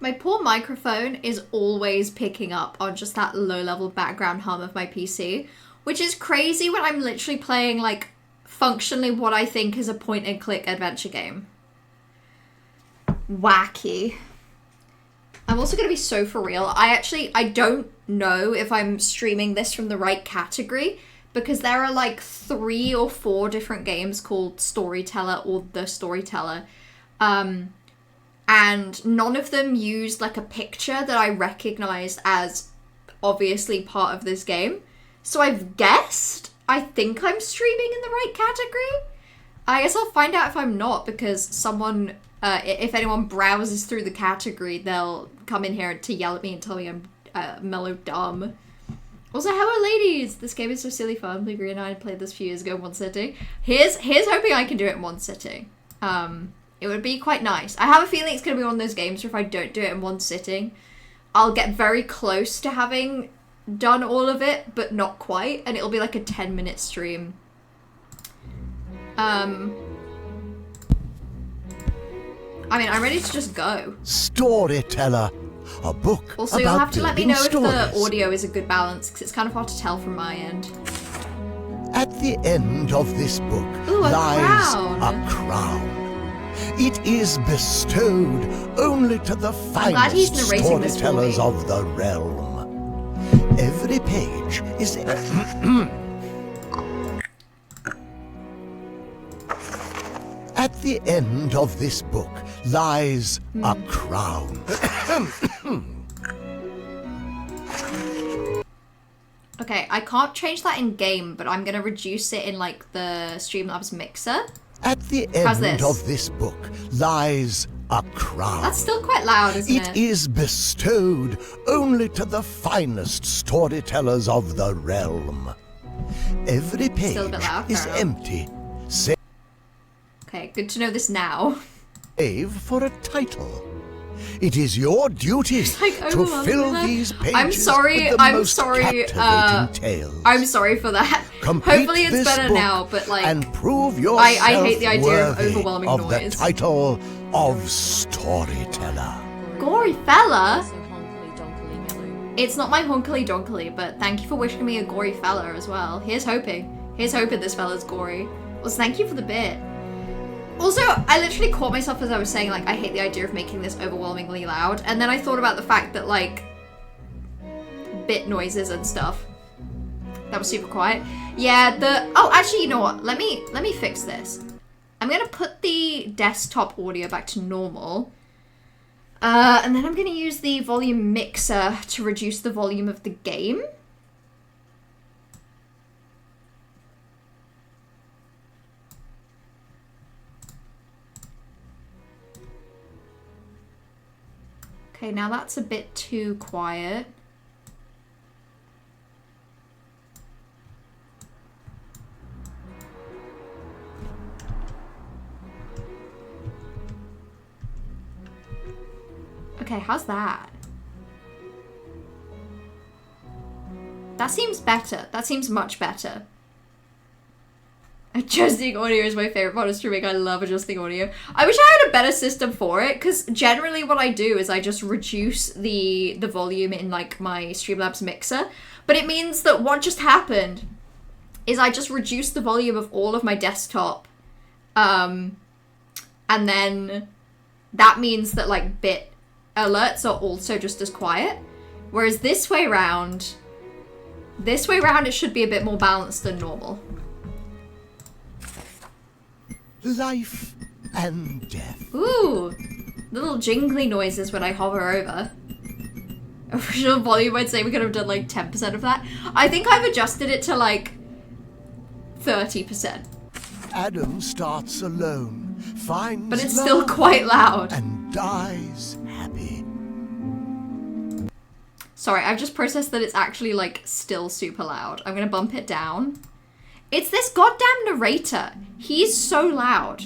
My poor microphone is always picking up on just that low-level background hum of my PC, which is crazy when I'm literally playing, like, functionally what I think is a point-and-click adventure game. Wacky. I'm also going to be so for real. I don't know if I'm streaming this from the right category, because there are, like, 3 or 4 different games called Storyteller or The Storyteller. And none of them used like a picture that I recognized as obviously part of this game. So I've guessed. I think I'm streaming in the right category. I guess I'll find out if I'm not, because someone, if anyone browses through the category, they'll come in here to yell at me and tell me I'm mellow dumb. Also, hello ladies! This game is so silly fun. Blue and I played this a few years ago in one sitting. Here's hoping I can do it in one sitting. It would be quite nice. I have a feeling it's going to be one of those games where if I don't do it in one sitting, I'll get very close to having done all of it, but not quite, and it'll be like a 10-minute stream. I mean, I'm ready to just go. Storyteller, a book also, about you'll have to let me know if stories. the audio is a good balance, because it's kind of hard to tell from my end. At the end of this book Ooh, lies crown. a crown. It is bestowed only to the glad he's finest narrating this for storytellers me. of the realm. Every page is... At the end of this book lies a crown. Okay, I can't change that in game, but I'm gonna reduce it in like the Streamlabs mixer. At the end of this book lies a crown. That's still quite loud, isn't it? It is bestowed only to the finest storytellers of the realm. Every page Still a bit loud, is fair enough. empty, Okay, good to know this now. save for a title. It is your duty like to fill these pages I'm sorry, with the I'm most sorry, captivating tales. I'm sorry for that. Complete Hopefully it's this better book now, but like... and prove yourself I hate the idea of worthy overwhelming of noise. the title of Storyteller. Gory fella? It's not my honkily donkily, but thank you for wishing me a gory fella as well. Here's hoping. Here's hoping this fella's gory. Well, thank you for the bit. Also, I literally caught myself as I was saying, like, I hate the idea of making this overwhelmingly loud. And then I thought about the fact that, like, bit noises and stuff. That was super quiet. Yeah, oh, actually, you know what? Let me fix this. I'm gonna put the desktop audio back to normal. And then I'm gonna use the volume mixer to reduce the volume of the game. Okay, now that's a bit too quiet. Okay, how's that? That seems better. That seems much better. Adjusting audio is my favorite part of streaming. I love adjusting audio. I wish I had a better system for it, because generally what I do is I just reduce the volume in like my Streamlabs mixer. But it means that what just happened is I just reduced the volume of all of my desktop. And then that means that like bit alerts are also just as quiet. Whereas this way round it should be a bit more balanced than normal. Life and death. Ooh, little jingly noises when I hover over. Original volume, I'd say we could have done like 10% of that. I think I've adjusted it to like 30%. Adam starts alone, finds But it's still love, quite loud. and dies happy. Sorry, I've just processed that it's actually like still super loud. I'm gonna bump it down. It's this goddamn narrator. He's so loud.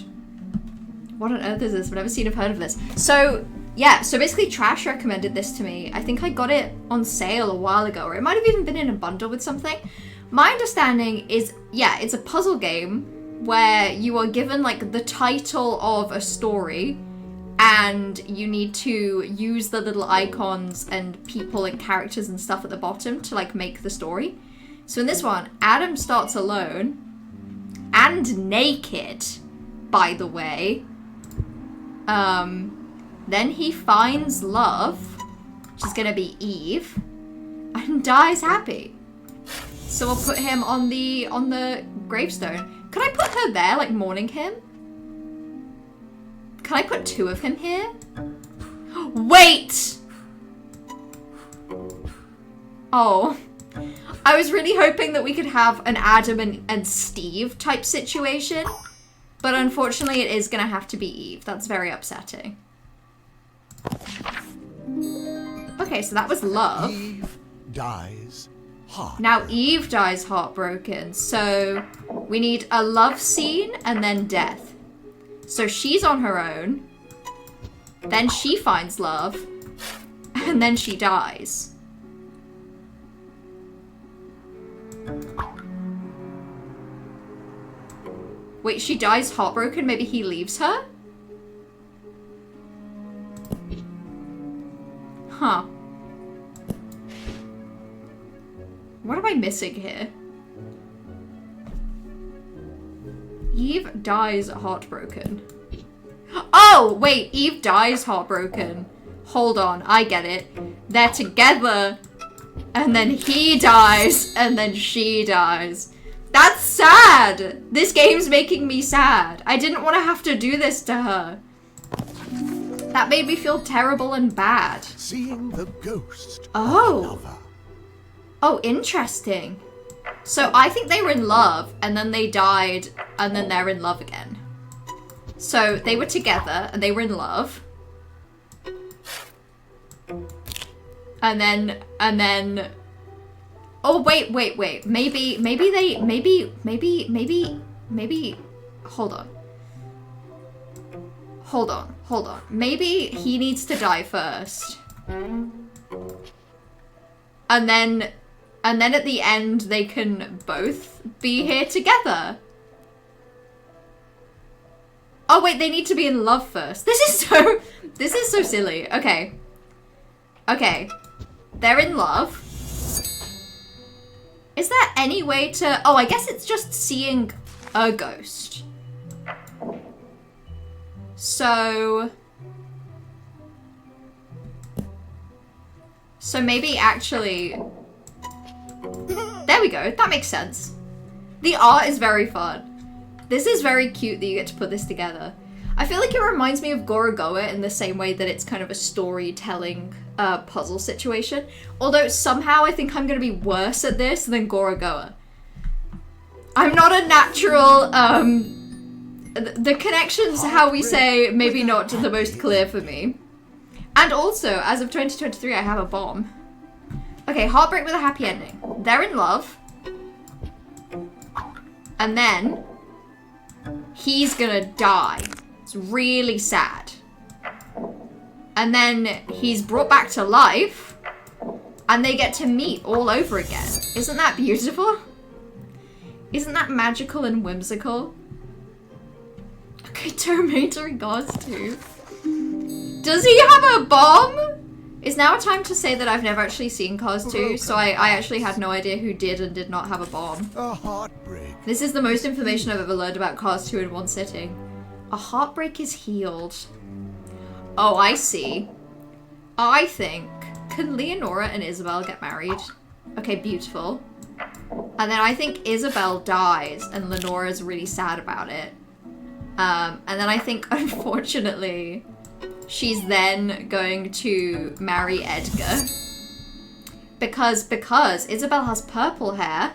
What on earth is this? I've never seen or heard of this. So, yeah, so basically Trash recommended this to me. I think I got it on sale a while ago, or it might have even been in a bundle with something. My understanding is, yeah, it's a puzzle game where you are given like the title of a story and you need to use the little icons and people and characters and stuff at the bottom to like make the story. So in this one, Adam starts alone and naked, by the way. Then he finds love, which is gonna be Eve, and dies happy. So we'll put him on the gravestone. Could I put her there, like mourning him? Can I put 2 of him here? Wait! Oh. I was really hoping that we could have an Adam and Steve type situation. But unfortunately it is gonna have to be Eve. That's very upsetting. Okay, so that was love. Eve dies heartbroken. Now Eve dies heartbroken. So we need a love scene and then death. So she's on her own. Then she finds love. And then she dies. Wait, she dies heartbroken? Maybe he leaves her? Huh. What am I missing here? Eve dies heartbroken. Oh, wait, Eve dies heartbroken. Hold on, I get it. They're together, and then he dies, and then she dies. That's sad! This game's making me sad. I didn't want to have to do this to her. That made me feel terrible and bad. Seeing the ghost Oh. of another. Oh, interesting. So I think they were in love, and then they died, and then they're in love again. So they were together, and they were in love. And then... Oh, wait. Maybe, hold on. Maybe he needs to die first. And then at the end, they can both be here together. Oh, wait, they need to be in love first. This is so silly. Okay. They're in love. Is there any way to... Oh, I guess it's just seeing a ghost. So maybe actually... There we go. That makes sense. The art is very fun. This is very cute that you get to put this together. I feel like it reminds me of Gorogoa in the same way that it's kind of a storytelling puzzle situation. Although somehow I think I'm going to be worse at this than Gorogoa. I'm not a natural... the connections, how we say, maybe not the most clear for me. And also, as of 2023, I have a bomb. Okay, heartbreak with a happy ending. They're in love. And then he's gonna die. It's really sad. And then he's brought back to life. And they get to meet all over again. Isn't that beautiful? Isn't that magical and whimsical? Okay, Terminator in Cars 2. Does he have a bomb? Is now a time to say that I've never actually seen Cars 2, so I actually had no idea who did and did not have a bomb. A heartbreak. This is the most information I've ever learned about Cars 2 in one sitting. A heartbreak is healed. Oh, I see. I think... Can Leonora and Isabel get married? Okay, beautiful. And then I think Isabel dies and Leonora's really sad about it. And then I think, unfortunately, she's then going to marry Edgar. Because Isabel has purple hair.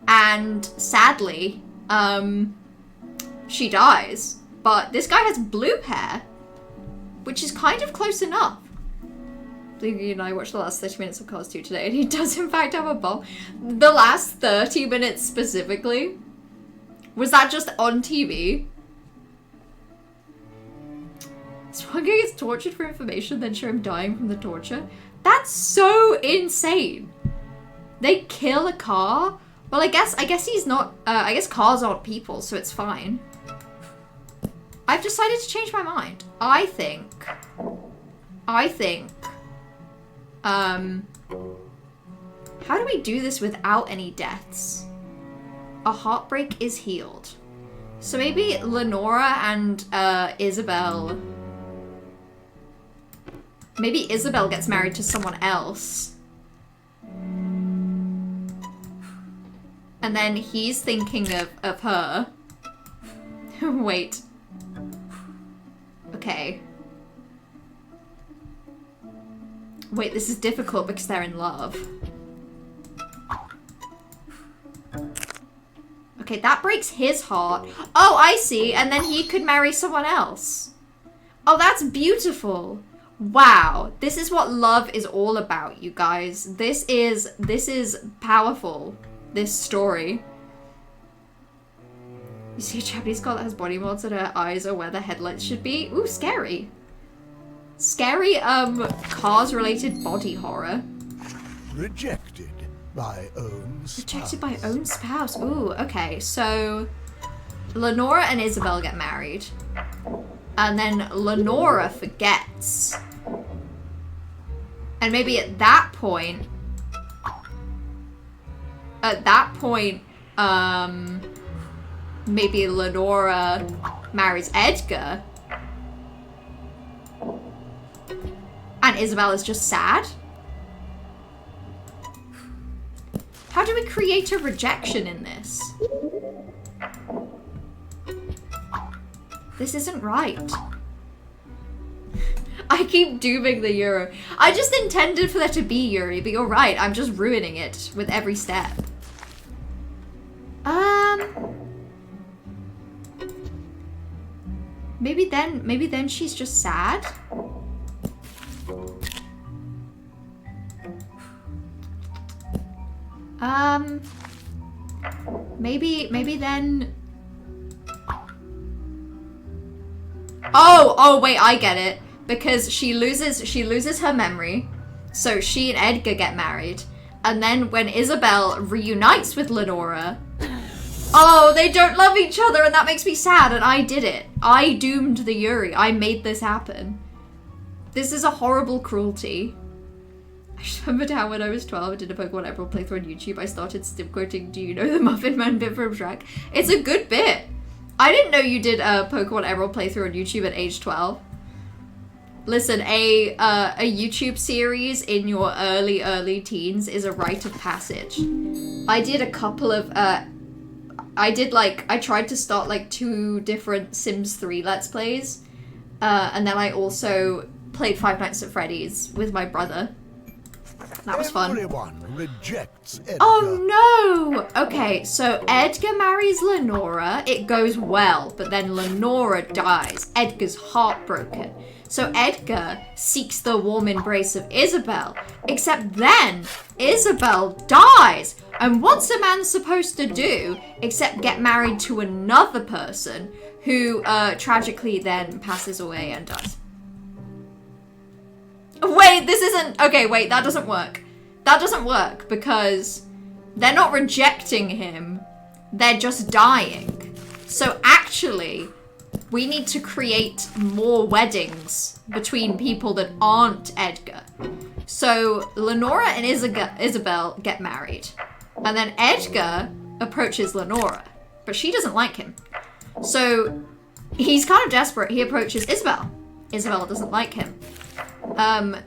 And sadly, she dies. But this guy has blue hair, which is kind of close enough. Believe you and I watched the last 30 minutes of Cars 2 today, and he does in fact have a bomb. The last 30 minutes specifically? Was that just on TV? Swanger gets tortured for information, then show him dying from the torture? That's so insane. They kill a car? Well, I guess he's not, I guess cars aren't people, so it's fine. I've decided to change my mind. I think, how do we do this without any deaths? A heartbreak is healed. So maybe Lenora and Isabel. Maybe Isabel gets married to someone else. And then he's thinking of her. Wait. Okay. Wait, this is difficult because they're in love. Okay, that breaks his heart. Oh, I see. And then he could marry someone else. Oh, that's beautiful. Wow. This is what love is all about, you guys. This is powerful. This story. You see a Japanese girl that has body molds and her eyes are where the headlights should be. Ooh, scary. Scary, cars-related body horror. Rejected by own spouse. Rejected by own spouse. Ooh, okay. So, Lenora and Isabel get married. And then Lenora forgets. And maybe at that point, maybe Lenora marries Edgar. And Isabel is just sad. How do we create a rejection in this? This isn't right. I keep dooming the Euro. I just intended for there to be Yuri, but you're right. I'm just ruining it with every step. Maybe then she's just sad. Maybe then. Oh, wait, I get it. Because she loses her memory. So she and Edgar get married. And then when Isabel reunites with Lenora, oh, they don't love each other and that makes me sad, and I did it. I doomed the Yuri. I made this happen. This is a horrible cruelty. I just remembered how when I was 12 and did a Pokemon Emerald playthrough on YouTube, I started stim quoting, "Do you know the Muffin Man bit from Shrek?" It's a good bit. I didn't know you did a Pokemon Emerald playthrough on YouTube at age 12. Listen, a YouTube series in your early teens is a rite of passage. I did a couple of, I tried to start like 2 different Sims 3 Let's Plays. And then I also played Five Nights at Freddy's with my brother. That was fun. Everyone rejects Edgar. Oh no! Okay, so Edgar marries Lenora. It goes well, but then Lenora dies. Edgar's heartbroken. So Edgar seeks the warm embrace of Isabel. Except then, Isabel dies. And what's a man supposed to do except get married to another person who tragically then passes away and dies? Wait, this isn't... Okay, wait, that doesn't work. That doesn't work because they're not rejecting him. They're just dying. So actually, we need to create more weddings between people that aren't Edgar. So Lenora and Isabel get married. And then Edgar approaches Lenora, but she doesn't like him. So he's kind of desperate. He approaches Isabel. Isabel doesn't like him.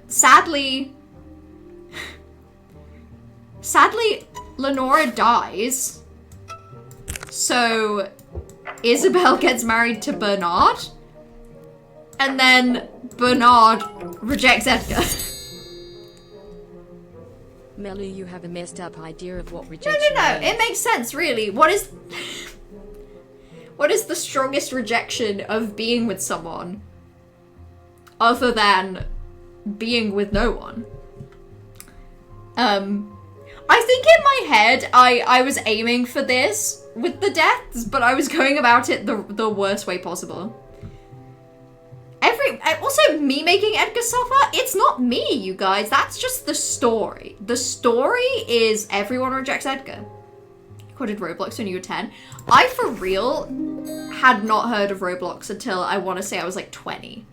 Sadly, Lenora dies. So Isabel gets married to Bernard. And then Bernard rejects Edgar. Melly, you have a messed up idea of what rejection No. is. It makes sense, really. What is the strongest rejection of being with someone other than being with no one? I think in my head, I was aiming for this with the deaths, but I was going about it the worst way possible. Also, me making Edgar suffer, it's not me, you guys. That's just the story. The story is everyone rejects Edgar. You quoted Roblox when you were 10. I, for real, had not heard of Roblox until I want to say I was like 20.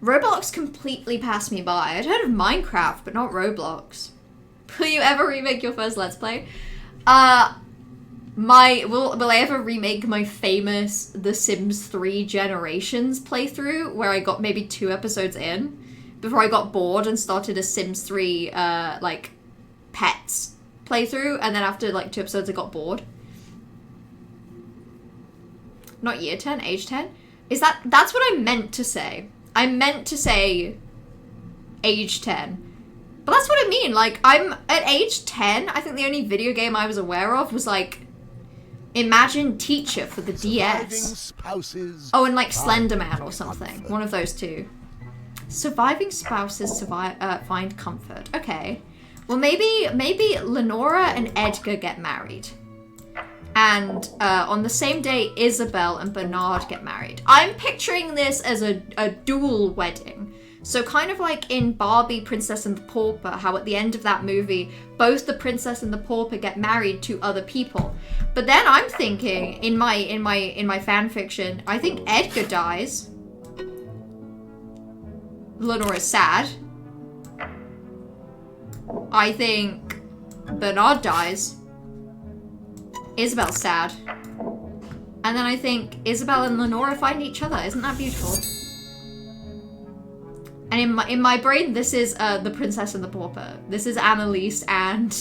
Roblox completely passed me by. I'd heard of Minecraft, but not Roblox. Will you ever remake your first Let's Play? Will I ever remake my famous The Sims 3 Generations playthrough, where I got maybe 2 episodes in, before I got bored and started a Sims 3, like, pets playthrough, and then after, like, 2 episodes I got bored? Not year 10, age 10? That's what I meant to say. I meant to say age 10. But that's what I mean, like, I'm at age 10, I think the only video game I was aware of was, like, Imagine Teacher for the DS. Oh, and, like, Slender Man or something. One of those two. Surviving spouses find comfort. Okay. Well, maybe Lenora and Edgar get married. And on the same day, Isabel and Bernard get married. I'm picturing this as a dual wedding. So kind of like in Barbie, Princess and the Pauper, how at the end of that movie, both the princess and the pauper get married to other people. But then I'm thinking, in my fan fiction, I think Edgar dies. Lenora's sad. I think Bernard dies. Isabel's sad. And then I think Isabel and Lenora find each other. Isn't that beautiful? And in my brain, this is the Princess and the Pauper. This is Annalise and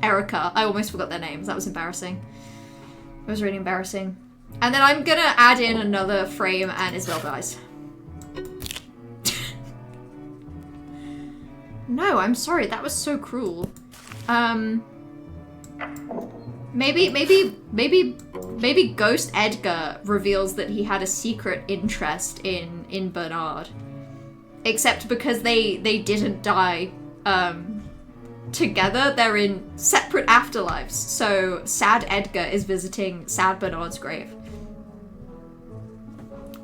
Erica. I almost forgot their names. That was embarrassing. It was really embarrassing. And then I'm gonna add in another frame and Isabel dies. No, I'm sorry. That was so cruel. Maybe Ghost Edgar reveals that he had a secret interest in Bernard. Except because they didn't die together, they're in separate afterlives. So sad Edgar is visiting sad Bernard's grave.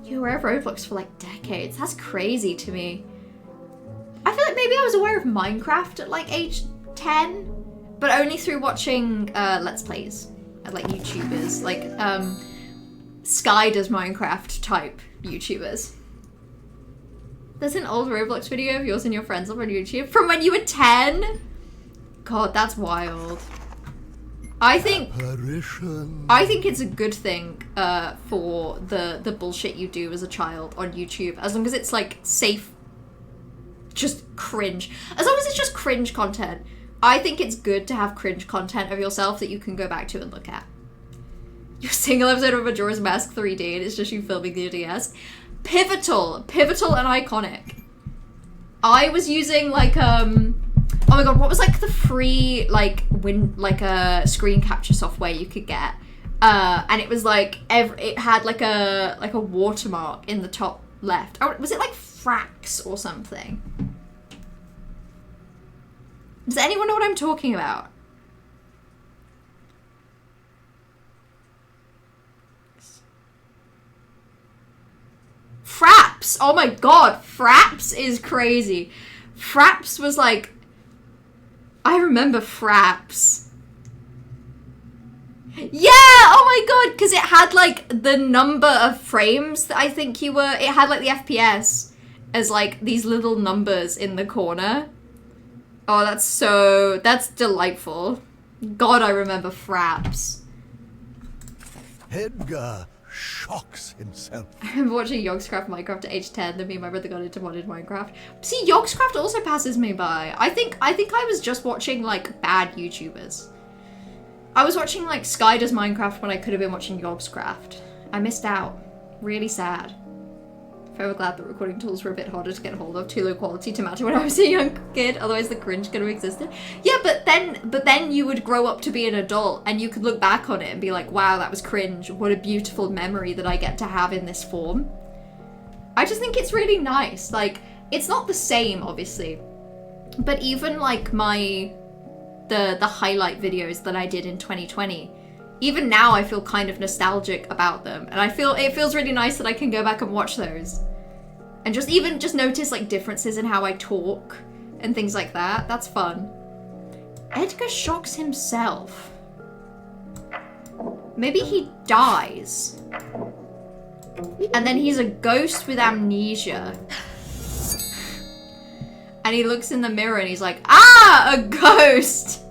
You were aware of Roblox for like decades. That's crazy to me. I feel like maybe I was aware of Minecraft at like age 10, but only through watching Let's Plays at like YouTubers, like Sky Does Minecraft type YouTubers. There's an old Roblox video of yours and your friends up on YouTube from when you were 10? God, that's wild. I think it's a good thing for the bullshit you do as a child on YouTube, as long as it's like safe, just cringe. As long as it's just cringe content. I think it's good to have cringe content of yourself that you can go back to and look at. Your single episode of Majora's Mask 3D and it's just you filming the DS. Pivotal and iconic. I was using like oh my god, what was like the free like a screen capture software you could get, and it was like it had like a watermark in the top left. Oh, was it like Frax or something? Does anyone know what I'm talking about? Fraps! Oh my god, Fraps is crazy. Fraps was like... I remember Fraps. Yeah! Oh my god, because it had like the number of frames that I think you were... It had like the FPS as like these little numbers in the corner. Oh, that's delightful. God, I remember Fraps. Edgar shocks himself. I remember watching Yogscraft Minecraft at age 10, then me and my brother got into modded Minecraft. See, Yogscraft also passes me by. I think I was just watching like bad YouTubers. I was watching like Sky Does Minecraft when I could have been watching Yogscraft. I missed out. Really sad. Forever glad that recording tools were a bit harder to get hold of, too low quality to matter when I was a young kid, otherwise the cringe could have existed. Yeah, but then you would grow up to be an adult and you could look back on it and be like, wow, that was cringe. What a beautiful memory that I get to have in this form. I just think it's really nice. Like, it's not the same, obviously, but even like the highlight videos that I did in 2020, even now I feel kind of nostalgic about them, and it feels really nice that I can go back and watch those. And just notice like differences in how I talk and things like that. That's fun. Edgar shocks himself. Maybe he dies. And then he's a ghost with amnesia. And he looks in the mirror and he's like, ah, a ghost!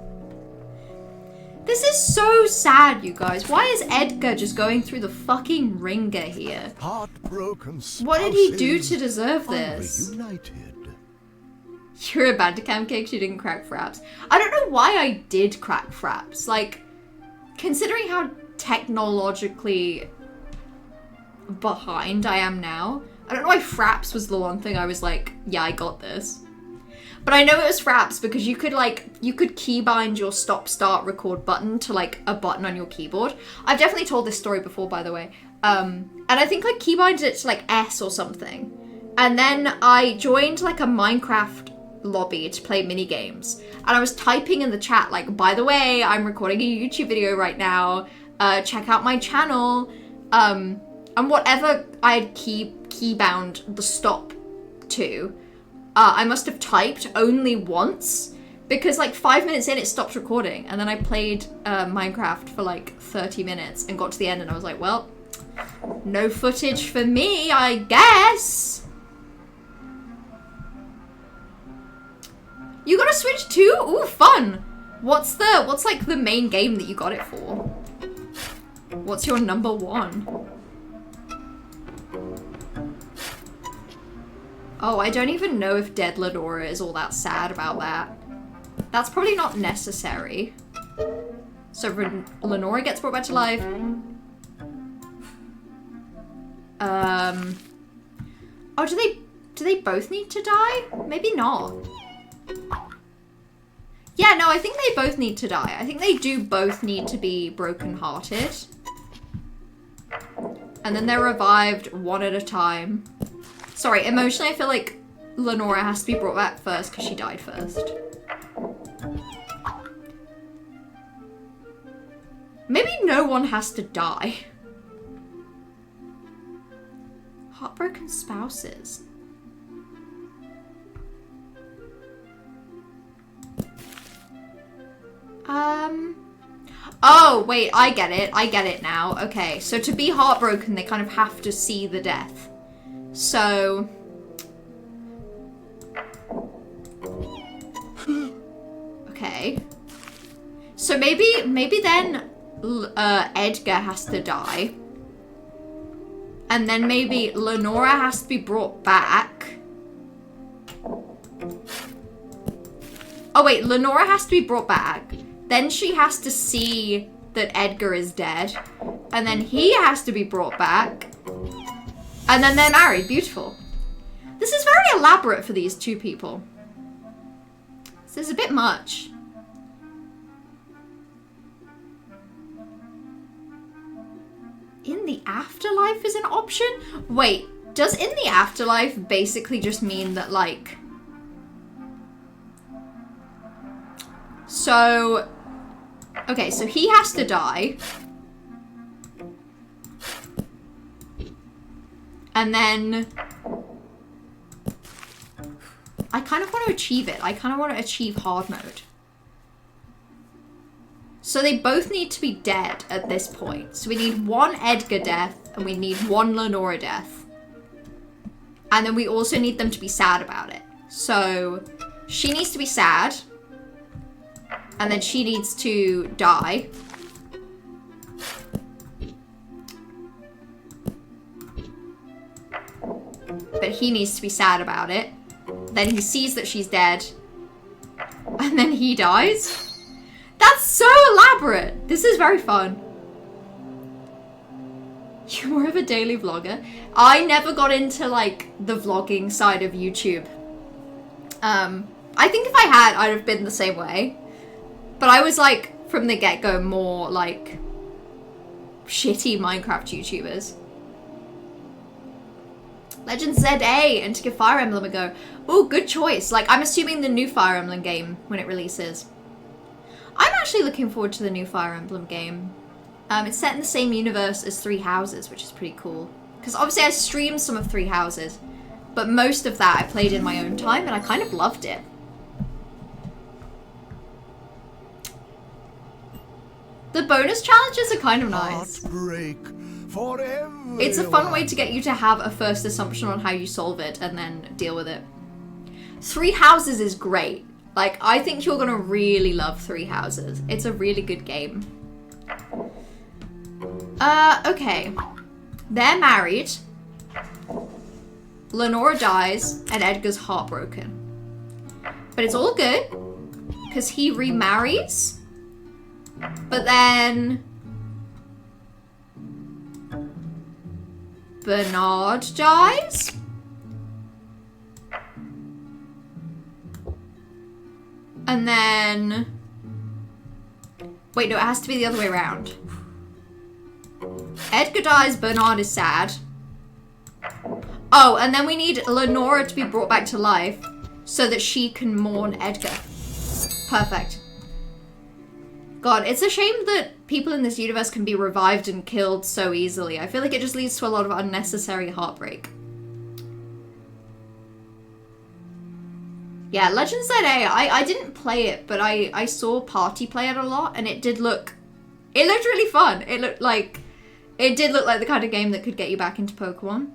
This is so sad, you guys. Why is Edgar just going through the fucking ringer here? Heartbroken What did he do to deserve this? Reunited. You're a Bandicam cake, you didn't crack fraps. I don't know why I did crack fraps. Like, considering how technologically behind I am now, I don't know why fraps was the one thing I was like, yeah, I got this. But I know it was fraps because you could keybind your stop start record button to like a button on your keyboard. I've definitely told this story before, by the way. And I think I keybinded it to like S or something. And then I joined like a Minecraft lobby to play mini games. And I was typing in the chat like, by the way, I'm recording a YouTube video right now. Check out my channel. And whatever I had keybound the stop to, I must have typed only once because like 5 minutes in it stopped recording, and then I played Minecraft for like 30 minutes and got to the end and I was like, well, no footage for me, I guess. You got a Switch too? Ooh, fun. What's like the main game that you got it for? What's your number one? Oh, I don't even know if dead Lenora is all that sad about that. That's probably not necessary. So Lenora gets brought back to life. Oh, do they both need to die? Maybe not. Yeah, no, I think they both need to die. I think they do both need to be brokenhearted. And then they're revived one at a time. Sorry, emotionally I feel like Lenora has to be brought back first because she died first. Maybe no one has to die. Heartbroken spouses. Oh, wait, I get it. I get it now. Okay, so to be heartbroken, they kind of have to see the death. So... Okay. So maybe then Edgar has to die. And then maybe Lenora has to be brought back. Oh wait, Lenora has to be brought back. Then she has to see that Edgar is dead. And then he has to be brought back. And then they're married. Beautiful. This is very elaborate for these two people. This is a bit much. In the afterlife is an option? Wait, does in the afterlife basically just mean that, like... So... Okay, so he has to die. And then... I kind of want to achieve it. I kind of want to achieve hard mode. So they both need to be dead at this point. So we need one Edgar death and we need one Lenora death. And then we also need them to be sad about it. So she needs to be sad. And then she needs to die. But he needs to be sad about it. Then he sees that she's dead. And then he dies. That's so elaborate. This is very fun. You're more of a daily vlogger. I never got into, like, the vlogging side of YouTube. I think if I had, I'd have been the same way. But I was, like, from the get-go more, like, shitty Minecraft YouTubers. Legend ZA and to give Fire Emblem a go. Ooh, good choice. Like, I'm assuming the new Fire Emblem game when it releases. I'm actually looking forward to the new Fire Emblem game. It's set in the same universe as Three Houses, which is pretty cool. Because obviously I streamed some of Three Houses, but most of that I played in my own time and I kind of loved it. The bonus challenges are kind of nice. Heartbreak, for everyone. It's a fun way to get you to have a first assumption on how you solve it and then deal with it. Three Houses is great. Like, I think you're gonna really love Three Houses. It's a really good game. Okay. They're married. Lenora dies, and Edgar's heartbroken. But it's all good, because he remarries. But then Bernard dies? And then... Wait, no, it has to be the other way around. Edgar dies, Bernard is sad. Oh, and then we need Lenora to be brought back to life so that she can mourn Edgar. Perfect. God, it's a shame that people in this universe can be revived and killed so easily. I feel like it just leads to a lot of unnecessary heartbreak. Yeah, Legends ZA, I didn't play it, but I saw Party play it a lot, and it looked really fun. It did look like the kind of game that could get you back into Pokemon.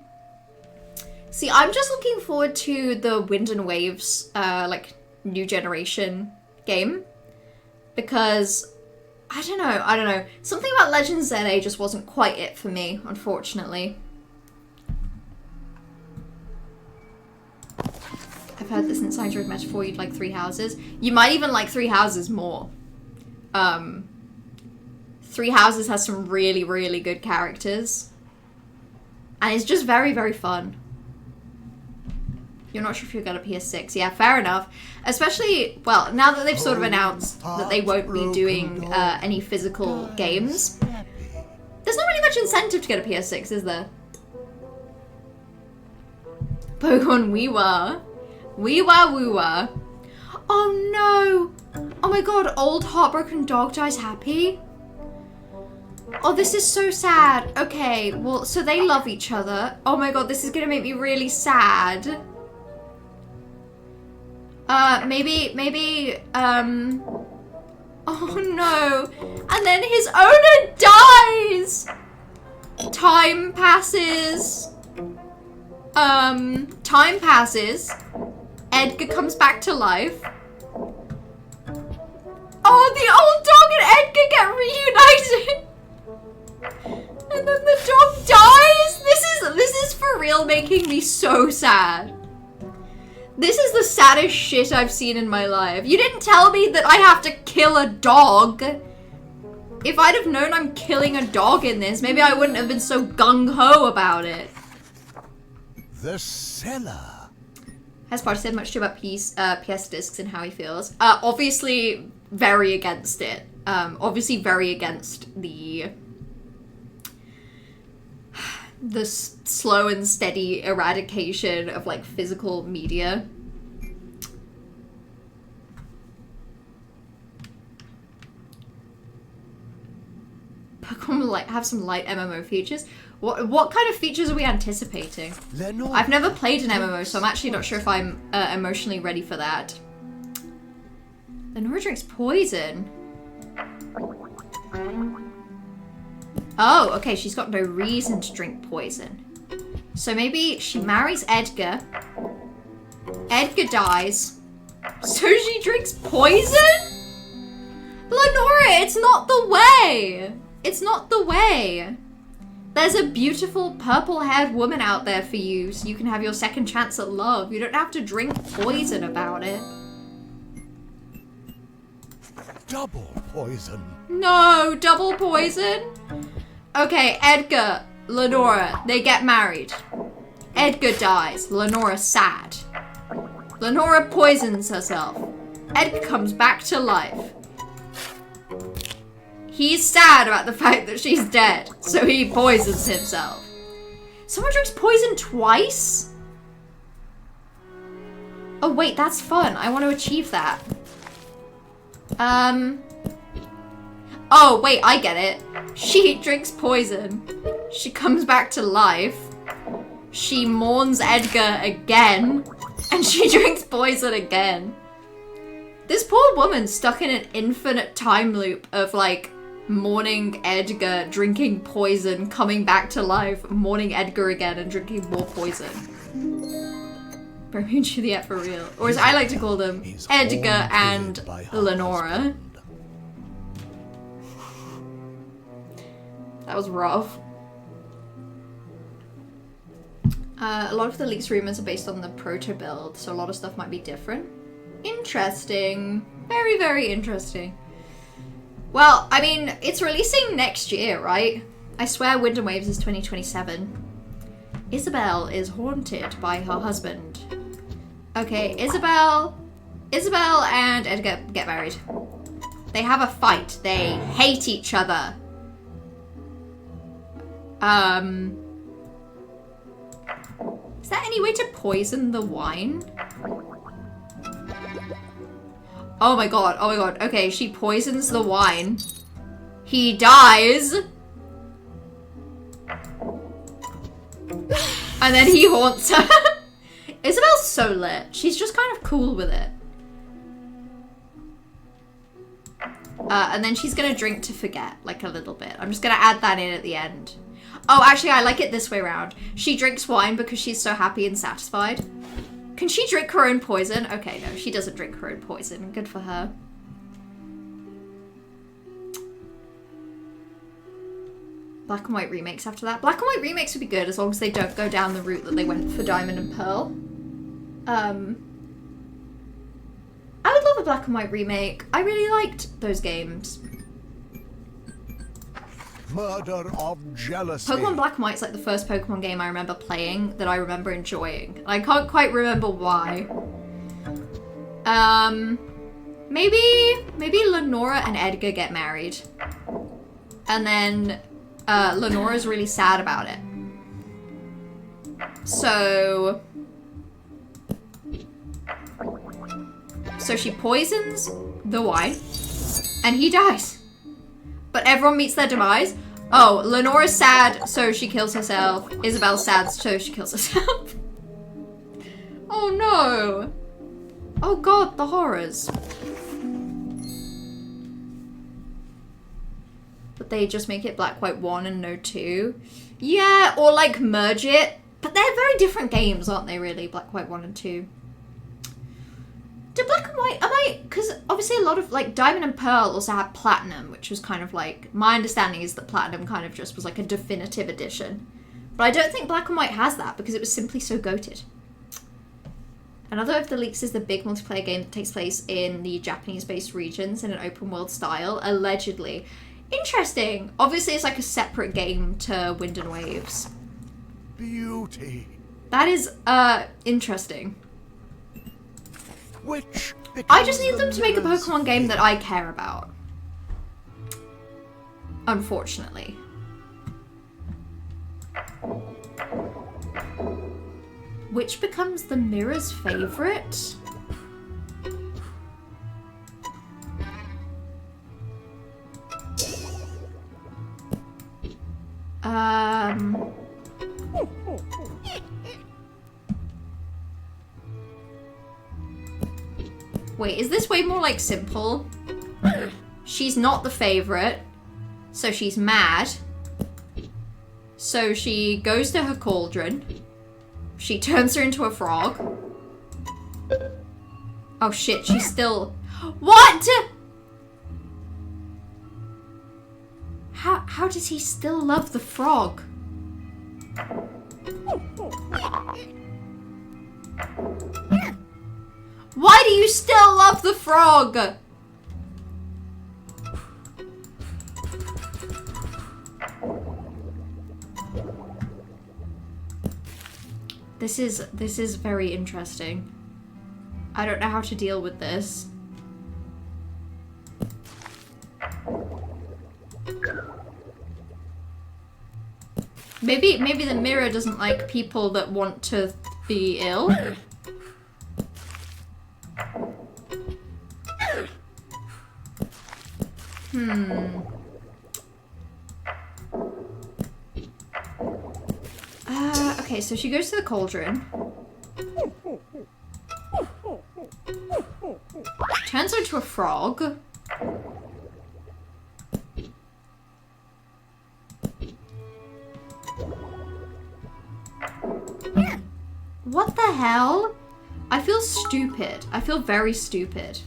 See, I'm just looking forward to the Wind and Waves, like, new generation game. Because, I don't know. Something about Legends ZA just wasn't quite it for me, unfortunately. I've heard that since I enjoyed Metaphor, you'd like Three Houses. You might even like Three Houses more. Three Houses has some really, really good characters. And it's just very, very fun. You're not sure if you'll get a PS6. Yeah, fair enough. Especially, well, now that they've sort of announced that they won't be doing any physical games. There's not really much incentive to get a PS6, is there? Pokemon Weewa. Weewa Woowa. Oh no! Oh my god, old heartbroken dog dies happy? Oh, this is so sad. Okay, well, so they love each other. Oh my god, this is gonna make me really sad. Maybe, oh no. And then his owner dies! Time passes. Time passes. Edgar comes back to life. Oh, the old dog and Edgar get reunited! And then the dog dies? This is for real making me so sad. This is the saddest shit I've seen in my life. You didn't tell me that I have to kill a dog. If I'd have known I'm killing a dog in this, maybe I wouldn't have been so gung-ho about it. The cellar. Has Potter said much too about PS discs and how he feels? Obviously very against it. Obviously very against the slow and steady eradication of, like, physical media. Pokemon like have some light MMO features. What kind of features are we anticipating? I've never played an MMO, so I'm actually not sure if I'm emotionally ready for that. Lenora drinks poison. Oh, okay, she's got no reason to drink poison. So maybe she marries Edgar. Edgar dies. So she drinks poison? Lenora, it's not the way. It's not the way. There's a beautiful purple-haired woman out there for you, so you can have your second chance at love. You don't have to drink poison about it. Double poison. No, double poison? Okay, Edgar, Lenora, they get married. Edgar dies. Lenora's sad. Lenora poisons herself. Edgar comes back to life. He's sad about the fact that she's dead, so he poisons himself. Someone drinks poison twice? Oh wait, that's fun. I want to achieve that. Oh wait, I get it. She drinks poison. She comes back to life. She mourns Edgar again. And she drinks poison again. This poor woman's stuck in an infinite time loop of, like, mourning Edgar, drinking poison, coming back to life, mourning Edgar again and drinking more poison. Romeo and Juliet for real. Or as I like to call them, Edgar and Lenora. That was rough. A lot of the leaks rumors are based on the proto build, so a lot of stuff might be different. Interesting. Very, very interesting. Well, I mean, it's releasing next year, right? I swear Wind and Waves is 2027. Isabel is haunted by her husband. Okay, Isabel and Edgar get married. They have a fight. They hate each other. Is there any way to poison the wine? Oh my god, oh my god. Okay, she poisons the wine. He dies. And then he haunts her. Isabel's so lit. She's just kind of cool with it. And then she's gonna drink to forget, like a little bit. I'm just gonna add that in at the end. Oh, actually, I like it this way around. She drinks wine because she's so happy and satisfied. Can she drink her own poison? Okay, no, she doesn't drink her own poison. Good for her. Black and white remakes after that. Black and white remakes would be good as long as they don't go down the route that they went for Diamond and Pearl. I would love a black and white remake. I really liked those games. Murder of jealousy. Pokemon Black and White is like the first Pokemon game I remember playing that I remember enjoying. I can't quite remember why. Maybe Lenora and Edgar get married. And then Lenora's really sad about it. So she poisons the wine and he dies. But everyone meets their demise. Oh, Lenora's sad, so she kills herself. Isabel's sad, so she kills herself. Oh no. Oh god, the horrors. But they just make it Black, White 1 and no 2. Yeah, or like merge it. But they're very different games, aren't they really? Black, White 1 and 2. Did Black and White, because obviously a lot of, like, Diamond and Pearl also had Platinum, which was kind of like, my understanding is that Platinum kind of just was like a definitive edition. But I don't think Black and White has that, because it was simply so goated. Another of the leaks is the big multiplayer game that takes place in the Japanese-based regions in an open world style, allegedly. Interesting. Obviously it's like a separate game to Wind and Waves. Beauty. That is, interesting. Which I just need them to make a Pokemon game that I care about. Unfortunately. Which becomes the mirror's favorite? Wait, is this way more like simple? She's not the favorite, so she's mad. So she goes to her cauldron. She turns her into a frog. Oh shit, she's still... What?! How does he still love the frog? Why do you still love the frog? This is very interesting. I don't know how to deal with this. Maybe the mirror doesn't like people that want to be ill. Okay, so she goes to the cauldron. Turns her into a frog. What the hell? I feel stupid. I feel very stupid.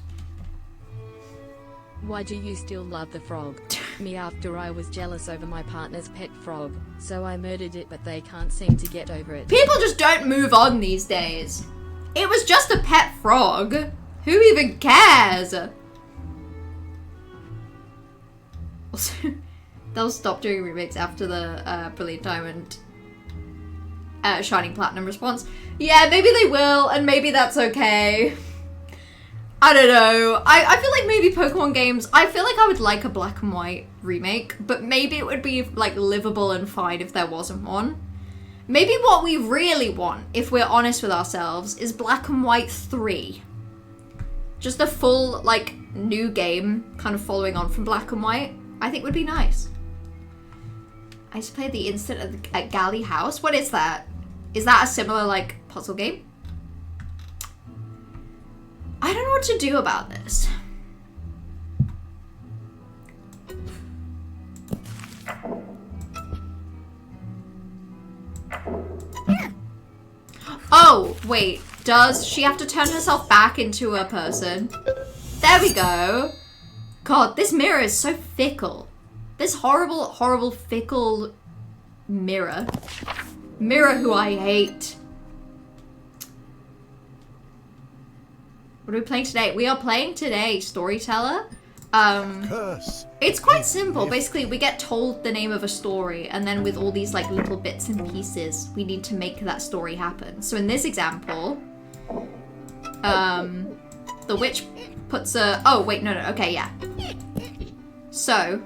Why do you still love the frog? Me, after I was jealous over my partner's pet frog, so I murdered it, but they can't seem to get over it. People just don't move on these days. It was just a pet frog. Who even cares? Also, they'll stop doing remakes after the Brilliant Diamond Shining Platinum response. Yeah, maybe they will, and maybe that's okay. I don't know. I feel like maybe Pokemon games, I feel like I would like a black and white remake, but maybe it would be like livable and fine if there wasn't one. Maybe what we really want, if we're honest with ourselves, is Black and White 3. Just a full, like, new game kind of following on from Black and White, I think would be nice. I just played the instant at Galley House. What is that? Is that a similar, like, puzzle game? I don't know what to do about this. Oh, wait. Does she have to turn herself back into a person? There we go. God, this mirror is so fickle. This horrible, horrible, fickle mirror. Mirror who I hate. What are we playing today? We are playing today Storyteller. Curse. It's quite simple. Basically, we get told the name of a story, and then with all these like little bits and pieces, we need to make that story happen. So in this example, the witch puts a... Oh, wait, no, okay, yeah. So,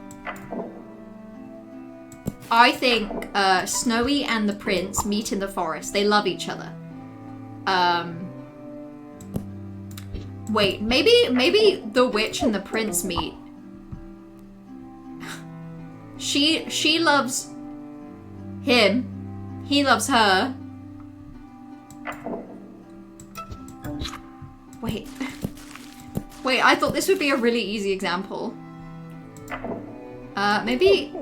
I think Snowy and the prince meet in the forest. They love each other. Wait, maybe the witch and the prince meet. She loves him. He loves her. Wait. Wait, I thought this would be a really easy example. Maybe...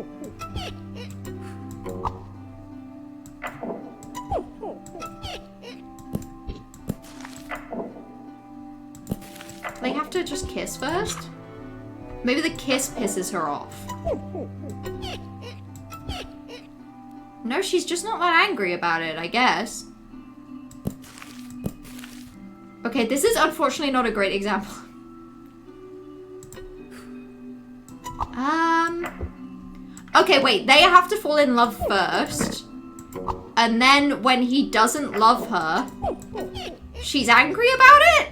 They have to just kiss first? Maybe the kiss pisses her off. No, she's just not that angry about it, I guess. Okay, this is unfortunately not a great example. Okay, wait, they have to fall in love first. And then when he doesn't love her, she's angry about it?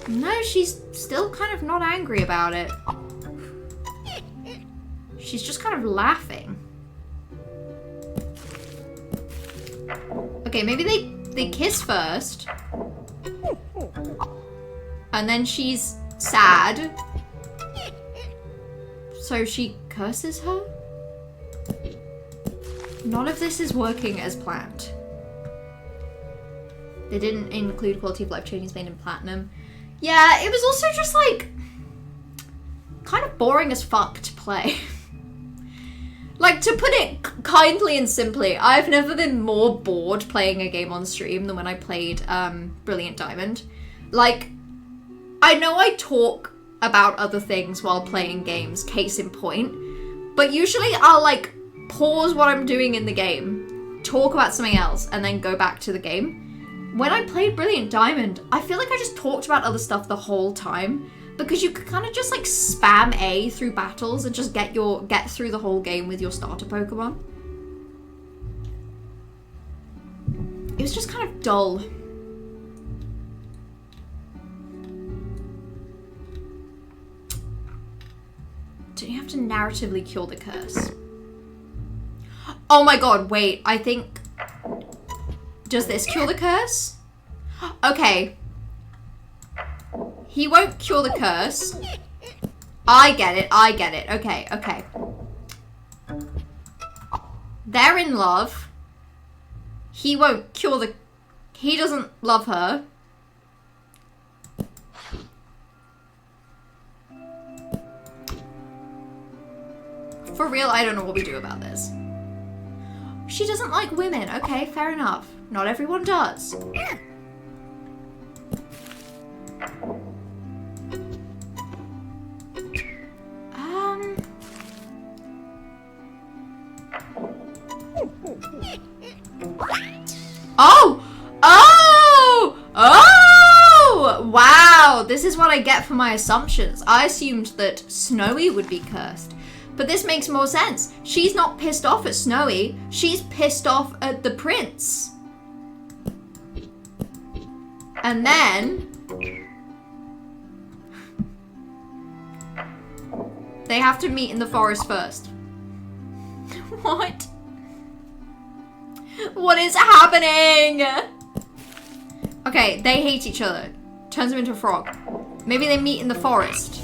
No, she's still kind of not angry about it. She's just kind of laughing. Okay, maybe they kiss first. And then she's sad. So she curses her? None of this is working as planned. They didn't include quality of life changes made in platinum. Yeah, it was also just like kind of boring as fuck to play. Like, to put it kindly and simply, I've never been more bored playing a game on stream than when I played Brilliant Diamond. Like, I know I talk about other things while playing games, case in point, but usually I'll like pause what I'm doing in the game, talk about something else, and then go back to the game. When I played Brilliant Diamond, I feel like I just talked about other stuff the whole time, because you could kind of just like spam A through battles and just get through the whole game with your starter Pokemon. It was just kind of dull. Don't you have to narratively cure the curse? Oh my god, wait, I think... Does this cure the curse? Okay. He won't cure the curse. I get it, okay, okay. They're in love. He won't cure the... He doesn't love her. For real, I don't know what we do about this. She doesn't like women. Okay, fair enough. Not everyone does. Oh! Oh! Oh! Wow, this is what I get for my assumptions. I assumed that Snowy would be cursed. But this makes more sense. She's not pissed off at Snowy. She's pissed off at the prince. And then... they have to meet in the forest first. What? What is happening? Okay, they hate each other. Turns them into a frog. Maybe they meet in the forest.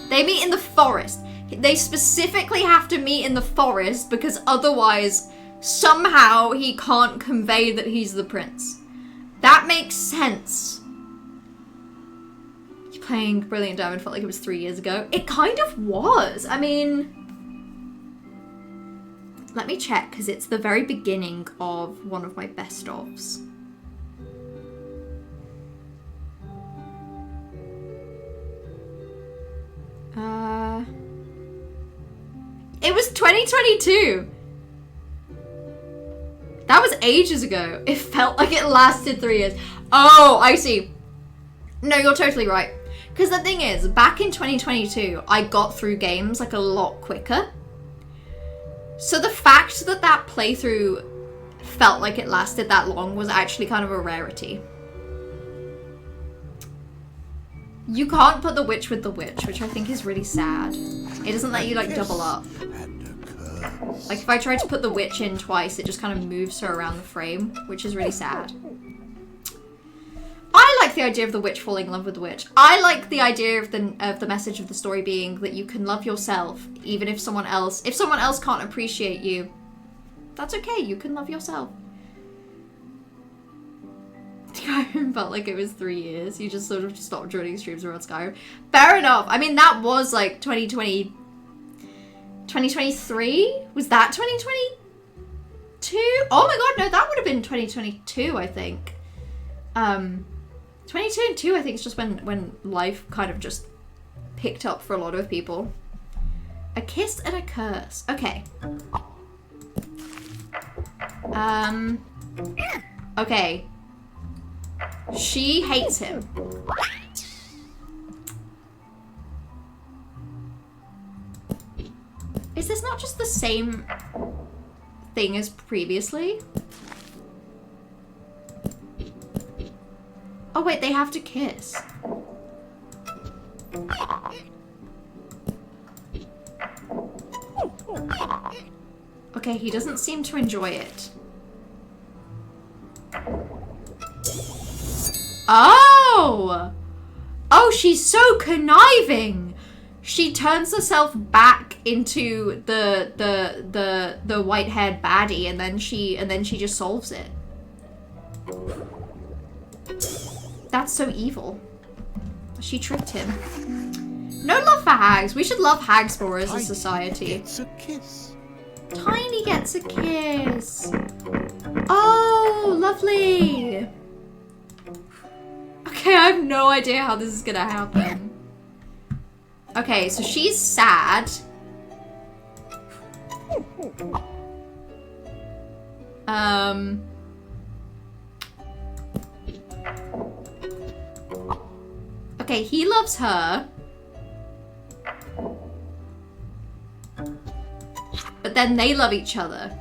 They meet in the forest. They specifically have to meet in the forest because otherwise, somehow, he can't convey that he's the prince. That makes sense. Playing Brilliant Diamond felt like it was 3 years ago. It kind of was. I mean... let me check, because it's the very beginning of one of my best-ofs. It was 2022! That was ages ago. It felt like it lasted 3 years. Oh, I see. No, you're totally right. Because the thing is, back in 2022, I got through games like a lot quicker. So the fact that that playthrough felt like it lasted that long was actually kind of a rarity. You can't put the witch with the witch, which I think is really sad. It doesn't let you like double up. Like if I tried to put the witch in twice, it just kind of moves her around the frame, which is really sad. I like the idea of the witch falling in love with the witch. I like the idea of the message of the story being that you can love yourself, even if someone else can't appreciate you. That's okay, you can love yourself. Skyrim felt like it was 3 years. You just sort of stopped joining streams around Skyrim. Fair enough. I mean, that was like 2020... 2023? Was that 2022? Oh my god, no, that would have been 2022, I think. 22 and 2, I think, is just when life kind of just picked up for a lot of people. A kiss and a curse. Okay. Okay. She hates him. Is this not just the same thing as previously? Oh wait, they have to kiss. Okay, he doesn't seem to enjoy it. Oh! Oh, she's so conniving! She turns herself back into the white-haired baddie and then she just solves it. That's so evil. She tricked him. No love for hags. We should love hags more as a society. Gets a kiss. Tiny gets a kiss. Oh, lovely. Okay, I have no idea how this is gonna happen. Okay, so she's sad. Okay, he loves her. But then they love each other.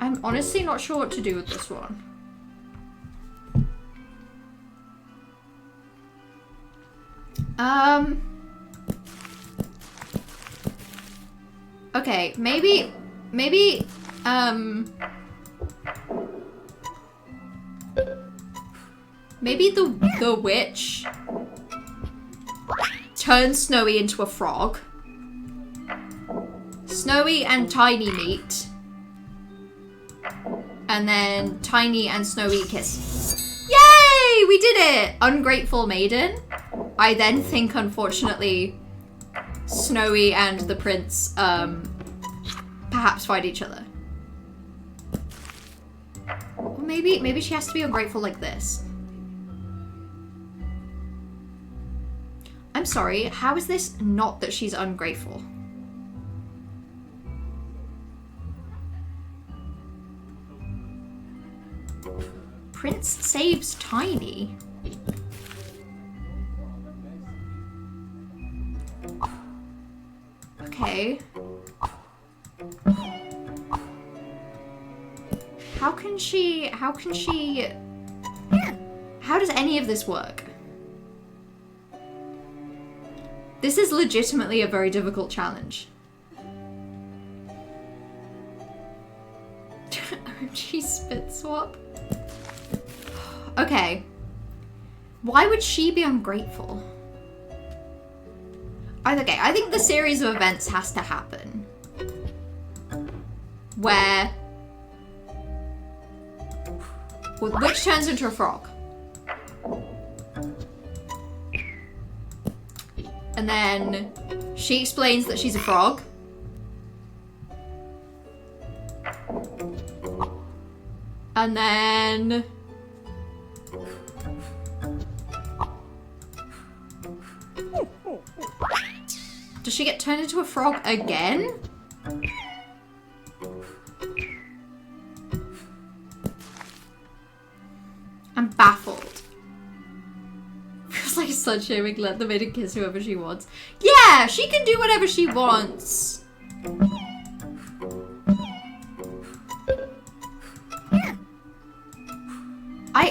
I'm honestly not sure what to do with this one. Okay, maybe, maybe the witch turns Snowy into a frog. Snowy and Tiny meet. And then Tiny and Snowy kiss. Yay! We did it! Ungrateful maiden. I then think, unfortunately, Snowy and the prince perhaps fight each other. Or maybe she has to be ungrateful like this. I'm sorry, how is this not that she's ungrateful? Prince saves Tiny. Okay. How does any of this work? This is legitimately a very difficult challenge. OMG spit swap. Okay. Why would she be ungrateful? Okay, I think the series of events has to happen. Where... well, witch turns into a frog. And then she explains that she's a frog. And then... does she get turned into a frog again? I'm baffled. Feels like slut shaming. Let the maiden kiss whoever she wants. Yeah, she can do whatever she wants.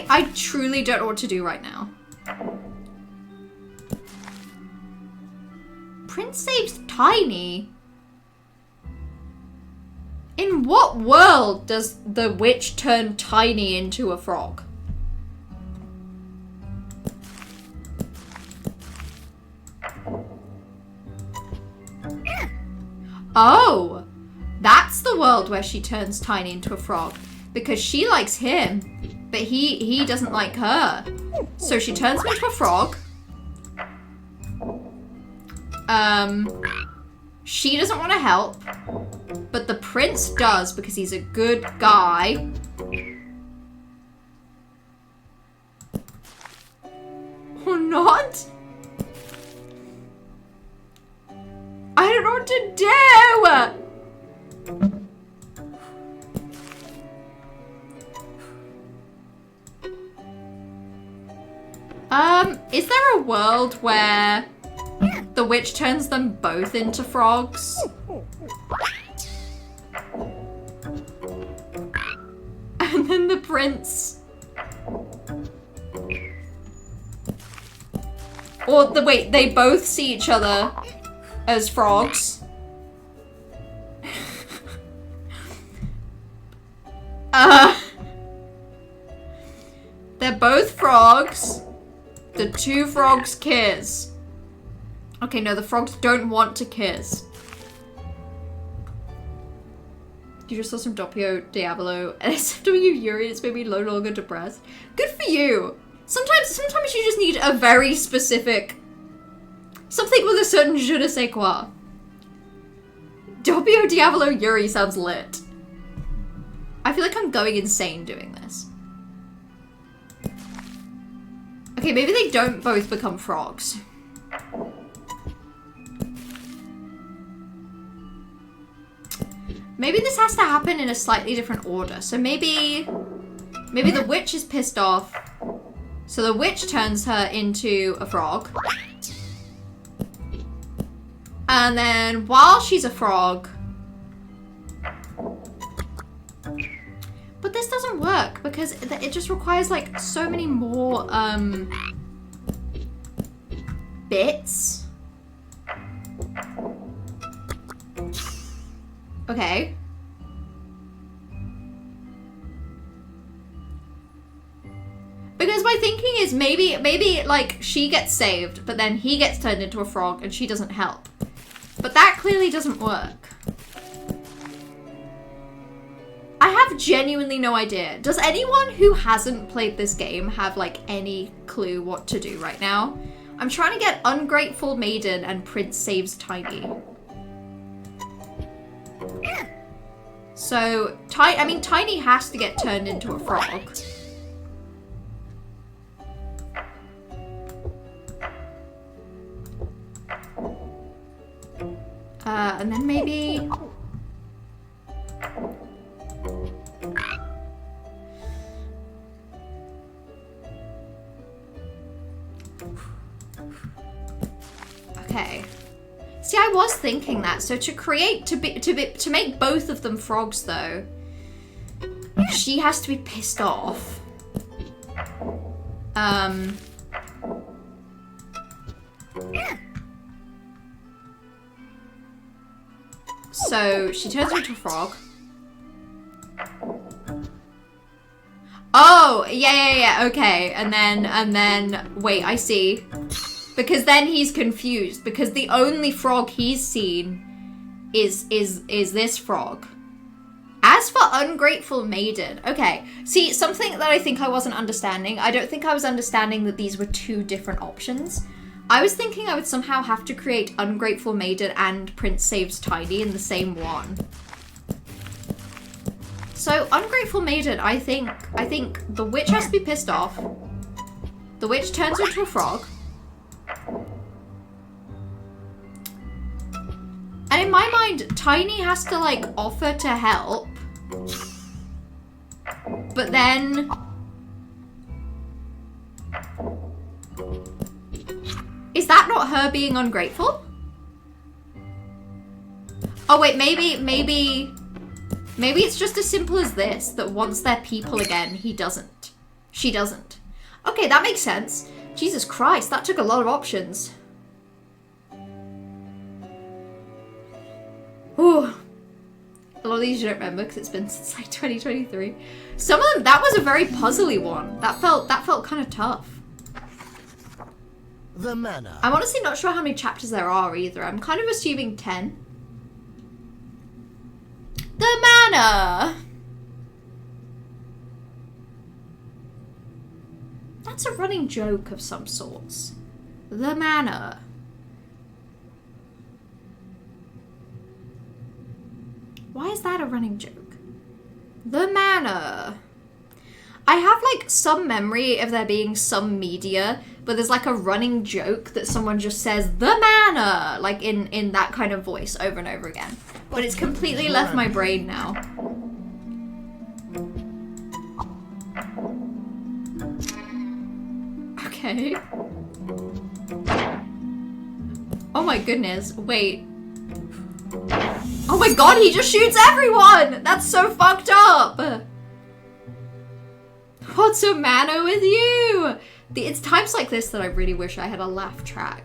I truly don't know what to do right now. Prince saves Tiny. In what world does the witch turn Tiny into a frog? Oh, that's the world where she turns Tiny into a frog. Because she likes him, but he doesn't like her. So she turns him into a frog. She doesn't want to help, but the prince does because he's a good guy. Or not? I don't know what to do! Is there a world where the witch turns them both into frogs? And then the prince... or wait, they both see each other as frogs. They're both frogs. The two frogs kiss. Okay, no, the frogs don't want to kiss. You just saw some Doppio Diablo and SFW Yuri. It's made me no longer depressed. Good for you. Sometimes you just need a very specific... something with a certain je ne sais quoi. Doppio Diablo Yuri sounds lit. I feel like I'm going insane doing this. Okay, maybe they don't both become frogs. Maybe this has to happen in a slightly different order. So maybe the witch is pissed off. So the witch turns her into a frog. And then while she's a frog... but this doesn't work because it just requires like so many more bits. Okay. Because my thinking is maybe like she gets saved, but then he gets turned into a frog and she doesn't help. But that clearly doesn't work. have genuinely no idea. Does anyone who hasn't played this game have like any clue what to do right now? I'm trying to get Ungrateful Maiden and Prince Saves Tiny. So, Tiny has to get turned into a frog. And then maybe... Okay. See, I was thinking that. So to make both of them frogs though, she has to be pissed off. So she turns into a frog. Oh, yeah, okay. And then wait, I see. Because then he's confused because the only frog he's seen is this frog. As for Ungrateful Maiden, okay. See, something that I think I wasn't understanding. I don't think I was understanding that these were two different options. I was thinking I would somehow have to create Ungrateful Maiden and Prince Saves Tiny in the same one. So Ungrateful Maiden, I think the witch has to be pissed off. The witch turns into a frog. And in my mind, Tiny has to like offer to help. But then... Is that not her being ungrateful? Oh wait, maybe it's just as simple as this, that once they're people again, he doesn't. She doesn't. Okay, that makes sense. Jesus Christ, that took a lot of options. Ooh. A lot of these you don't remember because it's been since like 2023. Some of them, that was a very puzzly one. That felt kind of tough. The manor. I'm honestly not sure how many chapters there are either. I'm kind of assuming 10. The manor. That's a running joke of some sorts. The manor. Why is that a running joke? The manor. I have like some memory of there being some media, but there's like a running joke that someone just says the manor, like in that kind of voice over and over again. But it's completely left my brain now. Okay. Oh my goodness, wait. Oh my god, he just shoots everyone! That's so fucked up! What's a manor with you? It's times like this that I really wish I had a laugh track.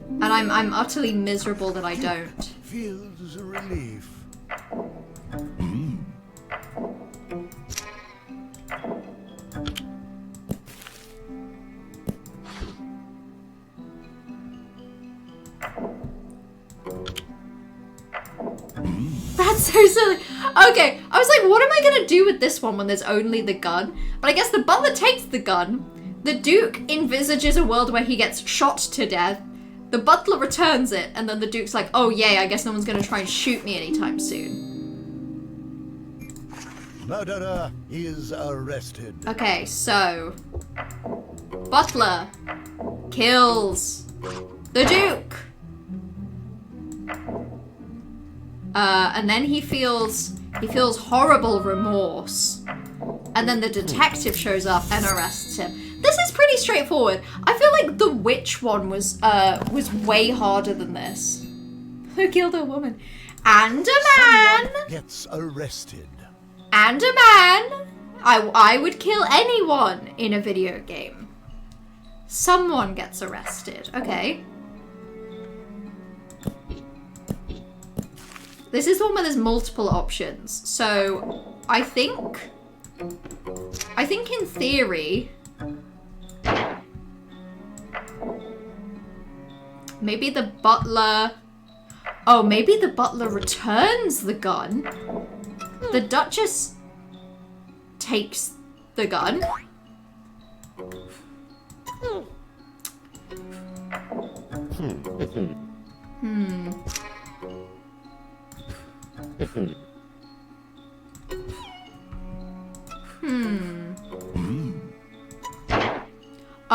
And I'm utterly miserable that I don't. Feels a relief. That's so silly. Okay, I was like, what am I gonna do with this one when there's only the gun? But I guess the butler takes the gun. The Duke envisages a world where he gets shot to death. The butler returns it, and then the Duke's like, oh yay, I guess no one's gonna try and shoot me anytime soon. Murderer is arrested. Okay, so... Butler kills the Duke. And then he feels horrible remorse. And then the detective shows up and arrests him. This is pretty straightforward. I feel like the witch one was way harder than this. Who killed a woman? And a man! Someone gets arrested. And a man! I would kill anyone in a video game. Someone gets arrested. Okay. This is the one where there's multiple options. So, I think in theory, maybe the butler... Oh, maybe the butler returns the gun. The Duchess takes the gun.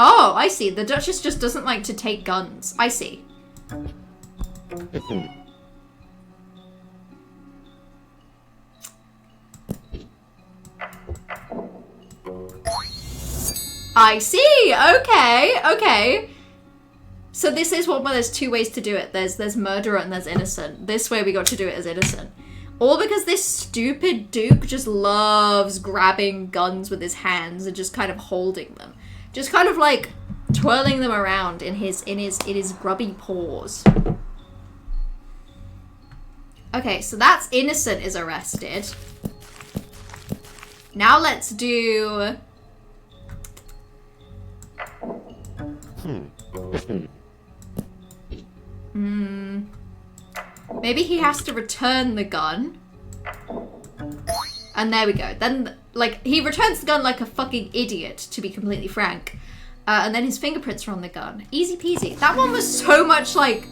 Oh, I see. The Duchess just doesn't like to take guns. I see. I see. Okay, okay. So this is one where there's two ways to do it. There's murderer and there's innocent. This way we got to do it as innocent. All because this stupid Duke just loves grabbing guns with his hands and just kind of holding them. Just kind of like twirling them around in his grubby paws. Okay, so that's innocent is arrested. Now let's do... Maybe he has to return the gun. And there we go. Then, like, he returns the gun like a fucking idiot, to be completely frank. And then his fingerprints are on the gun. Easy peasy. That one was so much, like,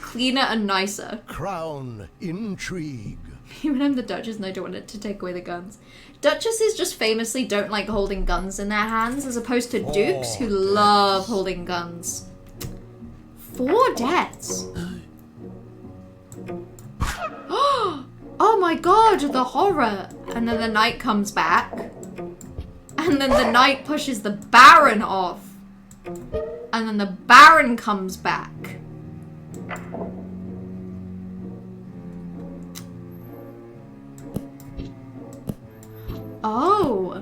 cleaner and nicer. Crown intrigue. Even I'm the Duchess and I don't want it to take away the guns. Duchesses just famously don't like holding guns in their hands, as opposed to dukes who love holding guns. 4 deaths. Oh my god, the horror. And then the knight comes back. And then the knight pushes the Baron off. And then the Baron comes back. Oh.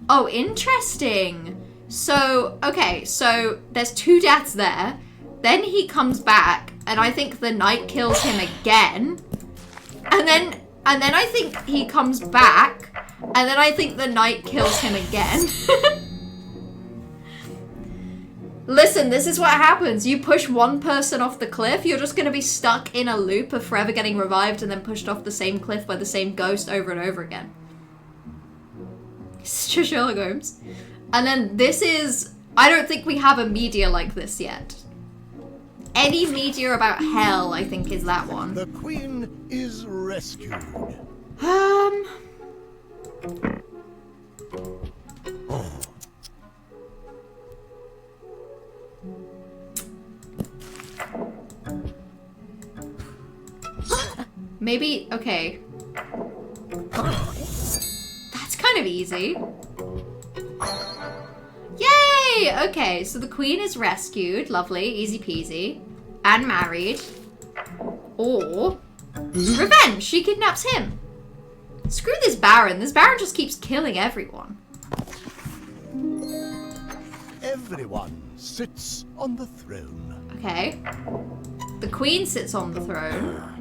Oh, interesting. So, okay, so there's 2 deaths there. Then he comes back, and I think the knight kills him again. And then I think he comes back, and then I think the knight kills him again. Listen, this is what happens. You push one person off the cliff, you're just going to be stuck in a loop of forever getting revived and then pushed off the same cliff by the same ghost over and over again. It's just Sherlock Holmes. And then this is... I don't think we have a media like this yet. Any media about hell, I think, is that one. The queen is rescued. Maybe, okay. That's kind of easy. Yay! Okay, so the queen is rescued. Lovely, easy peasy. And married. Or revenge. She kidnaps him. Screw this Baron. This Baron just keeps killing everyone. Everyone sits on the throne. Okay. The queen sits on the throne.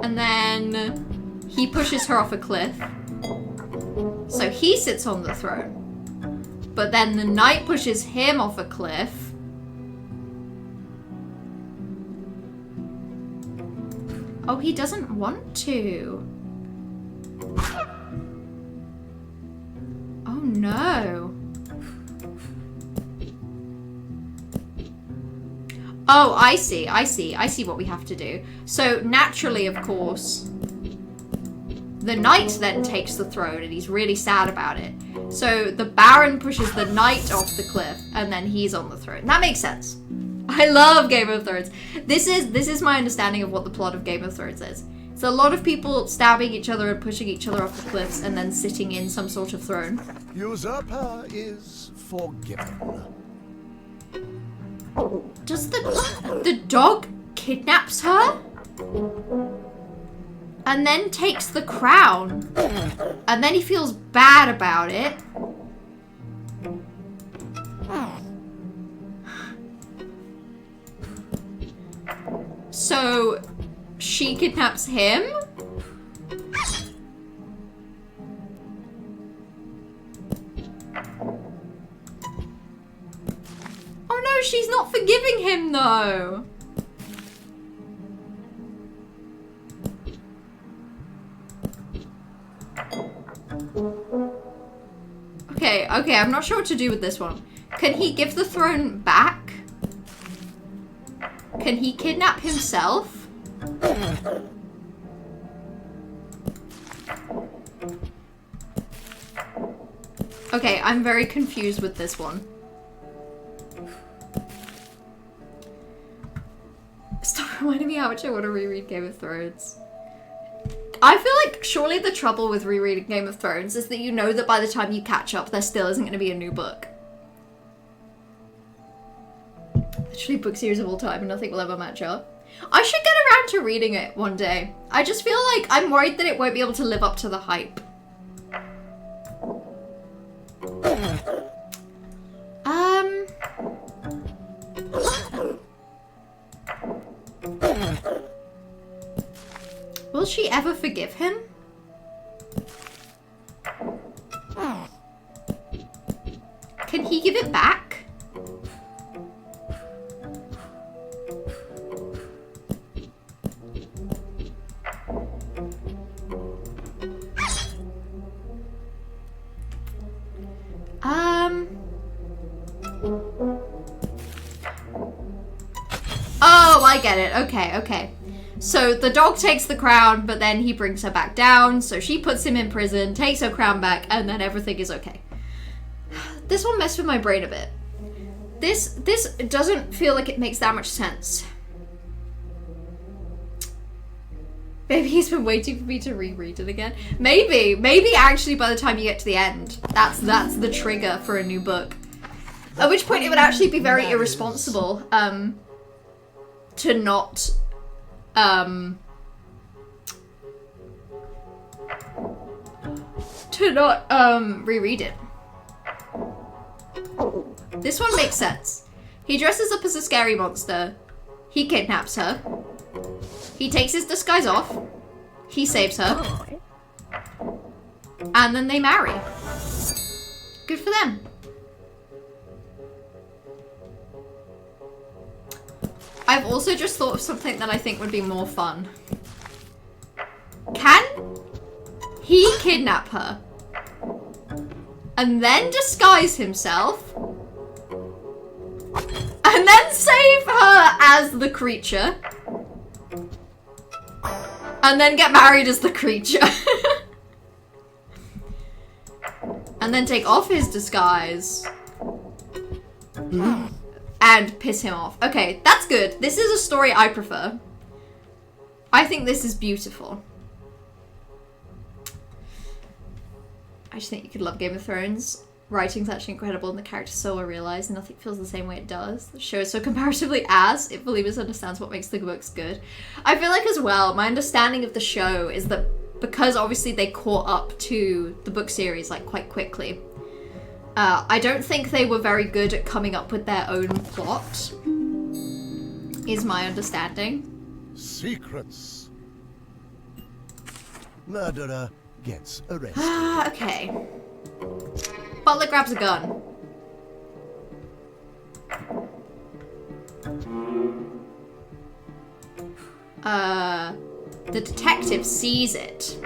And then he pushes her off a cliff. So he sits on the throne. But then the knight pushes him off a cliff. Oh, he doesn't want to. Oh no. Oh, I see what we have to do. So naturally, of course, the knight then takes the throne and he's really sad about it. So the Baron pushes the knight off the cliff and then he's on the throne. That makes sense. I love Game of Thrones. This is my understanding of what the plot of Game of Thrones is. It's a lot of people stabbing each other and pushing each other off the cliffs and then sitting in some sort of throne. Usurper is forgiven. Does the dog kidnaps her? And then takes the crown. And then he feels bad about it. So she kidnaps him? Oh no, she's not forgiving him though. Okay, I'm not sure what to do with this one. Can he give the throne back? Can he kidnap himself? Okay, I'm very confused with this one. Stop reminding me how much I want to reread Game of Thrones. I feel like surely the trouble with rereading Game of Thrones is that you know that by the time you catch up, there still isn't going to be a new book. Literally book series of all time and nothing will ever match up. I should get around to reading it one day. I just feel like I'm worried that it won't be able to live up to the hype. Will she ever forgive him? Can he give it back? Oh, I get it. Okay. So the dog takes the crown, but then he brings her back down, so she puts him in prison, takes her crown back, and then everything is okay. This one messed with my brain a bit. This doesn't feel like it makes that much sense. Maybe he's been waiting for me to reread it again. Maybe actually by the time you get to the end, that's the trigger for a new book. At which point it would actually be very irresponsible, to not reread it. This one makes sense. He dresses up as a scary monster. He kidnaps her. He takes his disguise off. He saves her. And then they marry. Good for them. I've also just thought of something that I think would be more fun. Can he kidnap her and then disguise himself and then save her as the creature and then get married as the creature and then take off his disguise and piss him off? Okay, that's good. This is a story I prefer. I think this is beautiful. I just think you could love Game of Thrones. Writing's actually incredible and the characters so well realized and nothing feels the same way it does. The show is so comparatively ass, it fully misunderstands what makes the books good. I feel like as well, my understanding of the show is that because obviously they caught up to the book series like quite quickly, I don't think they were very good at coming up with their own plot, is my understanding. Secrets. Murderer gets arrested. Okay. Butler grabs a gun. The detective sees it.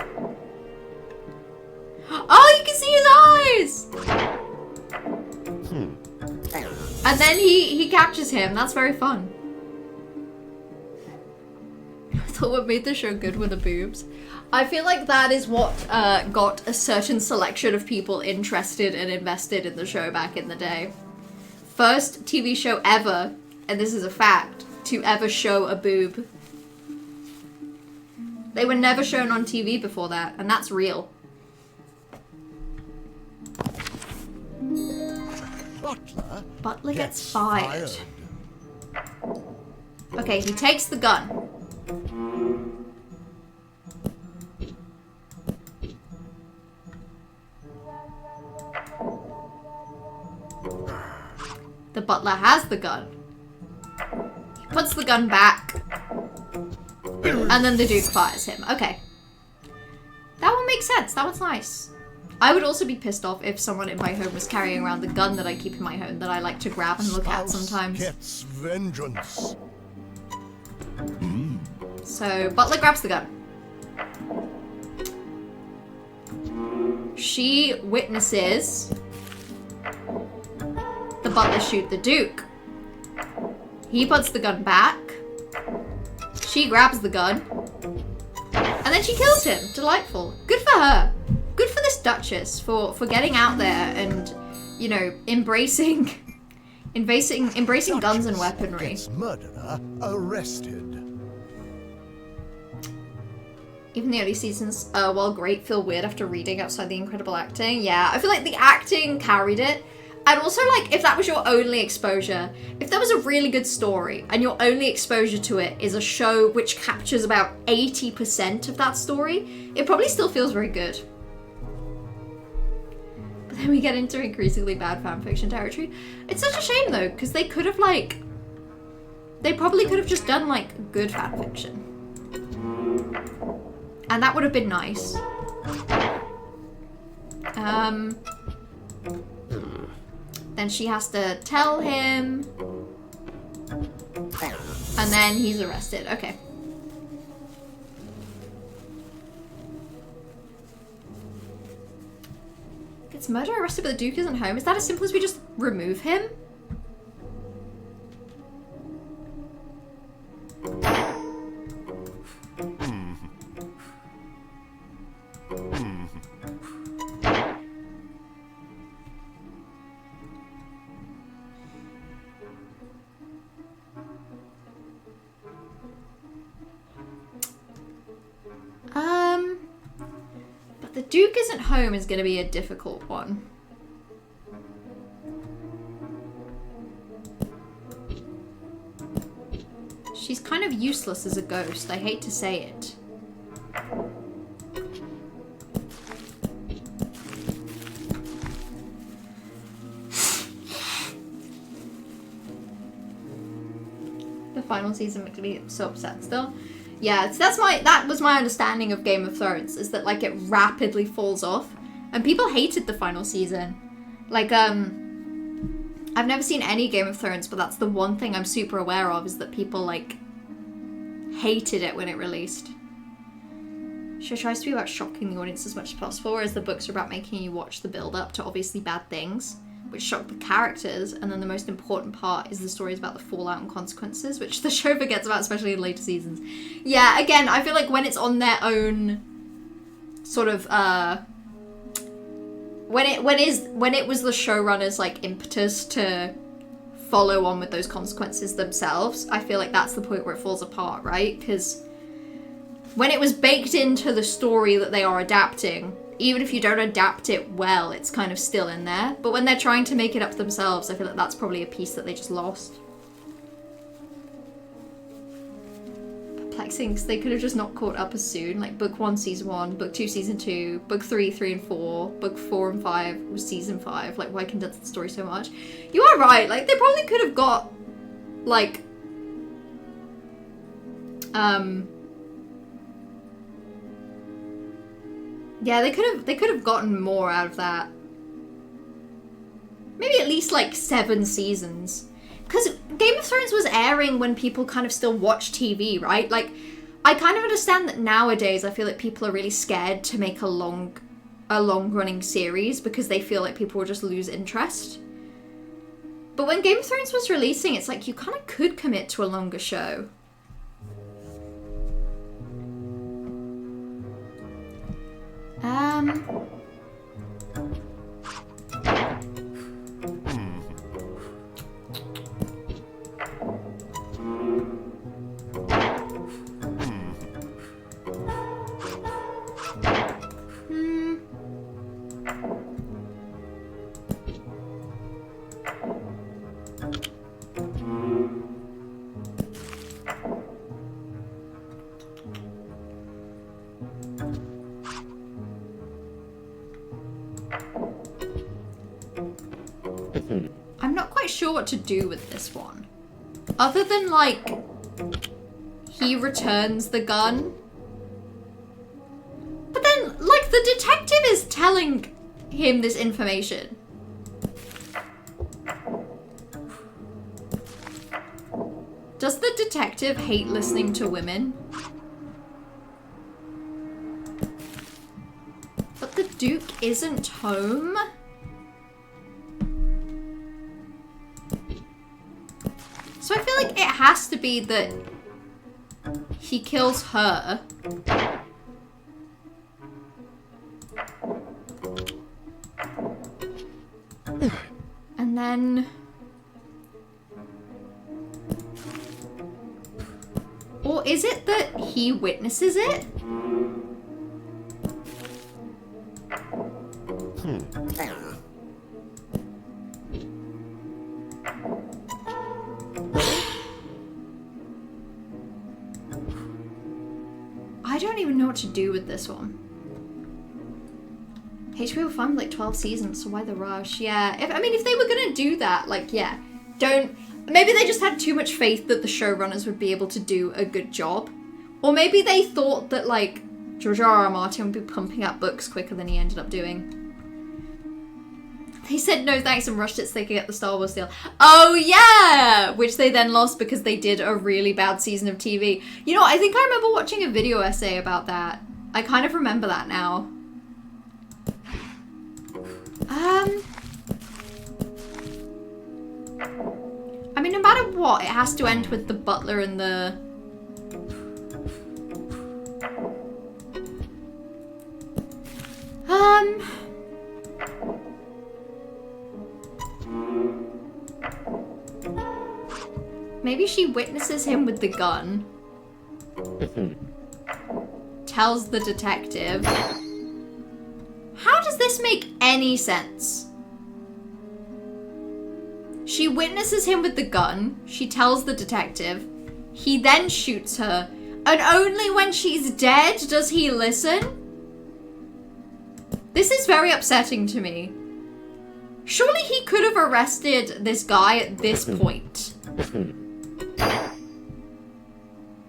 Oh, you can see his eyes! And then he captures him. That's very fun. I thought what made the show good were the boobs. I feel like that is what got a certain selection of people interested and invested in the show back in the day. First TV show ever, and this is a fact, to ever show a boob. They were never shown on TV before that, and that's real. Butler gets fired. Okay, he takes the gun. The butler has the gun. He puts the gun back. And then the Duke fires him. Okay. That one makes sense. That one's nice. I would also be pissed off if someone in my home was carrying around the gun that I keep in my home that I like to grab and look at sometimes. Gets vengeance. So, Butler grabs the gun. She witnesses the butler shoot the Duke. He puts the gun back. She grabs the gun. And then she kills him. Delightful. Good for her. Good for this Duchess for getting out there and, you know, embracing guns and weaponry. Gets murderer arrested. Even the early seasons, while great, feel weird after reading outside the incredible acting. Yeah, I feel like the acting carried it. And also, like, if that was your only exposure, if there was a really good story and your only exposure to it is a show which captures about 80% of that story, it probably still feels very good. But then we get into increasingly bad fanfiction territory. It's such a shame, though, because they could have, like... They probably could have just done, like, good fanfiction. And that would have been nice. Then she has to tell him. And then he's arrested. Okay. Gets murderer arrested but the Duke isn't home. Is that as simple as we just remove him? But the Duke isn't home is going to be a difficult one. She's kind of useless as a ghost. I hate to say it. The final season makes me so upset still. Yeah, so that was my understanding of Game of Thrones, is that like it rapidly falls off. And people hated the final season. Like, I've never seen any Game of Thrones, but that's the one thing I'm super aware of, is that people like hated it when it released. She tries to be about shocking the audience as much as possible, whereas the books are about making you watch the build up to obviously bad things, which shock the characters, and then the most important part is the stories about the fallout and consequences, which the show forgets about, especially in later seasons. Yeah, again, I feel like when it's on their own sort of when it was the showrunners like impetus to follow on with those consequences themselves, I feel like that's the point where it falls apart, right? Because when it was baked into the story that they are adapting, even if you don't adapt it well, it's kind of still in there. But when they're trying to make it up themselves, I feel like that's probably a piece that they just lost. Perplexing, because they could have just not caught up as soon. Like book 1, season 1, book 2, season 2, book 3, 3 and 4, book 4 and 5 was season 5. Like, why condense the story so much? You are right, like they probably could have got like yeah, they could have gotten more out of that. Maybe at least like 7 seasons. Because Game of Thrones was airing when people kind of still watch TV, right? Like, I kind of understand that nowadays I feel like people are really scared to make a long running series because they feel like people will just lose interest. But when Game of Thrones was releasing, it's like you kind of could commit to a longer show. I'm not quite sure what to do with this one. Other than, like, he returns the gun. But then, like, the detective is telling him this information. Does the detective hate listening to women? But the Duke isn't home? So I feel like it has to be that he kills her. And then... Or is it that he witnesses it? I don't even know what to do with this one. HBO filmed like 12 seasons, so why the rush? Yeah, I mean, if they were gonna do that, like, yeah, don't... Maybe they just had too much faith that the showrunners would be able to do a good job. Or maybe they thought that, like, George R.R. Martin would be pumping out books quicker than he ended up doing. They said no thanks and rushed it so they could get the Star Wars deal. Oh, yeah! Which they then lost because they did a really bad season of TV. You know, I think I remember watching a video essay about that. I kind of remember that now. I mean, no matter what, it has to end with the butler and the... Maybe she witnesses him with the gun. Tells the detective. How does this make any sense? She witnesses him with the gun. She tells the detective. He then shoots her. And only when she's dead does he listen? This is very upsetting to me. Surely he could have arrested this guy at this point.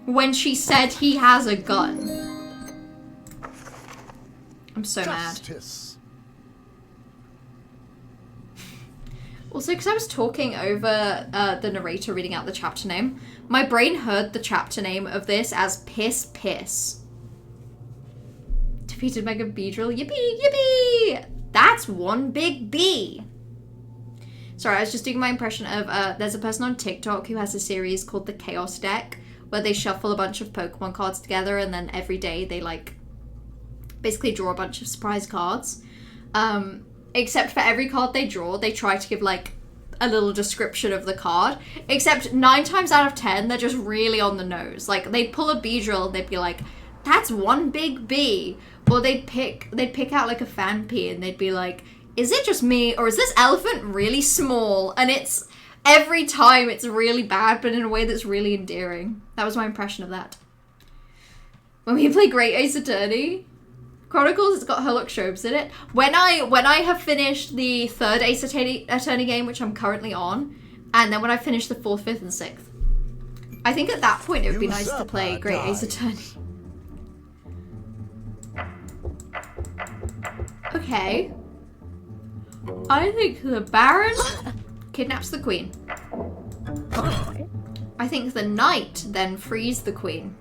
When she said he has a gun. I'm so Justice. mad. Also, because I was talking over the narrator reading out the chapter name, my brain heard the chapter name of this as Piss Piss. Defeated Mega Beedrill, yippee, yippee! That's one big B. Sorry, I was just doing my impression of, there's a person on TikTok who has a series called The Chaos Deck, where they shuffle a bunch of Pokemon cards together and then every day they, like, basically draw a bunch of surprise cards. Except for every card they draw, they try to give, like, a little description of the card. Except 9 times out of 10, they're just really on the nose. Like, they'd pull a Beedrill and they'd be like, that's one big B. Or they'd pick out, like, a Fanpy and they'd be like, is it just me or is this elephant really small? And it's, every time it's really bad, but in a way that's really endearing. That was my impression of that. When we play Great Ace Attorney... Chronicles, it's got Herlock Shrobes in it. When I have finished the 3rd Ace Attorney game, which I'm currently on, and then when I finish the 4th, 5th, and 6th, I think at that point it would be nice to play Great Ace Attorney. Okay. I think the Baron kidnaps the Queen. I think the Knight then frees the Queen.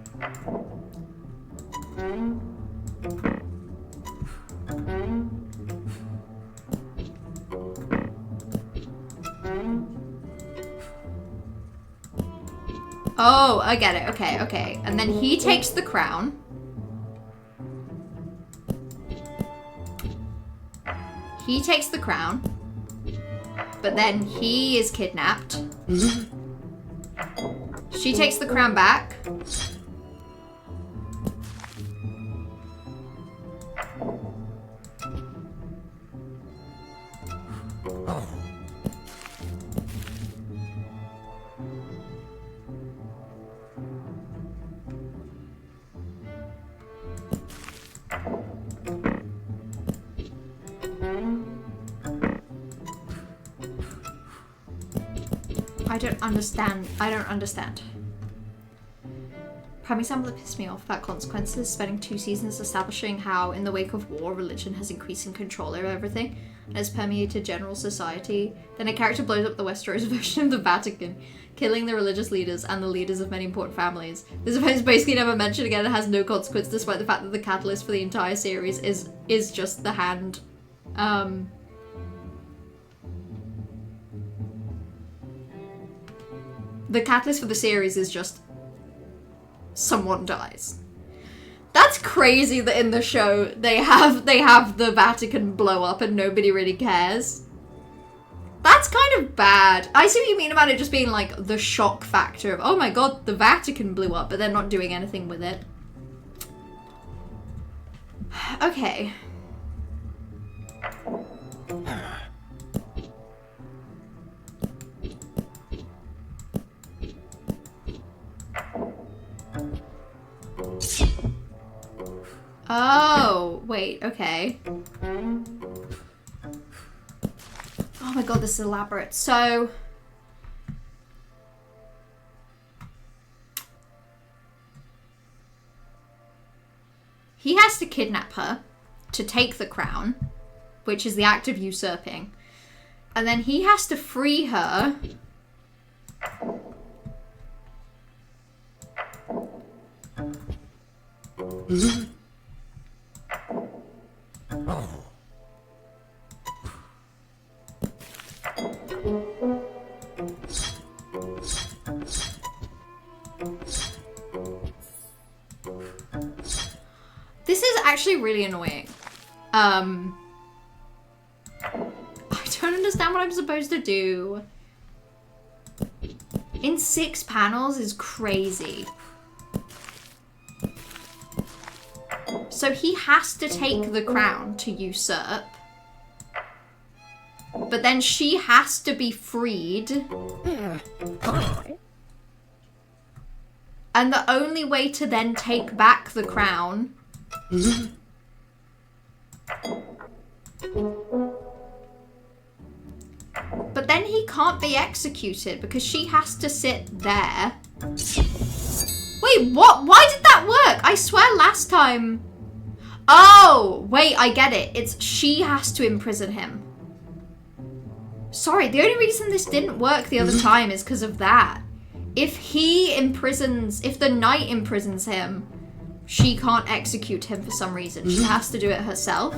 Oh, I get it. Okay, okay. And then he takes the crown. He takes the crown. But then he is kidnapped. She takes the crown back. I don't understand. Prime example that pissed me off about Consequences, spending 2 seasons establishing how, in the wake of war, religion has increasing control over everything and has permeated general society. Then a character blows up the Westeros version of the Vatican, killing the religious leaders and the leaders of many important families. This event is basically never mentioned again and has no consequence, despite the fact that the catalyst for the entire series is just the hand. The catalyst for the series is just someone dies. That's crazy that in the show they have the Vatican blow up and nobody really cares. That's kind of bad. I see what you mean about it just being like the shock factor of, oh my god, the Vatican blew up, but they're not doing anything with it. Okay. Oh, wait, okay. Oh my god, this is elaborate. So... he has to kidnap her to take the crown, which is the act of usurping. And then he has to free her... This is actually really annoying. I don't understand what I'm supposed to do. In 6 panels is crazy. So he has to take the crown to usurp. But then she has to be freed. And the only way to then take back the crown... But then he can't be executed because she has to sit there. Wait, what? Why did that work? I swear last time... Oh, wait, I get it. It's she has to imprison him. Sorry, the only reason this didn't work the other time is because of that. If the knight imprisons him, she can't execute him for some reason. She has to do it herself.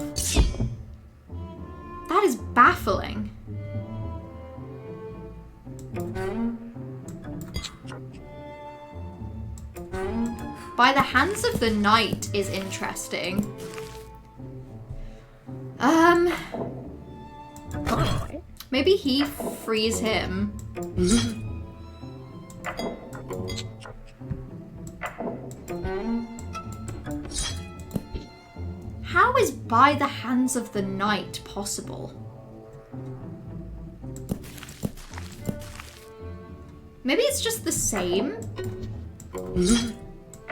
That is baffling. By the hands of the knight is interesting. Maybe he frees him. How is by the hands of the knight possible? Maybe it's just the same.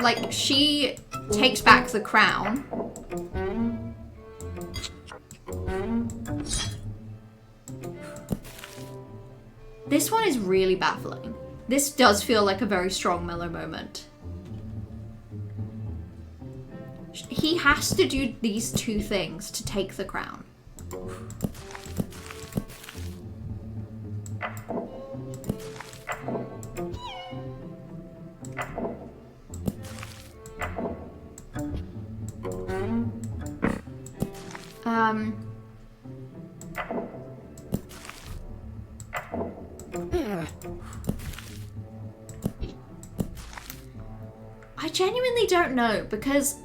Like, she takes back the crown. This one is really baffling. This does feel like a very strong Mellow moment. He has to do these 2 things to take the crown. I genuinely don't know, because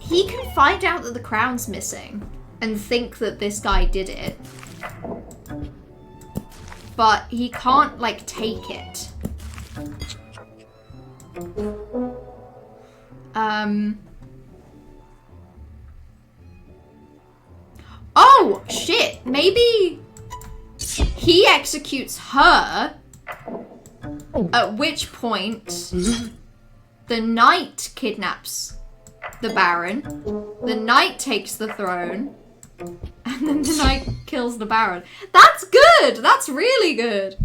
he can find out that the crown's missing and think that this guy did it, but he can't, like, take it. Oh, shit! Maybe he executes her, at which point the knight kidnaps the Baron, the knight takes the throne, and then the knight kills the Baron. That's good! That's really good!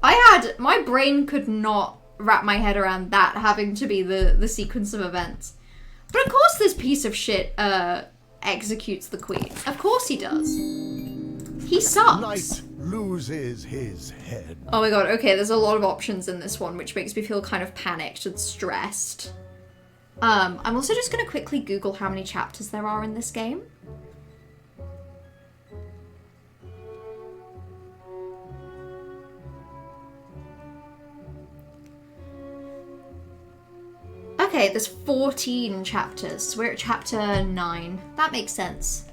My brain could not wrap my head around that having to be the sequence of events. But of course this piece of shit executes the queen. Of course he does. He sucks. Knight loses his head. Oh my god, okay, there's a lot of options in this one, which makes me feel kind of panicked and stressed. I'm also just gonna quickly Google how many chapters there are in this game. Okay, there's 14 chapters, so we're at chapter 9. That makes sense.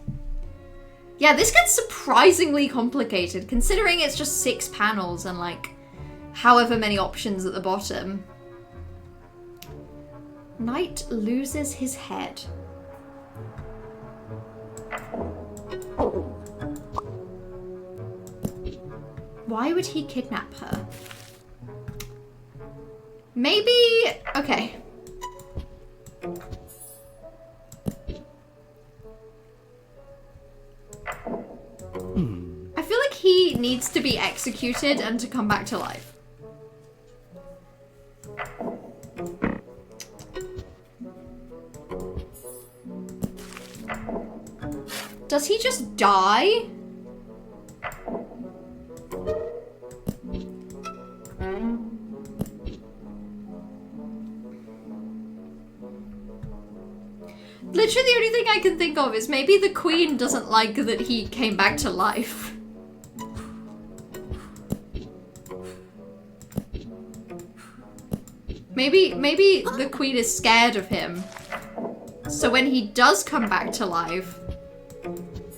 Yeah, this gets surprisingly complicated, considering it's just 6 panels and, like, however many options at the bottom. Knight loses his head. Why would he kidnap her? Maybe... okay. I feel like he needs to be executed and to come back to life. Does he just die? Literally the only thing I can think of is maybe the queen doesn't like that he came back to life. Maybe the queen is scared of him. So when he does come back to life,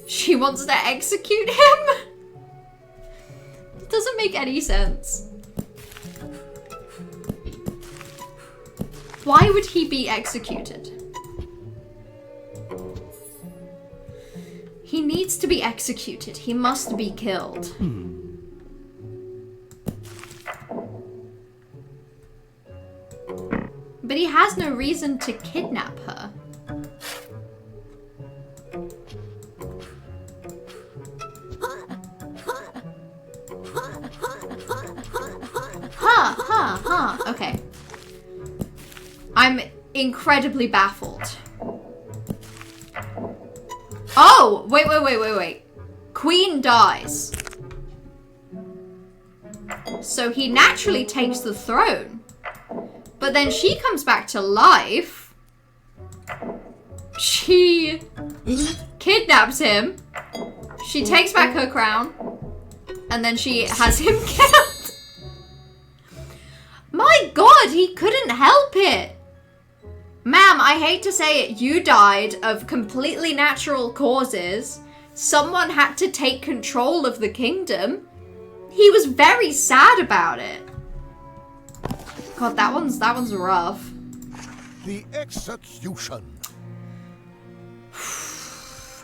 she wants to execute him? It doesn't make any sense. Why would he be executed? He needs to be executed. He must be killed. But he has no reason to kidnap her. Okay. I'm incredibly baffled. Oh, wait. Queen dies. So he naturally takes the throne. But then she comes back to life. She kidnaps him. She takes back her crown. And then she has him killed. My god, he couldn't help it. Ma'am, I hate to say it, you died of completely natural causes. Someone had to take control of the kingdom. He was very sad about it. God, that one's rough. The execution.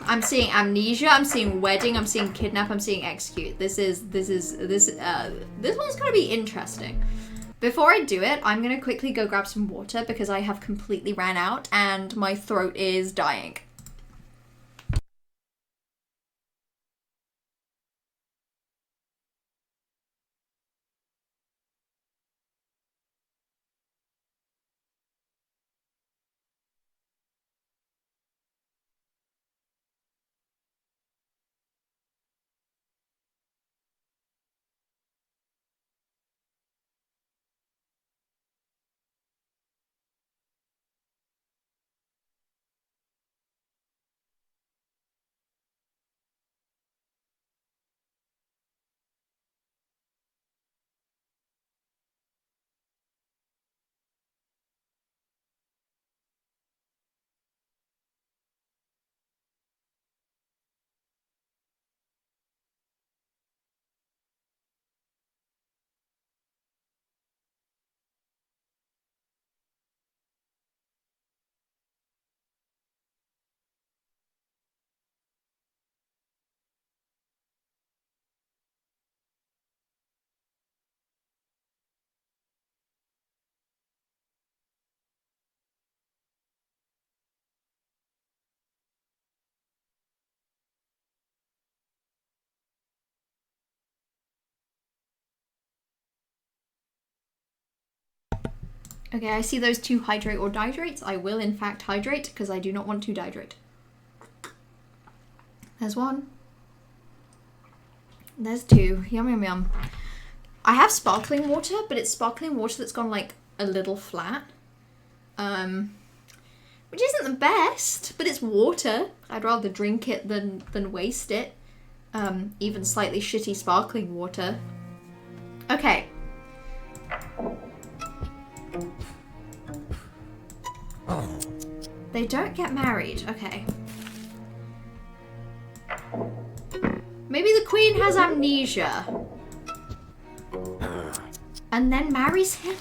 I'm seeing amnesia, I'm seeing wedding, I'm seeing kidnap, I'm seeing execute. This one's gonna be interesting. Before I do it, I'm gonna quickly go grab some water because I have completely ran out and my throat is dying. Okay, I see those 2 hydrate or dihydrates. I will in fact hydrate because I do not want to dihydrate. There's 1. There's 2. Yum, yum, yum. I have sparkling water, but it's sparkling water that's gone like a little flat. Which isn't the best, but it's water. I'd rather drink it than waste it. Even slightly shitty sparkling water. Okay. They don't get married. Okay. Maybe the queen has amnesia. And then marries him?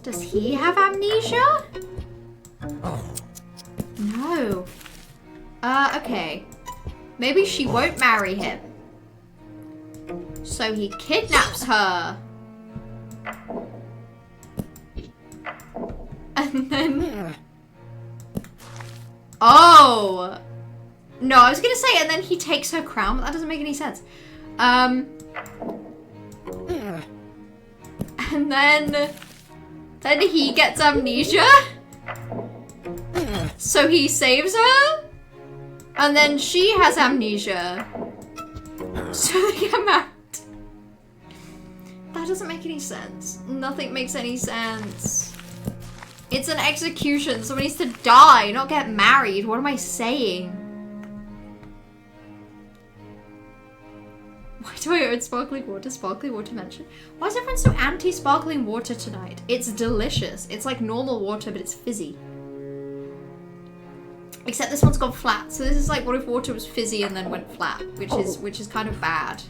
Does he have amnesia? No. Okay. Maybe she won't marry him. So he kidnaps her. And then... Oh! No, I was gonna say, and then he takes her crown, but that doesn't make any sense. And then he gets amnesia? So he saves her? And then she has amnesia. So they get married. That doesn't make any sense. Nothing makes any sense. It's an execution. Someone needs to die, not get married. What am I saying? Why do I own sparkling water? Sparkling water mentioned. Why is everyone so anti-sparkling water tonight? It's delicious. It's like normal water, but it's fizzy. Except this one's gone flat. So this is like, what if water was fizzy and then went flat? Which is kind of bad.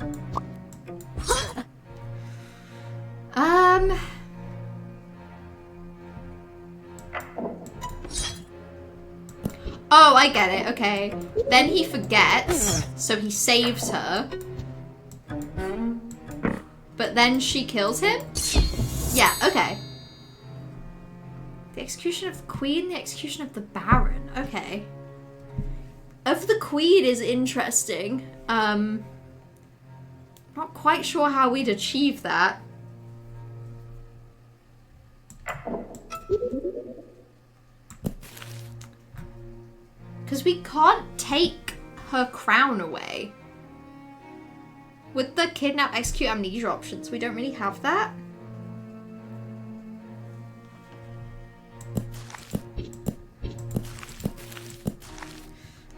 Oh, I get it. Okay. Then he forgets, so he saves her. But then she kills him? Yeah, okay. The execution of the queen, the execution of the baron. Okay. Of the queen is interesting. Not quite sure how we'd achieve that. Because we can't take her crown away. With the kidnap, execute, amnesia options, we don't really have that.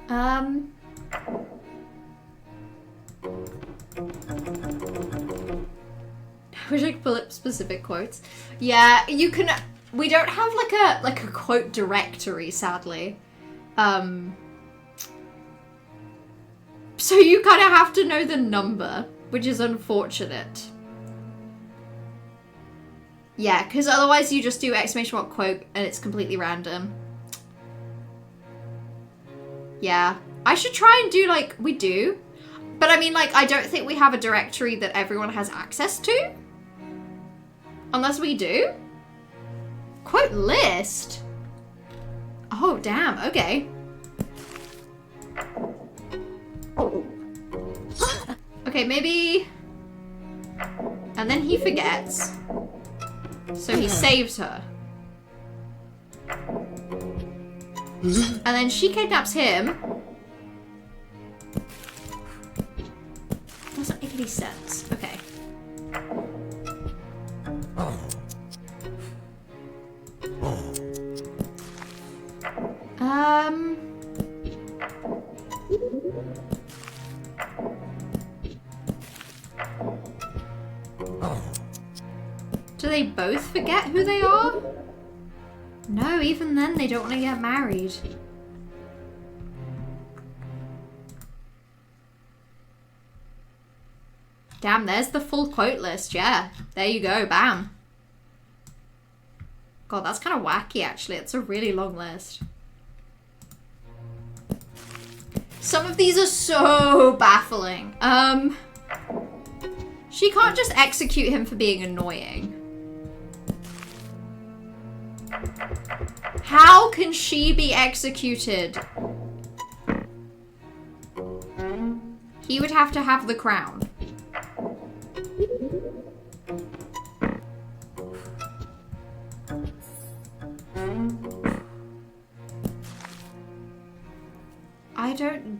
I wish I could pull up specific quotes. Yeah, you can. We don't have like a quote directory, sadly. So you kind of have to know the number, which is unfortunate. Yeah, because otherwise you just do exclamation mark quote and it's completely random. Yeah, I should try and do like we do. But I mean, like, I don't think we have a directory that everyone has access to. Unless we do. Quote list? Oh, damn, okay. Okay, maybe... And then he forgets. So he saves her. And then she kidnaps him. Doesn't make any sense. Okay. Do they both forget who they are? No, even then they don't want to get married. Damn, there's the full quote list, yeah. There you go, bam. God, that's kind of wacky, actually. It's a really long list. Some of these are so baffling. She can't just execute him for being annoying. How can she be executed? He would have to have the crown.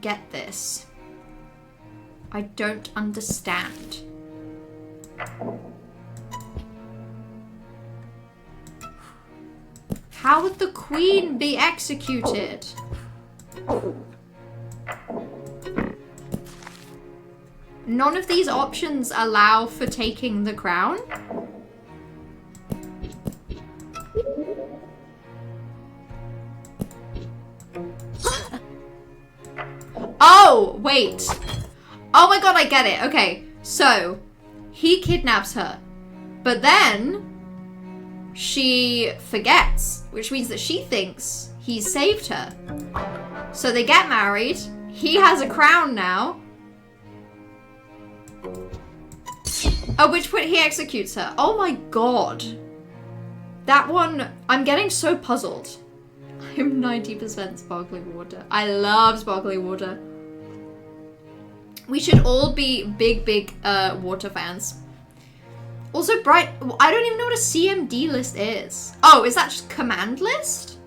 get this. I don't understand. How would the queen be executed? None of these options allow for taking the crown. Oh, wait. Oh my god, I get it. Okay, so he kidnaps her, but then she forgets, which means that she thinks he saved her. So they get married. He has a crown now. At which point he executes her. Oh my god. That one, I'm getting so puzzled. I'm 90% sparkling water. I love sparkling water. We should all be big water fans. Also, Bright, I don't even know what a CMD list is. Oh, is that just command list?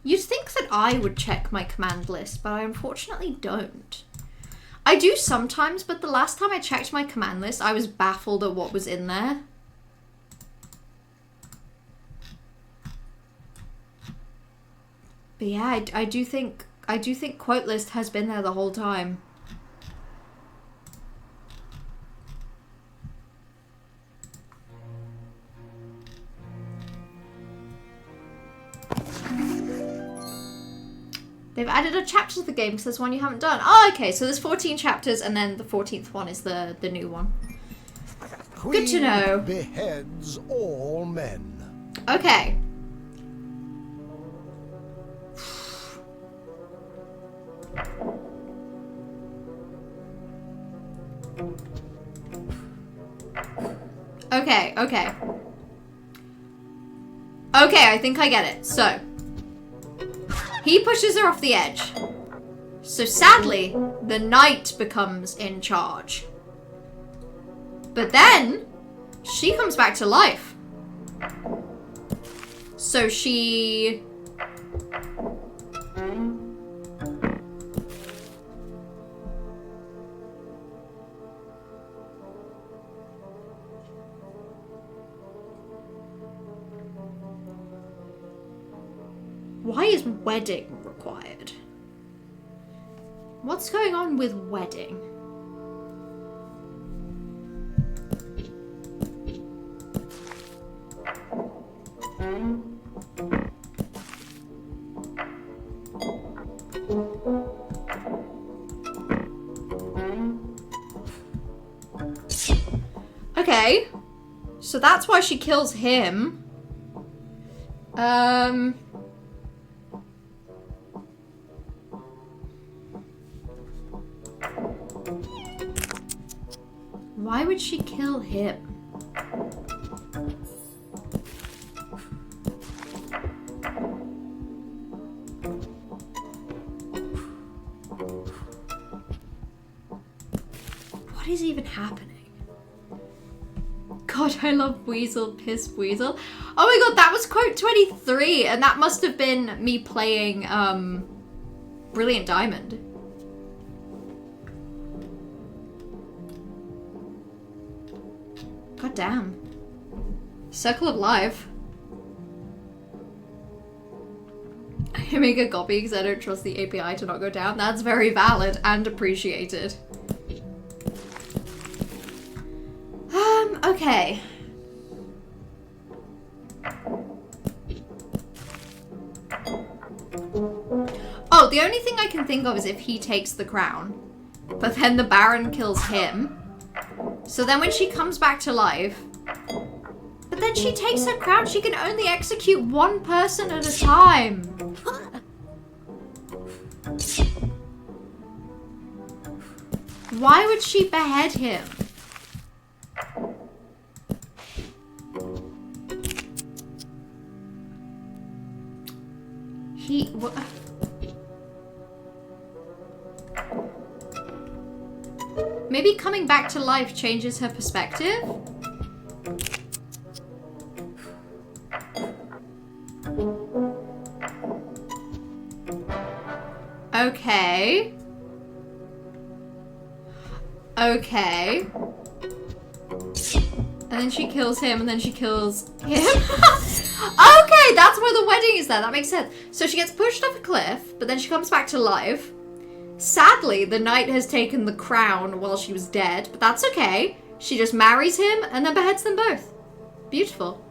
You'd think that I would check my command list, but I unfortunately don't. I do sometimes, but the last time I checked my command list, I was baffled at what was in there. But yeah, I do think quote list has been there the whole time. They've added a chapter to the game because there's one you haven't done. Oh, okay, so there's 14 chapters and then the 14th one is the new one. Queen Good to know. beheads all men. Okay. Okay, okay. Okay, I think I get it. So, he pushes her off the edge. So sadly, the knight becomes in charge. But then, she comes back to life. So she... Why is wedding required? What's going on with wedding? Okay, so that's why she kills him. Why would she kill him? What is even happening? God, I love Weasel, Piss Weasel. Oh my god, that was quote 23, and that must have been me playing, Brilliant Diamond. God damn. Circle of Life. I make a copy because I don't trust the API to not go down. That's very valid and appreciated. Okay. Oh, the only thing I can think of is if he takes the crown, but then the Baron kills him. So then when she comes back to life, but then she takes her crown, she can only execute one person at a time. Why would she behead him? Maybe coming back to life changes her perspective? Okay. Okay. And then she kills him, and then she kills him. Okay, that's where the wedding is there. That makes sense. So she gets pushed off a cliff, but then she comes back to life. Sadly, the knight has taken the crown while she was dead, but that's okay. She just marries him and then beheads them both. Beautiful.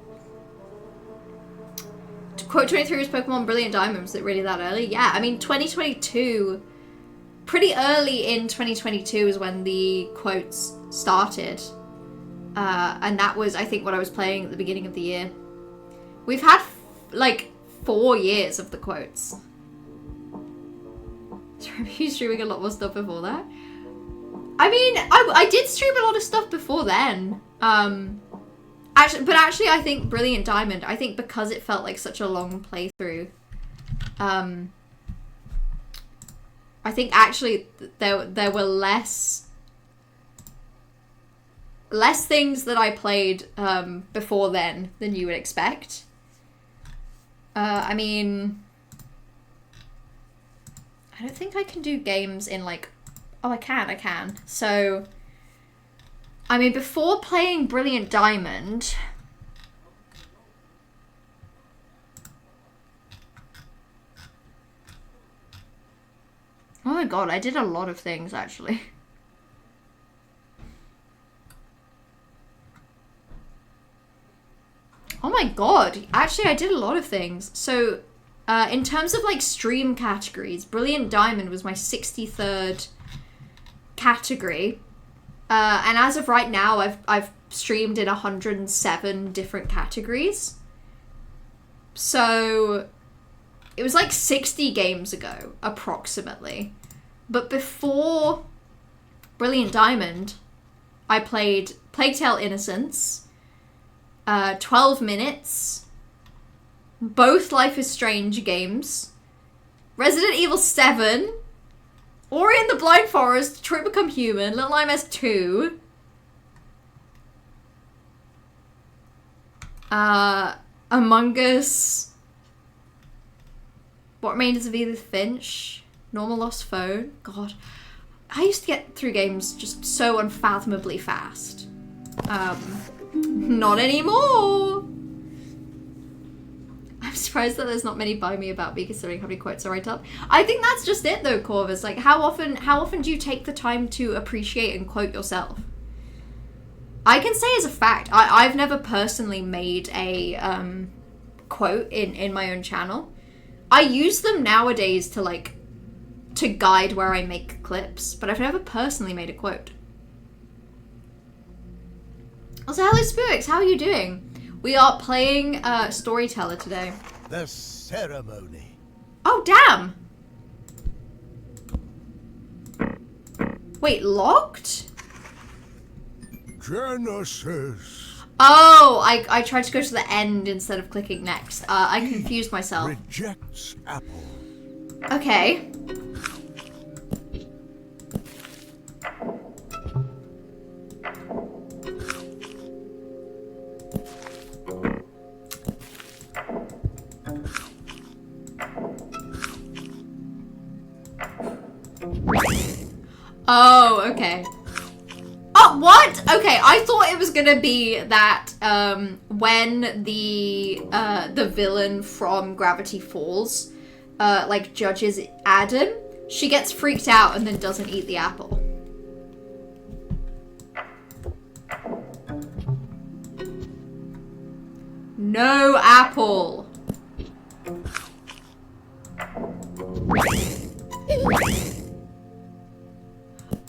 Quote 23 was Pokemon Brilliant Diamond. Was it really that early? Yeah, I mean, 2022... Pretty early in 2022 is when the quotes started. And that was, I think, what I was playing at the beginning of the year. We've had, like, 4 years of the quotes. So you streaming a lot more stuff before that? I mean, I did stream a lot of stuff before then. Actually, I think Brilliant Diamond, I think because it felt like such a long playthrough, I think actually there were less things that I played before then than you would expect. I mean, I don't think I can do games in like, oh, I can. So, I mean, before playing Brilliant Diamond, oh my god, I did a lot of things, actually. Oh my god, actually I did a lot of things. So, in terms of like stream categories, Brilliant Diamond was my 63rd category. And as of right now, I've streamed in 107 different categories. So... it was like 60 games ago, approximately. But before Brilliant Diamond, I played Plague Tale Innocence, 12 Minutes, both Life is Strange games, Resident Evil 7, Ori and the Blind Forest, Detroit Become Human, Little Nightmares 2, Among Us, What Remains of Edith Finch, Normal Lost Phone. God, I used to get through games just so unfathomably fast. Not anymore. I'm surprised that there's not many by me about me considering how many quotes I write up. I think that's just it though, Corvus. Like, how often do you take the time to appreciate and quote yourself? I can say as a fact, I've never personally made a quote in my own channel. I use them nowadays to guide where I make clips, but I've never personally made a quote. Also, hello Spookx, how are you doing? We are playing Storyteller today. The ceremony. Oh, damn! Wait, locked? Genesis. Oh, I tried to go to the end instead of clicking next. I confused myself. Rejects apple. Okay. Oh, okay. Oh, what? Okay, I thought it was gonna be that when the villain from Gravity Falls judges Adam, she gets freaked out and then doesn't eat the apple. No apple.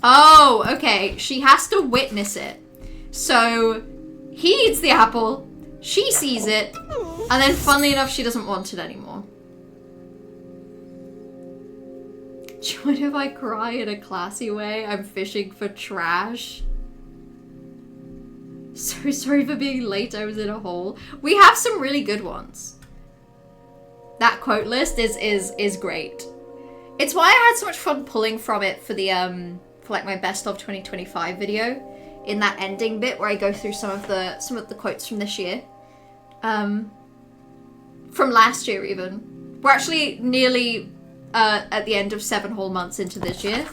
Oh, okay. She has to witness it. So, he eats the apple, she sees it, and then funnily enough, she doesn't want it anymore. Join if I cry in a classy way? I'm fishing for trash. So sorry for being late, I was in a hole. We have some really good ones. That quote list is great. It's why I had so much fun pulling from it for the for like my best of 2025 video, in that ending bit where I go through some of the quotes from this year. From last year even. We're actually nearly at the end of 7 whole months into this year.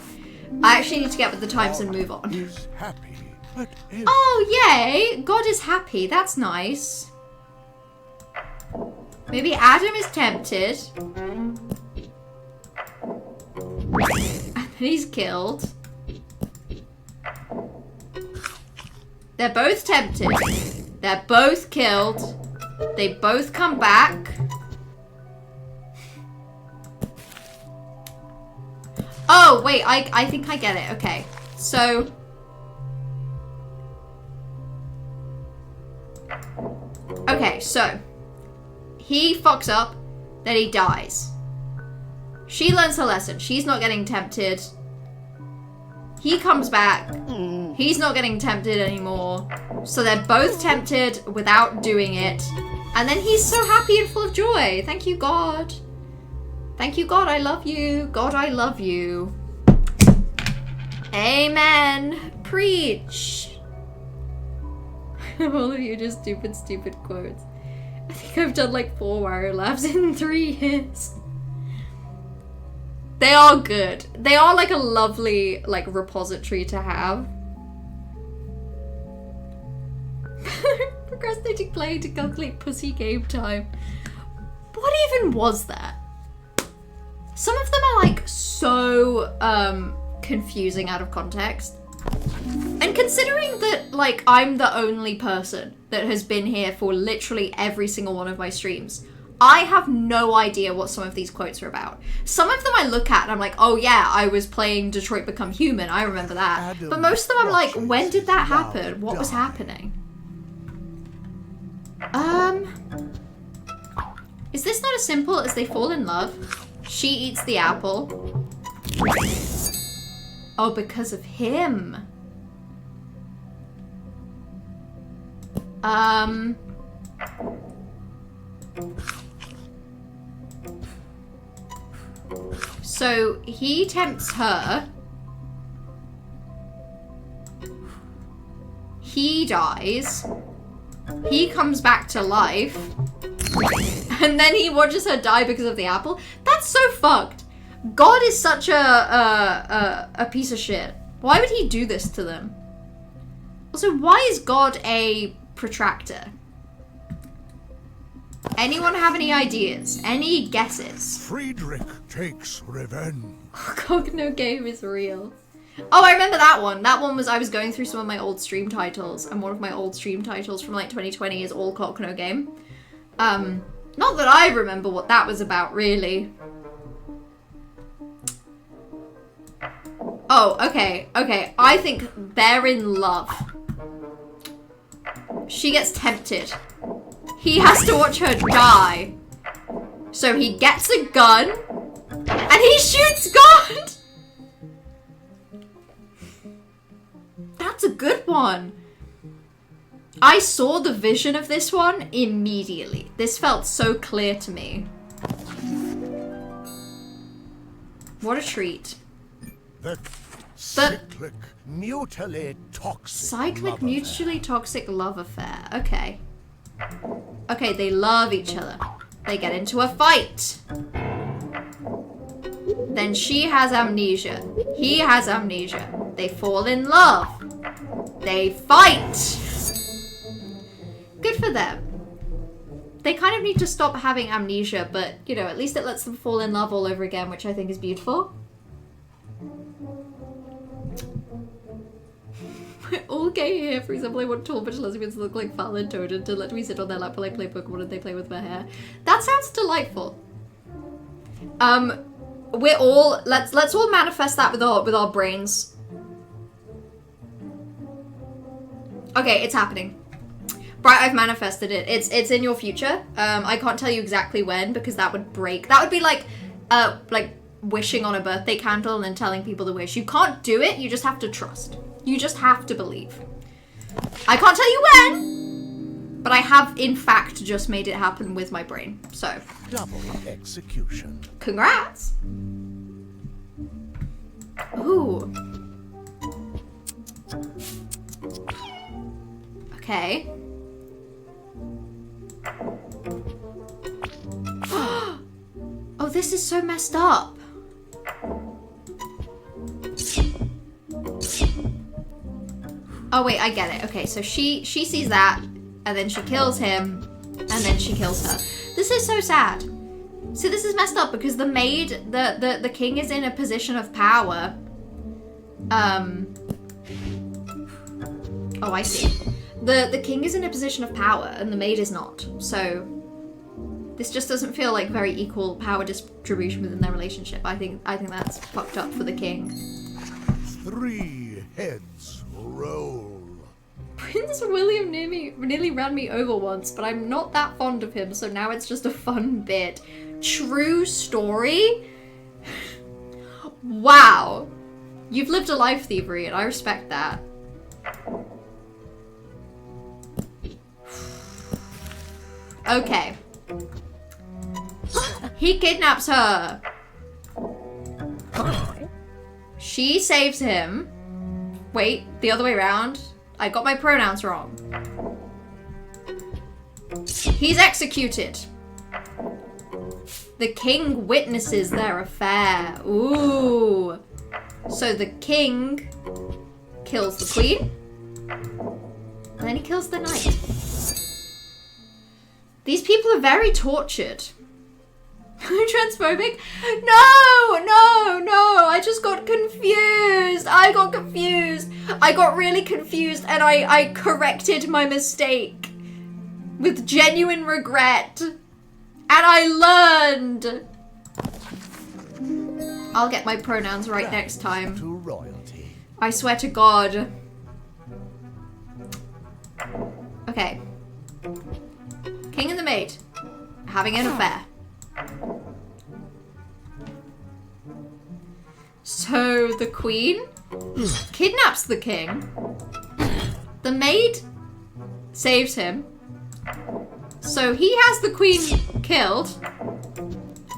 I actually need to get with the times and move on. Is happy, but Oh, yay! God is happy. That's nice. Maybe Adam is tempted. And then he's killed. They're both tempted. They're both killed. They both come back. Oh, wait, I think I get it. Okay, so... Okay, so... He fucks up, then he dies. She learns her lesson. She's not getting tempted. He comes back. He's not getting tempted anymore. So they're both tempted without doing it. And then he's so happy and full of joy. Thank you, God. Thank you, God. I love you. God, I love you. Amen. Preach. All of you just stupid quotes. I think I've done like 4 Wario Labs in 3 years. They are good. They are like a lovely like repository to have. Procrastinating playing to calculate pussy game time. What even was that? Some of them are like so confusing out of context. And considering that like I'm the only person that has been here for literally every single one of my streams, I have no idea what some of these quotes are about. Some of them I look at and I'm like, oh yeah, I was playing Detroit Become Human, I remember that. But most of them I'm like, when did that happen? What was happening? Is this not as simple as they fall in love? She eats the apple. Oh, because of him. So he tempts her. He dies. He comes back to life. And then he watches her die because of the apple. That's so fucked. God is such a piece of shit. Why would he do this to them? Also, why is God a protractor? Anyone have any ideas? Any guesses? Friedrich takes revenge. Cogno game is real. Oh, I remember that one. That one was, I was going through some of my old stream titles, and one of my old stream titles from like 2020 is all Cogno game. Not that I remember what that was about, really. Oh, okay, okay. I think they're in love. She gets tempted. He has to watch her die. So he gets a gun, and he shoots God! That's a good one. I saw the vision of this one immediately. This felt so clear to me. What a treat. The cyclic, mutually toxic. Cyclic, mutually toxic love affair. Okay. Okay, they love each other. They get into a fight. Then she has amnesia. He has amnesia. They fall in love. They fight. Good for them. They kind of need to stop having amnesia, but, you know, at least it lets them fall in love all over again, which I think is beautiful. All gay here, for example, I want tall but lesbians to look like Fallon and Toad and to let me sit on their lap while I play Pokemon and they play with my hair. That sounds delightful. We're all, let's all manifest that with our brains. Okay, it's happening. Bright, I've manifested it. It's in your future. I can't tell you exactly when because that would break. That would be like wishing on a birthday candle and then telling people to wish. You can't do it, you just have to trust. You just have to believe. I can't tell you when, but I have in fact just made it happen with my brain. So, Double execution. Congrats. Ooh. Okay. Oh, this is so messed up. Oh wait, I get it. Okay, so she sees that, and then she kills him, and then she kills her. This is so sad. See, this is messed up because the maid, the king is in a position of power. Oh, I see. The king is in a position of power, and the maid is not. So this just doesn't feel like very equal power distribution within their relationship. I think that's fucked up for the king. 3 heads roll. Prince William nearly ran me over once, but I'm not that fond of him, so now it's just a fun bit. True story? Wow. You've lived a life, Thievery, and I respect that. Okay. He kidnaps her. She saves him. Wait, the other way around. I got my pronouns wrong. He's executed. The king witnesses their affair. Ooh. So the king kills the queen. And then he kills the knight. These people are very tortured. Transphobic? No! I just got confused. I got really confused and I corrected my mistake with genuine regret. And I learned. I'll get my pronouns right next time. To royalty. I swear to God. Okay. King and the maid having an affair. So the queen kidnaps the king. The maid saves him. So he has the queen killed.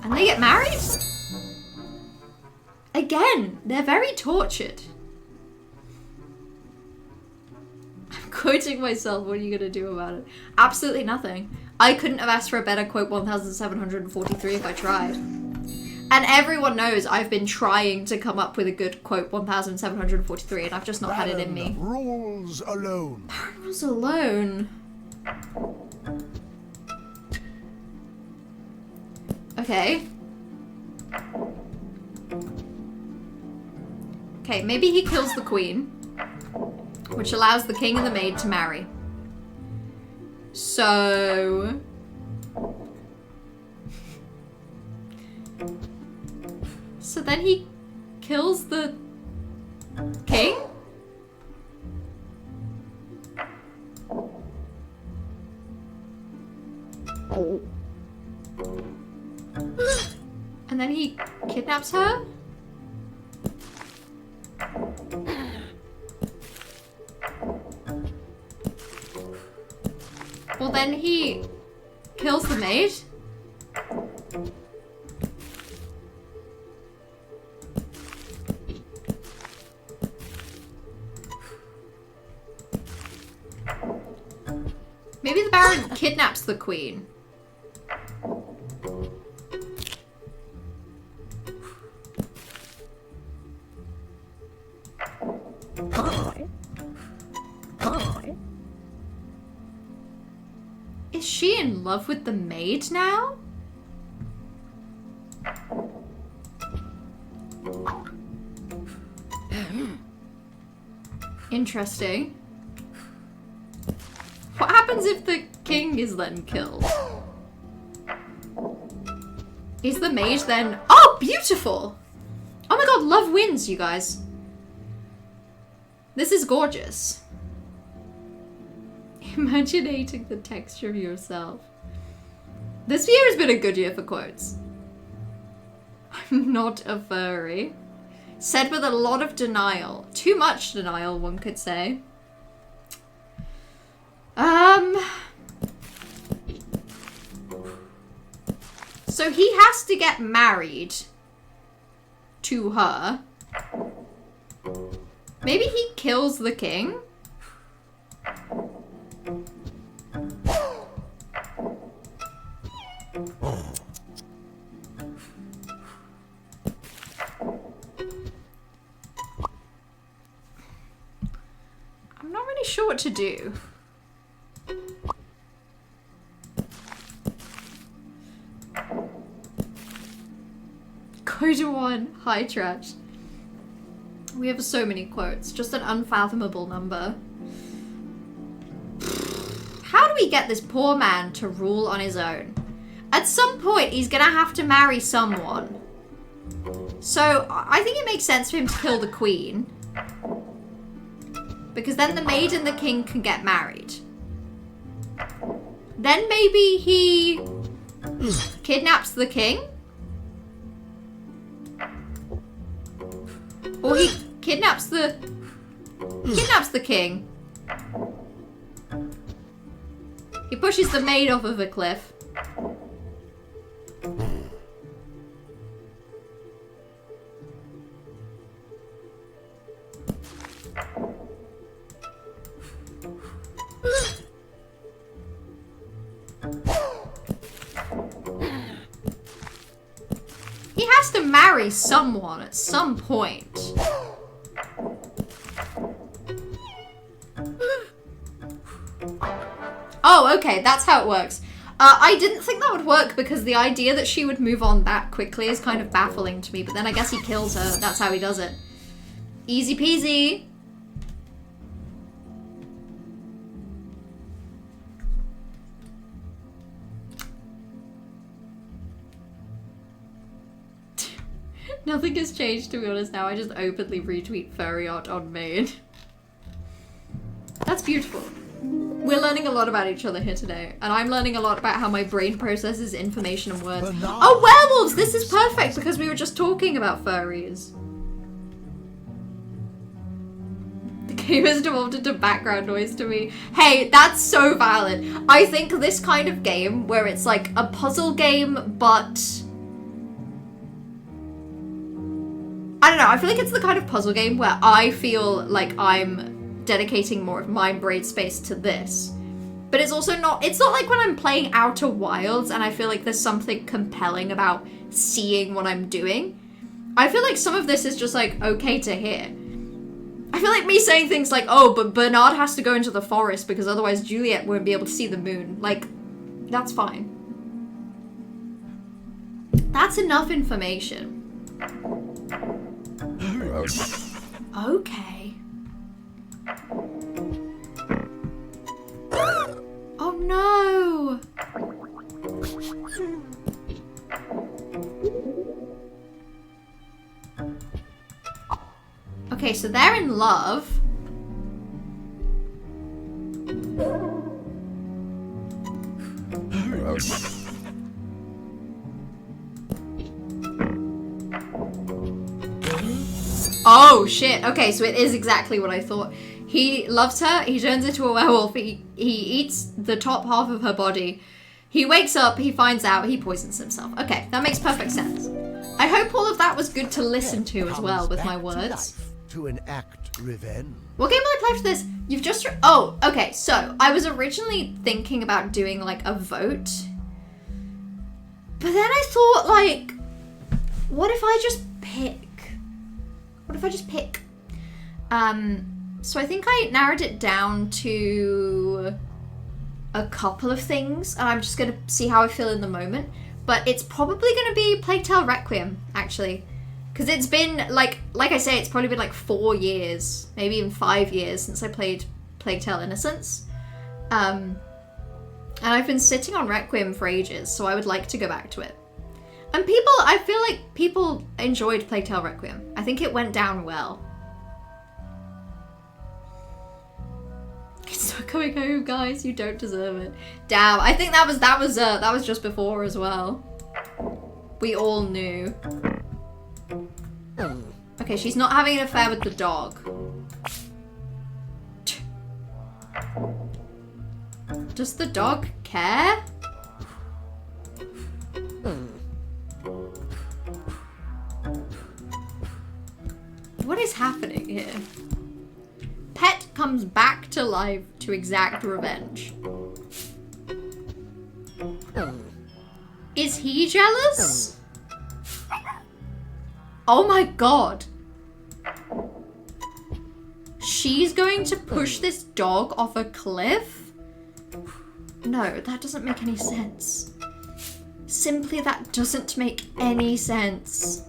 And they get married? Again, they're very tortured. I'm quoting myself. What are you going to do about it? Absolutely nothing. I couldn't have asked for a better quote 1743 if I tried. And everyone knows I've been trying to come up with a good quote 1743 and I've just not had it in me. Rules alone. Rules alone. Okay. Okay, maybe he kills the queen, which allows the king and the maid to marry. So... So then he kills the king? And then he kidnaps her? Well, then he kills the maid? Maybe the Baron kidnaps the queen. Is she in love with the maid now? Interesting. What happens if the king is then killed? Is the maid then... Oh, beautiful! Oh my god, love wins, you guys. This is gorgeous. Imaginating the texture of yourself. This year has been a good year for quotes. I'm not a furry. Said with a lot of denial. Too much denial, one could say. So he has to get married to her. Maybe he kills the king? I'm not really what to do. Quota 1, high trash. We have so many quotes, just an unfathomable number. How do we get this poor man to rule on his own? At some point, he's gonna have to marry someone. So, I think it makes sense for him to kill the queen. Because then the maid and the king can get married. Then maybe he kidnaps the king? Or he kidnaps the king. He pushes the maid off of a cliff. He has to marry someone at some point. Oh, okay, that's how it works. I didn't think that would work because the idea that she would move on that quickly is kind of baffling to me, but then I guess he kills her. That's how he does it. Easy peasy. Nothing has changed, to be honest. Now I just openly retweet furry art on main. That's beautiful. We're learning a lot about each other here today, and I'm learning a lot about how my brain processes information and words. Oh, werewolves! This is perfect because we were just talking about furries. The game has devolved into background noise to me. Hey, that's so valid. I think this kind of game where it's like a puzzle game, but I don't know, I feel like it's the kind of puzzle game where I feel like I'm dedicating more of my brain space to this. But it's also not, it's not like when I'm playing Outer Wilds and I feel like there's something compelling about seeing what I'm doing. I feel like some of this is just like okay to hear. I feel like me saying things like, oh, but Bernard has to go into the forest because otherwise Juliet won't be able to see the moon. Like, that's fine. That's enough information. Okay. Oh no! Okay, so they're in love. Oh shit, okay, so it is exactly what I thought. He loves her, he turns into a werewolf, he eats the top half of her body. He wakes up, he finds out, he poisons himself. Okay, that makes perfect sense. I hope all of that was good to listen to as well with my words. To enact revenge. What game will I play after this? You've just... Oh, okay, so I was originally thinking about doing like a vote. But then I thought like, what if I just pick? What if I just pick? So I think I narrowed it down to a couple of things, and I'm just gonna see how I feel in the moment. But it's probably gonna be Plague Tale Requiem, actually. Because it's been, like I say, it's probably been like 4 years, maybe even 5 years since I played Plague Tale Innocence. And I've been sitting on Requiem for ages, so I would like to go back to it. And I feel like people enjoyed Plague Tale Requiem. I think it went down well. It's not coming home, guys. You don't deserve it. Damn, I think that was just before as well. We all knew. Okay, she's not having an affair with the dog. Does the dog care? What is happening here? Pet comes back to life to exact revenge. Is he jealous? she's going to push this dog off a cliff? No, that doesn't make any sense. Simply, that doesn't make any sense.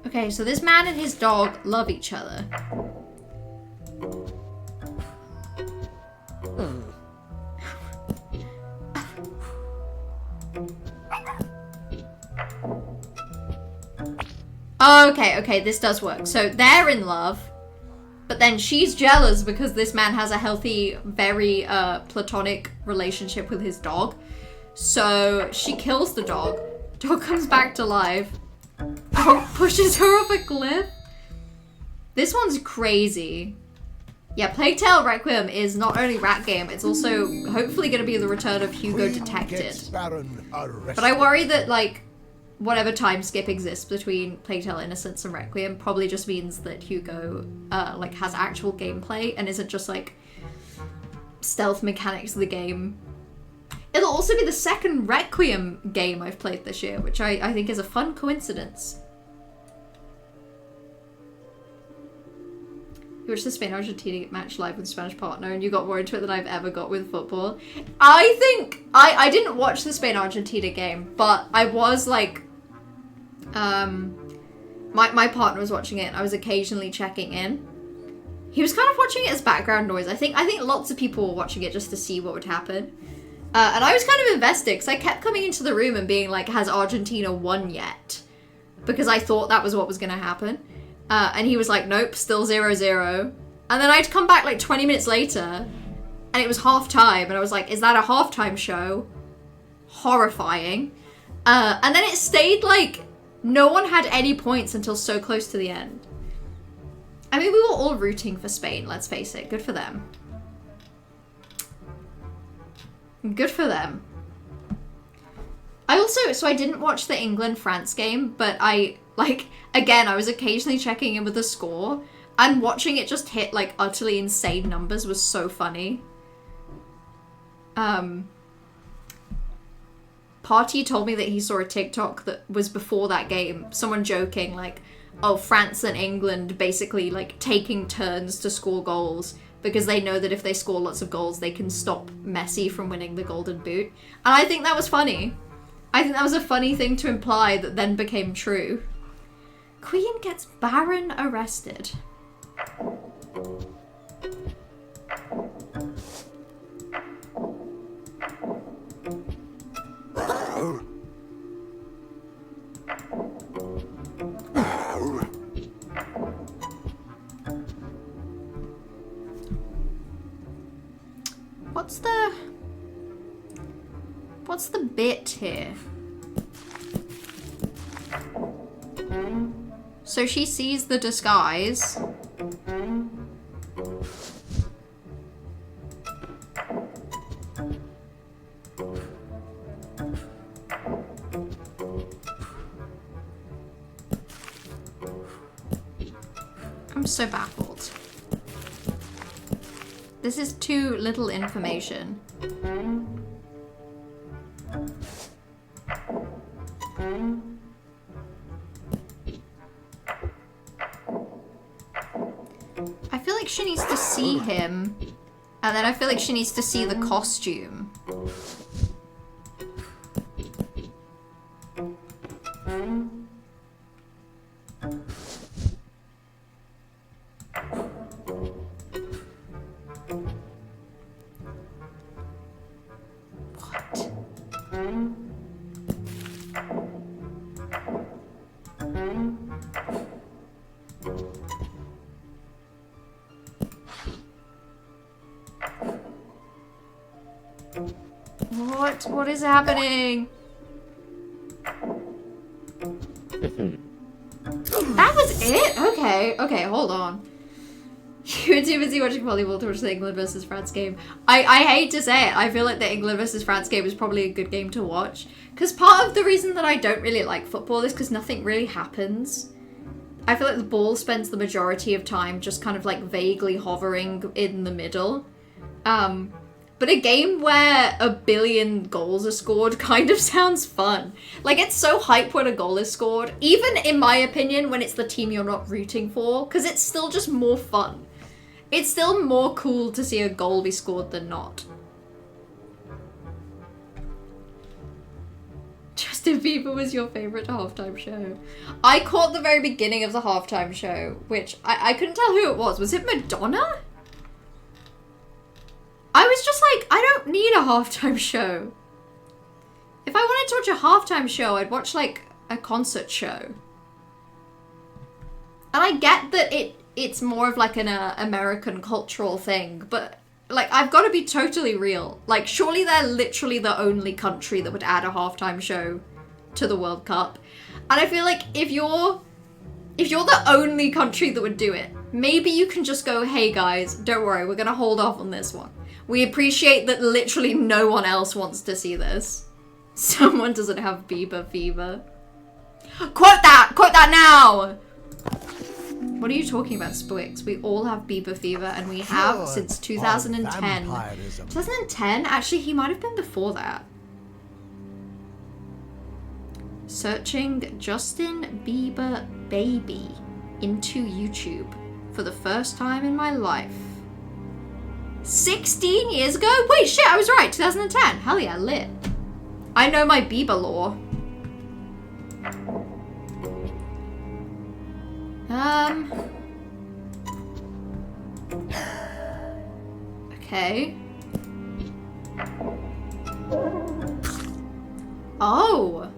Okay, so this man and his dog love each other. Okay, this does work. So they're in love, but then she's jealous because this man has a healthy, very platonic relationship with his dog. So she kills the dog. Dog comes back to life. Dog pushes her off a cliff. This one's crazy. Yeah, Plague Tale Requiem is not only rat game, it's also hopefully going to be the return of Hugo Detected. But I worry that, like, whatever time skip exists between Plague Tale Innocence and Requiem probably just means that Hugo, like, has actual gameplay and isn't just, like, stealth mechanics of the game. It'll also be the second Requiem game I've played this year, which I think is a fun coincidence. You watched the Spain-Argentina match live with a Spanish partner and you got more into it than I've ever got with football. I think, I didn't watch the Spain-Argentina game, but I was like, my partner was watching it and I was occasionally checking in. He was kind of watching it as background noise. I think lots of people were watching it just to see what would happen. And I was kind of invested because I kept coming into the room and being like, has Argentina won yet? Because I thought that was what was going to happen. And he was like, nope, still 0-0. And then I'd come back like 20 minutes later and it was half time. And I was like, is that a halftime show? Horrifying. And then it stayed like no one had any points until so close to the end. I mean, we were all rooting for Spain, let's face it. Good for them. Good for them. So I didn't watch the England-France game, but again, I was occasionally checking in with the score, and watching it just hit, like, utterly insane numbers was so funny. Party told me that he saw a TikTok that was before that game, someone joking, like, oh, France and England basically, like, taking turns to score goals, because they know that if they score lots of goals, they can stop Messi from winning the Golden Boot. And I think that was funny. I think that was a funny thing to imply that then became true. Queen gets Baron arrested. What's the bit here? So she sees the disguise. I'm so baffled. This is too little information. I feel like she needs to see him, and then I feel like she needs to see the costume. What is happening? That was it? Okay, hold on. You were too busy watching volleyball to watch the England versus France game. I hate to say it, I feel like the England versus France game is probably a good game to watch. Because part of the reason that I don't really like football is because nothing really happens. I feel like the ball spends the majority of time just kind of like vaguely hovering in the middle. but a game where 1 billion goals are scored kind of sounds fun. Like, it's so hype when a goal is scored, even in my opinion when it's the team you're not rooting for, because it's still just more fun. It's still more cool to see a goal be scored than not. Justin Bieber was your favorite halftime show. I caught the very beginning of the halftime show, which I couldn't tell who it was. Was it Madonna? I was just like, I don't need a halftime show. If I wanted to watch a halftime show, I'd watch like a concert show. And I get that it's more of like an American cultural thing, but like, I've got to be totally real. Like, surely they're literally the only country that would add a halftime show to the World Cup. And I feel like if you're the only country that would do it, maybe you can just go, hey guys, don't worry, we're gonna hold off on this one. We appreciate that literally no one else wants to see this. Someone doesn't have Bieber fever. Quote that now! What are you talking about, Spwix? We all have Bieber fever, and we have since 2010. 2010? Actually, he might have been before that. Searching Justin Bieber baby into YouTube for the first time in my life. 16 years ago? Wait, shit, I was right. 2010. Hell yeah, lit. I know my Bieber lore. Okay. Oh.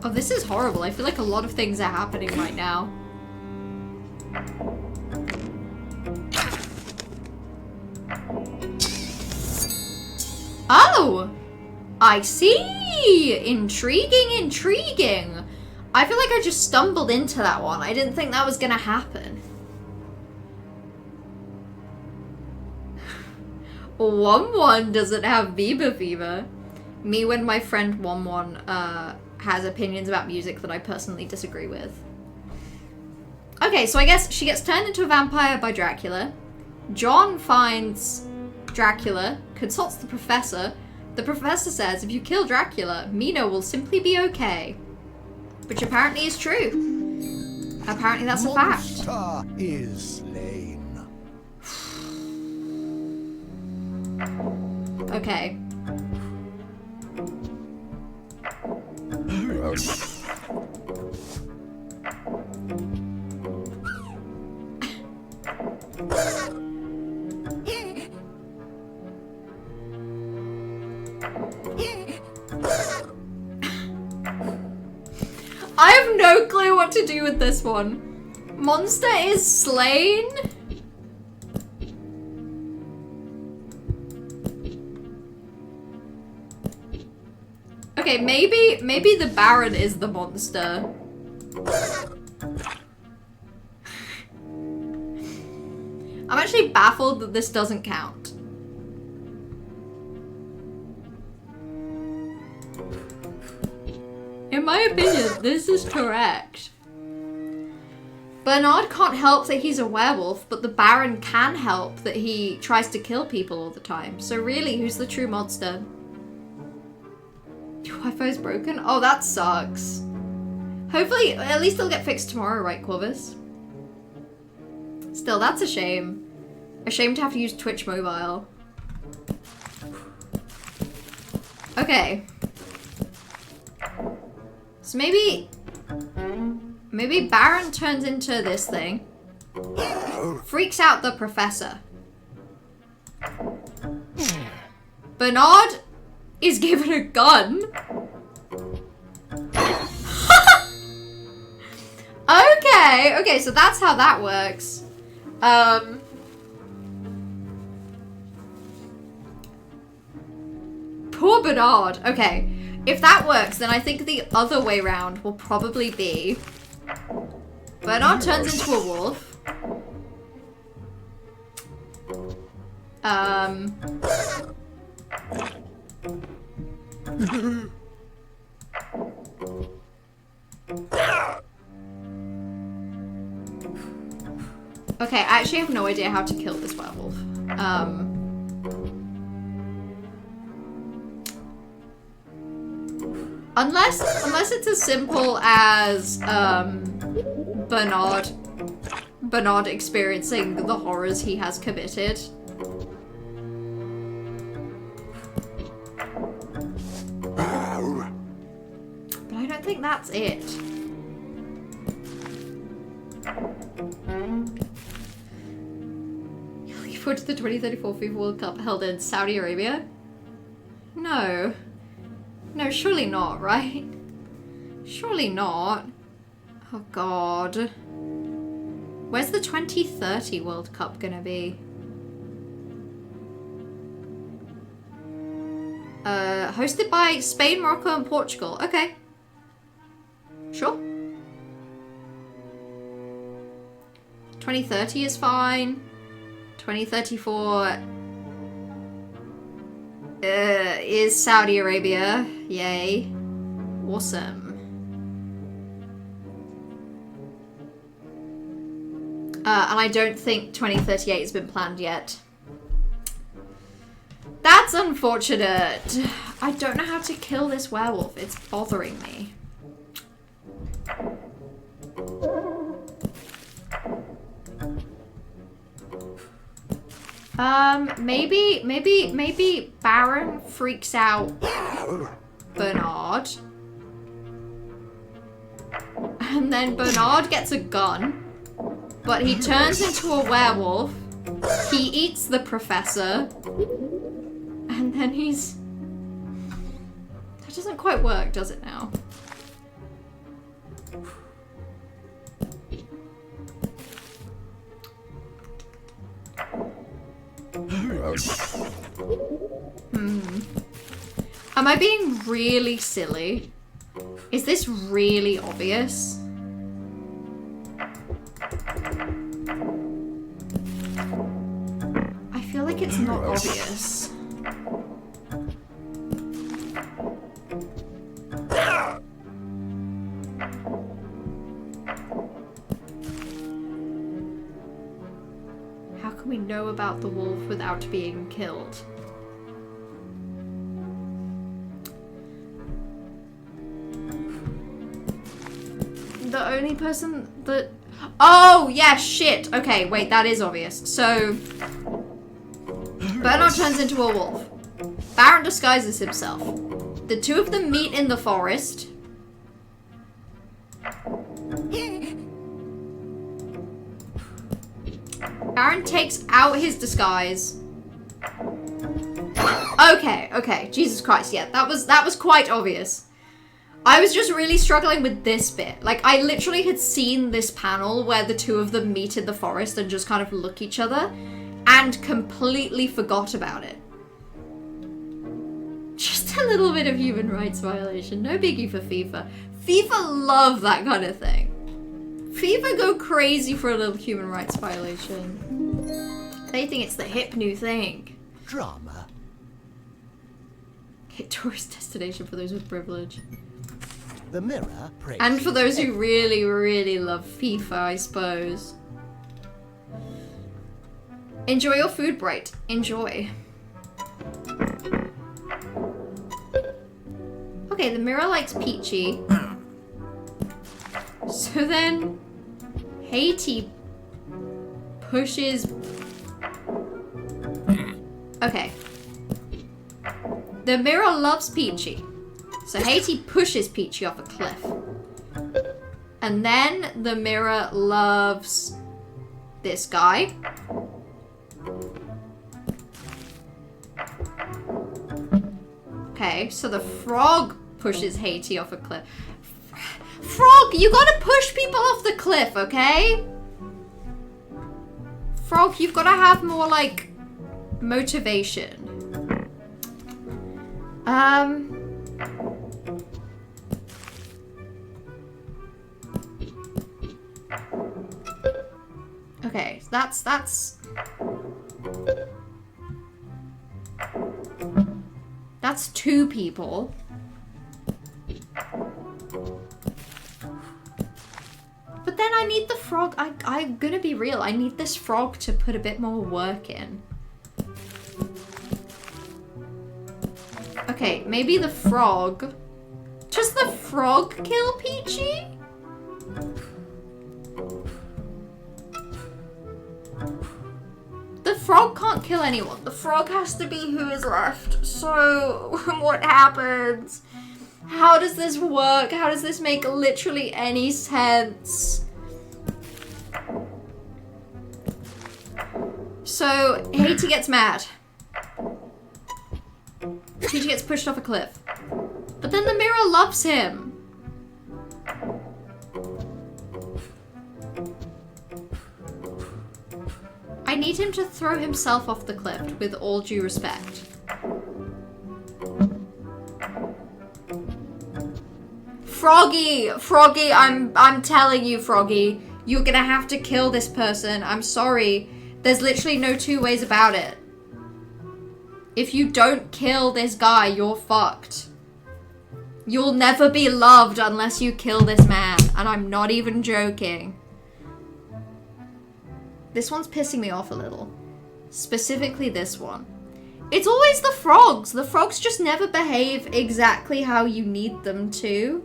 Oh, this is horrible. I feel like a lot of things are happening right now. Oh! I see! Intriguing, intriguing. I feel like I just stumbled into that one. I didn't think that was gonna happen. 1-1 doesn't have Bieber fever. Me when my friend 1-1 has opinions about music that I personally disagree with. Okay, so I guess she gets turned into a vampire by Dracula. John finds Dracula, consults the professor. The professor says if you kill Dracula, Mina will simply be okay. Which apparently is true. Apparently that's a fact. Monster is slain. Okay. I have no clue what to do with this one. Monster is slain? Okay, maybe the Baron is the monster. I'm actually baffled that this doesn't count. In my opinion, this is correct. Bernard can't help that he's a werewolf, but the Baron can help that he tries to kill people all the time. So really, who's the true monster? Your Wi-Fi's broken? Oh, that sucks. Hopefully, at least it'll get fixed tomorrow, right, Corvus? Still, that's a shame. A shame to have to use Twitch Mobile. Okay. So maybe Baron turns into this thing. Freaks out the professor. Bernard is given a gun. Okay, so that's how that works. Poor Bernard. Okay. If that works, then I think the other way round will probably be Bernard turns into a wolf. Okay, I actually have no idea how to kill this werewolf. Unless it's as simple as Bernard experiencing the horrors he has committed. But I don't think that's it. You're looking forward to the 2034 FIFA World Cup held in Saudi Arabia? No. No, surely not, right? Surely not. Oh god. Where's the 2030 World Cup gonna be? Hosted by Spain, Morocco, and Portugal. Okay. Sure. 2030 is fine. 2034 is Saudi Arabia. Yay. Awesome. And I don't think 2038 has been planned yet. That's unfortunate. I don't know how to kill this werewolf. It's bothering me. Maybe Baron freaks out Bernard. And then Bernard gets a gun, but he turns into a werewolf. He eats the professor. And then he's... That doesn't quite work, does it now? Am I being really silly? Is this really obvious? I feel like it's not obvious. How can we know about the wolf without being killed? The only person that... Oh, yeah, shit. Okay, wait, that is obvious. So, Bernard turns into a wolf. Baron disguises himself. The two of them meet in the forest. Baron takes out his disguise. Okay, Jesus Christ, yeah, that was quite obvious. I was just really struggling with this bit. Like, I literally had seen this panel where the two of them meet in the forest and just kind of look each other and completely forgot about it. Just a little bit of human rights violation. No biggie for FIFA. FIFA love that kind of thing. FIFA go crazy for a little human rights violation. They think it's the hip new thing. Drama. Hit tourist destination for those with privilege. The mirror prays. And for those who really, really love FIFA, I suppose. Enjoy your food, Bright. Enjoy. Okay, the mirror likes Peachy. So then Haiti pushes... Okay. The mirror loves Peachy. So Haiti pushes Peachy off a cliff. And then the mirror loves this guy. Okay, so the frog pushes Haiti off a cliff. Frog, you gotta push people off the cliff, okay? Frog, you've gotta have more, like, motivation. That's two people. But then I need the frog. I'm gonna be real. I need this frog to put a bit more work in. Okay, maybe the frog. Does the frog kill Peachy? The frog can't kill anyone. The frog has to be who is left. So, what happens? How does this work? How does this make literally any sense? So, Haiti gets mad. Peachy gets pushed off a cliff. But then the mirror loves him. I need him to throw himself off the cliff, with all due respect. Froggy! Froggy, I'm telling you, Froggy. You're gonna have to kill this person. I'm sorry. There's literally no two ways about it. If you don't kill this guy, you're fucked. You'll never be loved unless you kill this man. And I'm not even joking. This one's pissing me off a little. Specifically this one. It's always the frogs. The frogs just never behave exactly how you need them to.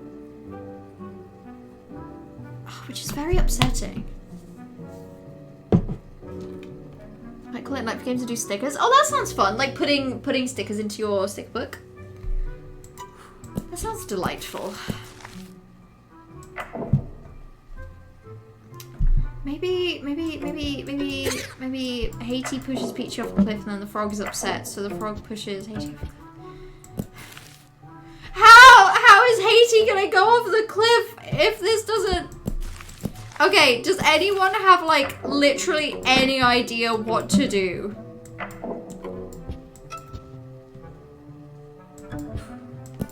Which is very upsetting. Like call it night for games to do stickers. Oh, that sounds fun. Like putting stickers into your stick book. That sounds delightful. Maybe Haiti pushes Peachy off the cliff and then the frog is upset, so the frog pushes Haiti off the cliff. How is Haiti gonna go off the cliff if this doesn't... Okay, does anyone have, like, literally any idea what to do?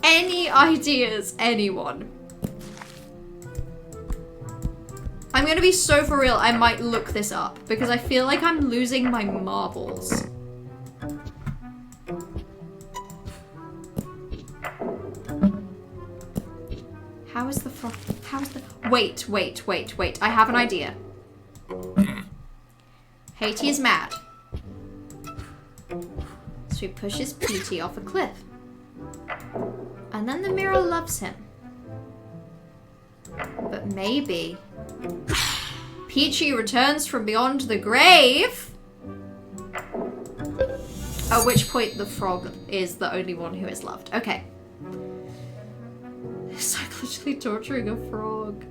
Any ideas, anyone? I'm gonna be so for real, I might look this up, because I feel like I'm losing my marbles. How is the frog? How is the... Wait. I have an idea. Haiti is mad. So he pushes Peachy off a cliff. And then the mirror loves him. But maybe... Peachy returns from beyond the grave. At which point the frog is the only one who is loved. Okay. It's like literally torturing a frog.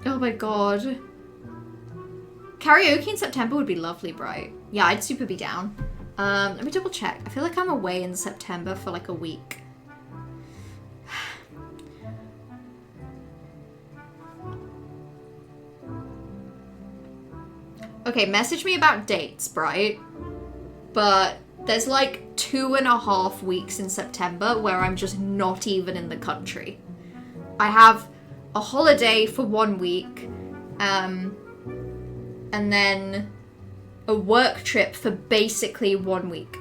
Oh my god. Karaoke in September would be lovely, Bright. Yeah, I'd super be down. Let me double check. I feel like I'm away in September for like a week. Okay, message me about dates, Bright. But there's like 2.5 weeks in September where I'm just not even in the country. I have a holiday for 1 week, and then a work trip for basically 1 week.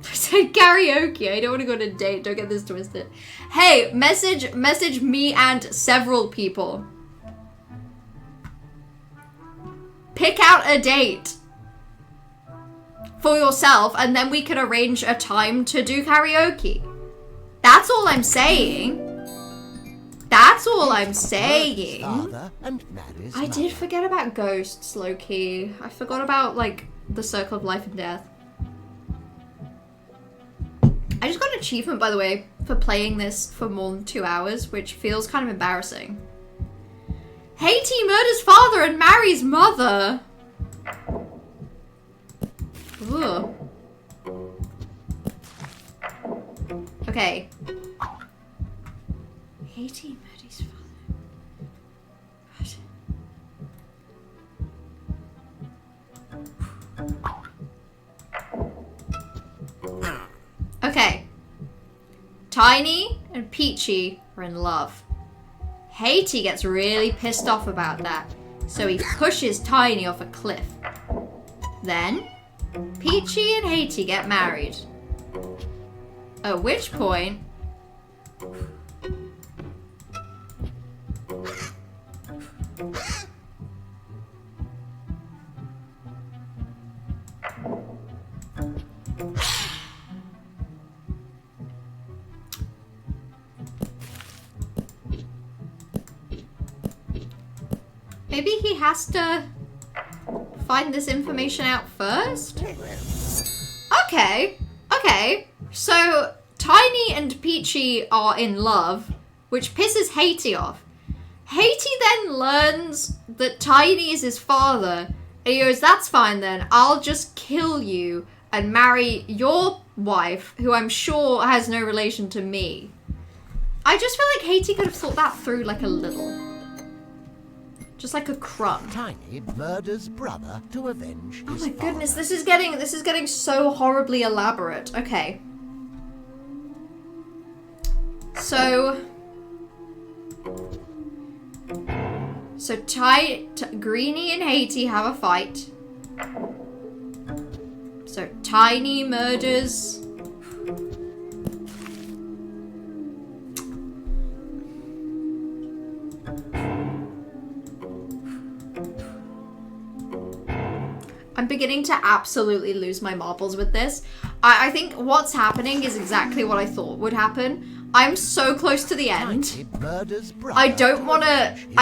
I said karaoke. I don't want to go on a date. Don't get this twisted. Hey, message me and several people. Pick out a date for yourself, and then we can arrange a time to do karaoke. That's all I'm saying. That's all I'm saying. I did forget about ghosts, low-key. I forgot about, like, the circle of life and death. I just got an achievement, by the way, for playing this for more than 2 hours, which feels kind of embarrassing. Haiti murders father and marries mother. Ugh. Okay. Haiti murders father. Okay. Tiny and Peachy are in love. Haiti gets really pissed off about that. So he pushes Tiny off a cliff. Then, Peachy and Haiti get married. At which point... maybe he has to find this information out first? Okay, okay. So, Tiny and Peachy are in love, which pisses Haiti off. Haiti then learns that Tiny is his father, and he goes, that's fine then, I'll just kill you and marry your wife, who I'm sure has no relation to me. I just feel like Haiti could have thought that through like a little. Just like a crumb. Tiny murders brother to avenge his Oh my goodness, father. this is getting so horribly elaborate. Okay. So Greenie and Haiti have a fight. So Tiny murders... I'm beginning to absolutely lose my marbles with this. I think what's happening is exactly what I thought would happen. I'm so close to the end. Tiny murders brother I don't want to avenge his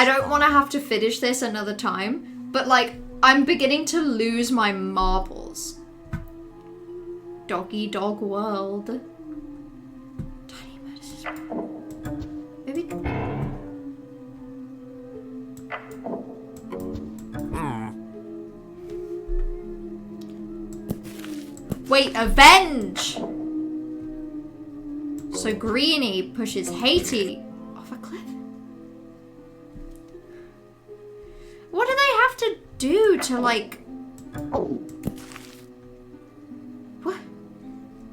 have to finish this another time, but like I'm beginning to lose my marbles. Doggy dog world. Tiny murders his brother. Maybe wait, avenge! So Greenie pushes Haiti off a cliff. What do they have to do to like...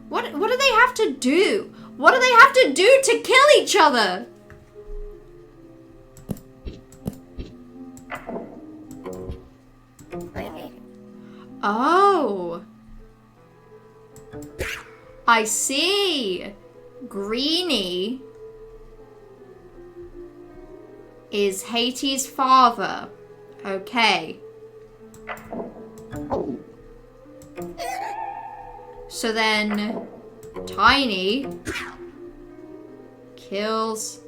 What do they have to do? What do they have to do to kill each other? Oh. I see. Greenie is Haiti's father. Okay. So then Tiny kills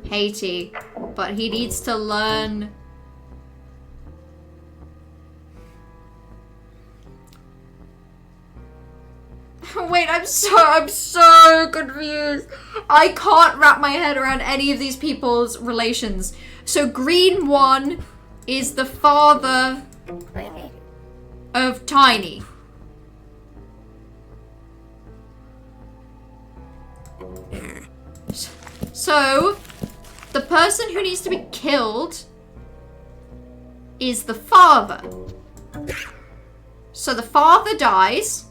Haiti, but he needs to learn... Wait, I'm so confused. I can't wrap my head around any of these people's relations. So Green One is the father of Tiny. So the person who needs to be killed is the father. So the father dies.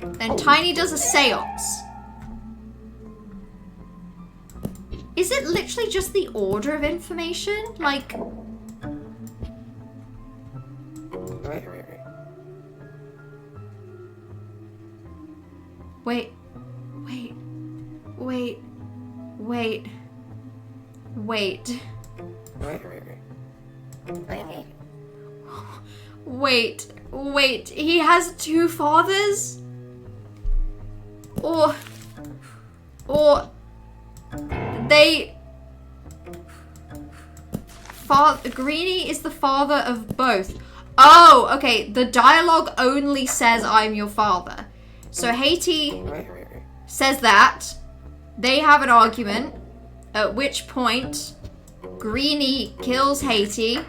Then Tiny does a seance. Is it literally just the order of information? Like... Wait. Wait, he has two fathers? Or they... Greenie is the father of both. Oh, okay, the dialogue only says I'm your father. So Haiti says that. They have an argument, at which point Greenie kills Haiti.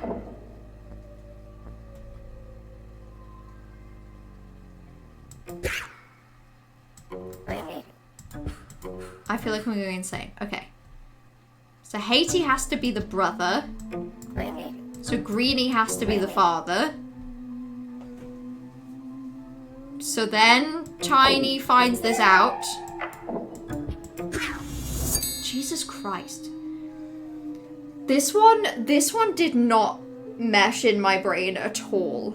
I feel like I'm going insane. Okay. So Haiti has to be the brother. So Greenie has to be the father. So then Tiny finds this out. Jesus Jesus Christ. This one did not mesh in my brain at all.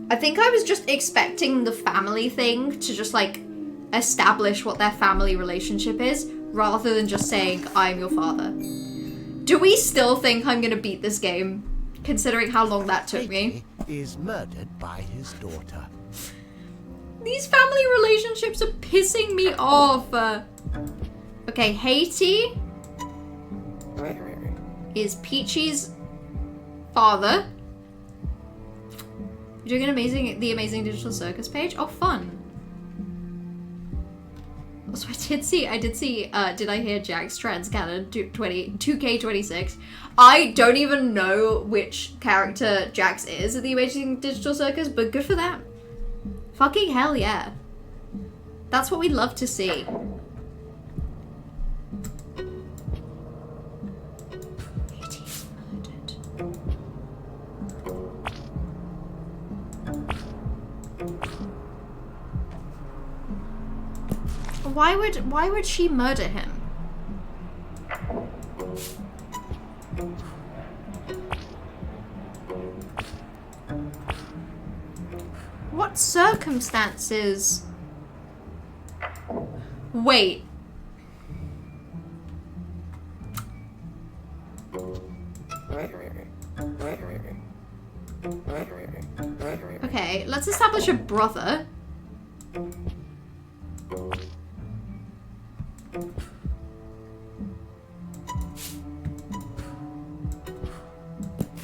I think I was just expecting the family thing to just like establish what their family relationship is, rather than just saying, I'm your father. Do we still think I'm gonna beat this game, considering how long that took me? Is murdered by his daughter. These family relationships are pissing me off. Okay, Haiti is Peachy's father. You're doing the Amazing Digital Circus page? Oh, fun. Also, I did see, did I hear Jack's trans canon 2K26? I don't even know which character Jax is in the Amazing Digital Circus, but good for them. Fucking hell yeah. That's what we love to see. Katie's murdered. Why would she murder him? What circumstances? Wait. Okay, let's establish a brother.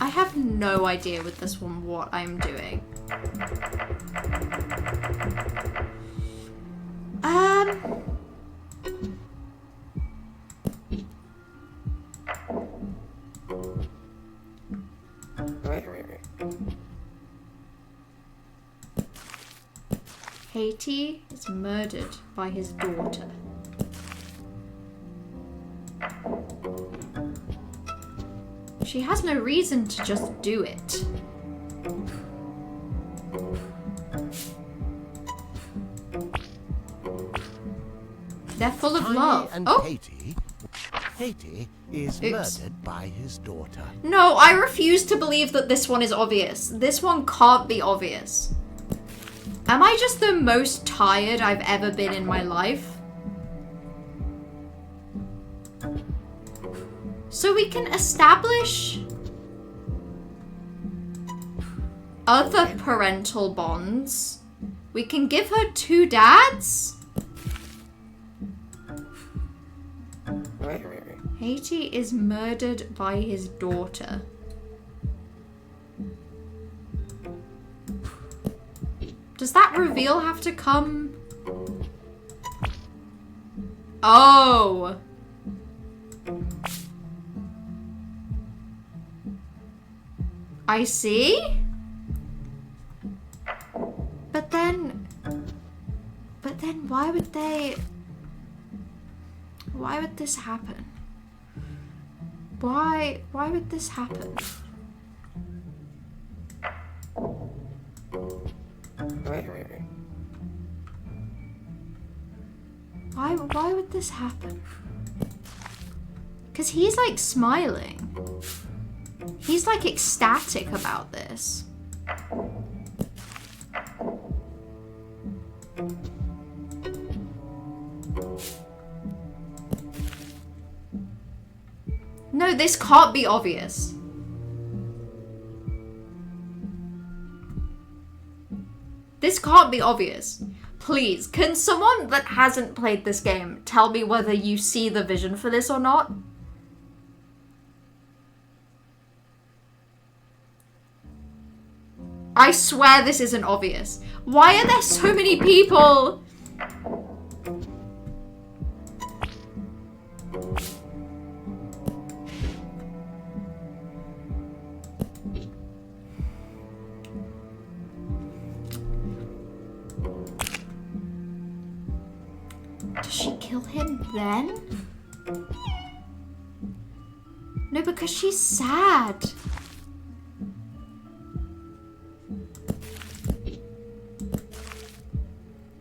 I have no idea with this one what I'm doing. Haiti is murdered by his daughter. She has no reason to just do it. They're full of love. And oh! Haiti is murdered by his daughter. No, I refuse to believe that this one is obvious. This one can't be obvious. Am I just the most tired I've ever been in my life? So we can establish other parental bonds. We can give her 2 dads. Haiti is murdered by his daughter. Does that reveal have to come? Oh. I see. But then why would this happen? Why would this happen? Why would this happen? Because he's like smiling. He's like ecstatic about this. No, this can't be obvious. This can't be obvious. Please, can someone that hasn't played this game tell me whether you see the vision for this or not? I swear this isn't obvious. Why are there so many people? Does she kill him then? No, because she's sad.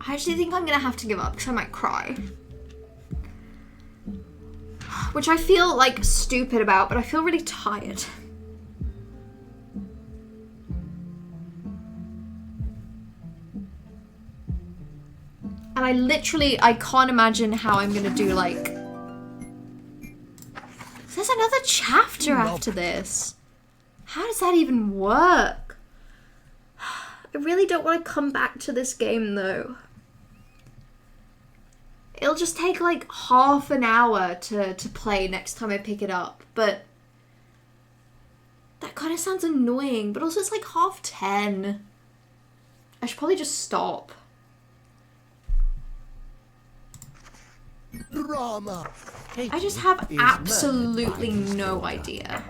I actually think I'm gonna have to give up because I might cry. Which I feel like stupid about, but I feel really tired. And I can't imagine how I'm gonna do like... There's another chapter after this. How does that even work? I really don't want to come back to this game though. It'll just take like half an hour to play next time I pick it up, but that kind of sounds annoying, but also it's like 10:30. I should probably just stop. Drama. I just have absolutely no idea.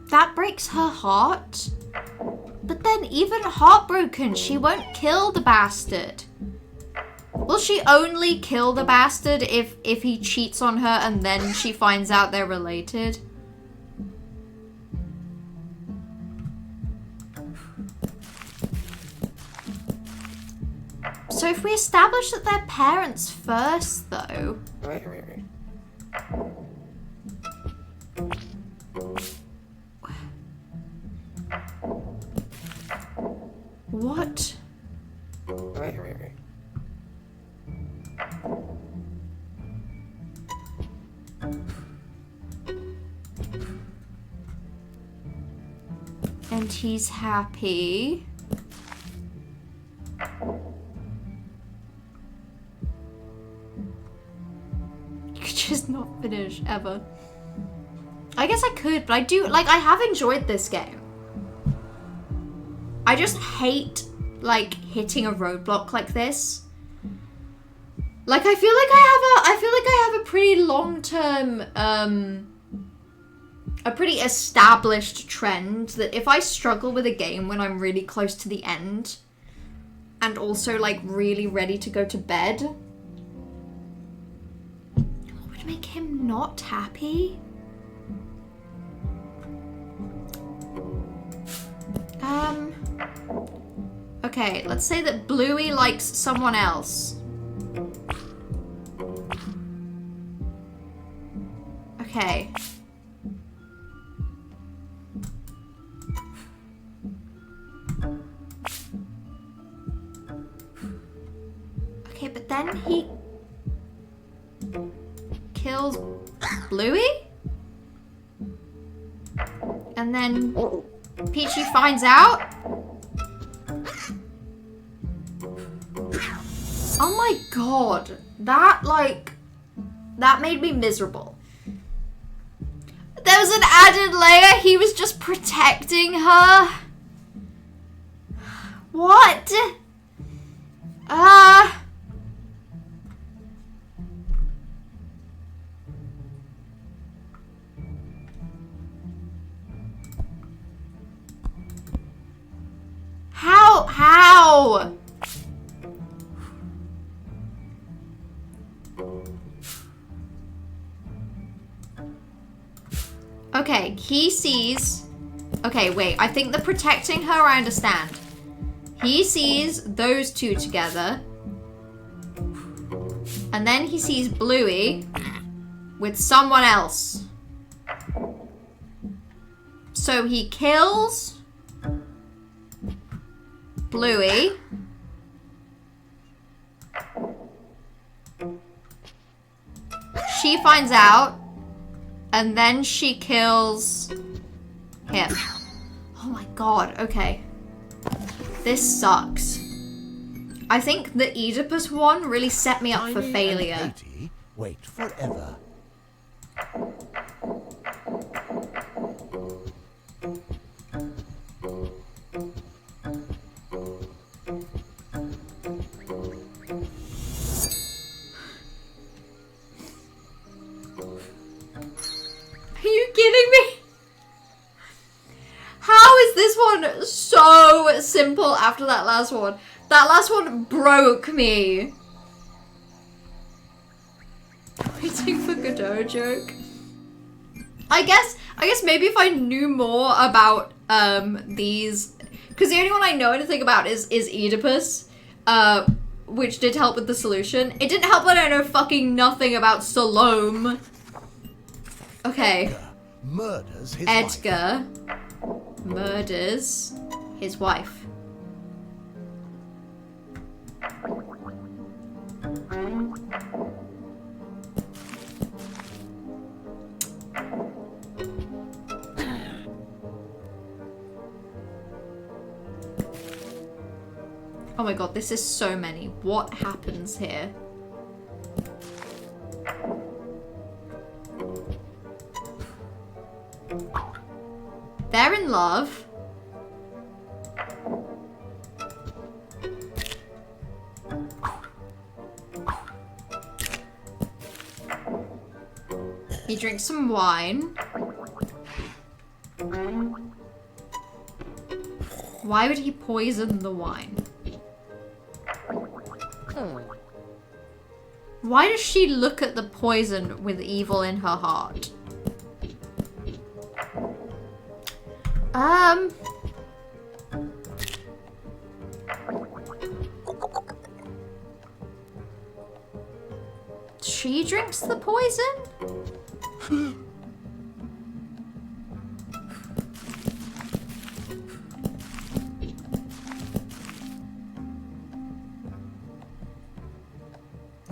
That breaks her heart. But then even heartbroken, she won't kill the bastard. Will she only kill the bastard if he cheats on her and then she finds out they're related? So if we establish that they're parents first, though... What? And he's happy. You could just not finish, ever. I guess I could, but I do, like, I have enjoyed this game. I just hate, like, hitting a roadblock like this. Like, I feel like I have a pretty long-term, a pretty established trend that if I struggle with a game when I'm really close to the end, and also, like, really ready to go to bed, what would make him not happy? Okay, let's say that Bluey likes someone else. Okay. Okay, but then he kills Bluey? And then Peachy finds out? Oh my god. That made me miserable. There was an added layer. He was just protecting her. What? How? Okay, he sees... Okay, wait, I think the protecting her, I understand. He sees those two together. And then he sees Bluey with someone else. So he kills Bluey. She finds out. And then she kills him. Oh my god, okay. This sucks. I think the Oedipus one really set me up for failure. And Katie wait forever. Are you kidding me? so simple after that last one. That last one broke me. Waiting for Godot joke. I guess maybe if I knew more about these, because the only one I know anything about is Oedipus, which did help with the solution. It didn't help that I know fucking nothing about Salome. Okay. Edgar murders his wife. Oh my god, this is so many. What happens here? They're in love. He drinks some wine. Why would he poison the wine? Why does she look at the poison with evil in her heart? She drinks the poison?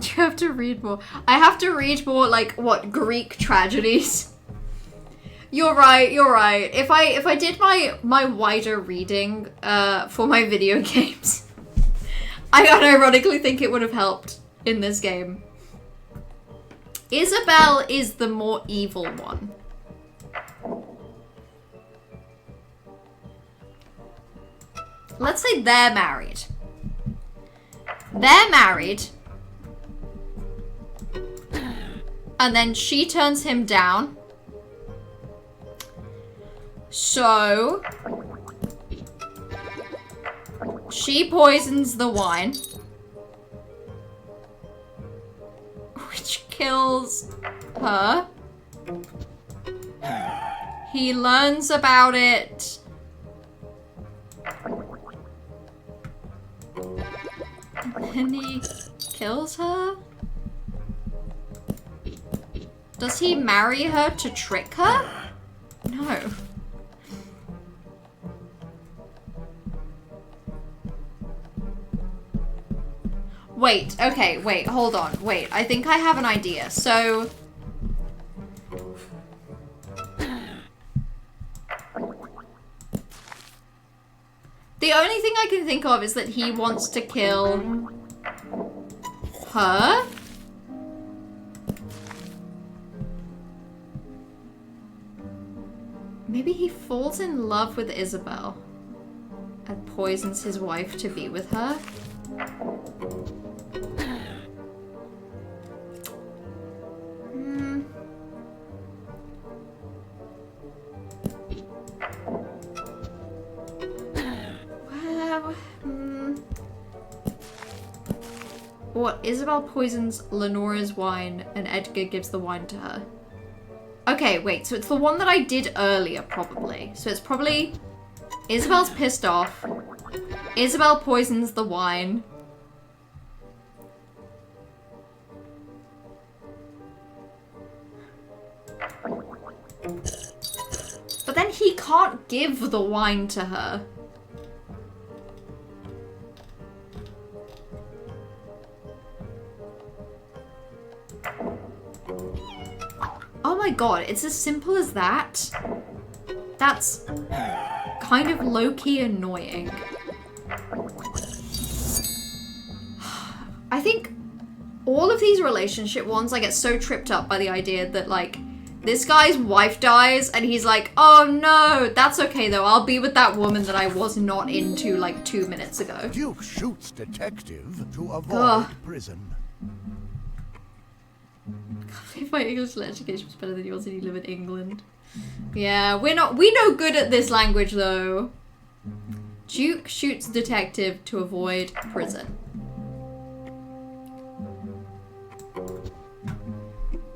You have to read more. I have to read more, like, what, Greek tragedies? You're right, you're right. If I did my wider reading for my video games, I unironically think it would have helped in this game. Isabel is the more evil one. Let's say they're married. They're married. And then she turns him down. So she poisons the wine, which kills her. He learns about it. And then he kills her. Does he marry her to trick her? No. Wait, okay, wait, hold on. Wait, I think I have an idea. So... the only thing I can think of is that he wants to kill her? Maybe he falls in love with Isabel and poisons his wife to be with her. Or Isabel poisons Lenora's wine and Edgar gives the wine to her. Okay, wait, so it's the one that I did earlier, probably. So it's probably Isabel's pissed off. Isabel poisons the wine. But then he can't give the wine to her. Oh my god, it's as simple as that? That's kind of low-key annoying. I think all of these relationship ones, I get so tripped up by the idea that, like, this guy's wife dies and he's like, oh no, that's okay though, I'll be with that woman that I was not into like 2 minutes ago. Duke shoots detective to avoid prison. If my English education was better than yours and you live in England. Yeah, we know good at this language though. Duke shoots detective to avoid prison.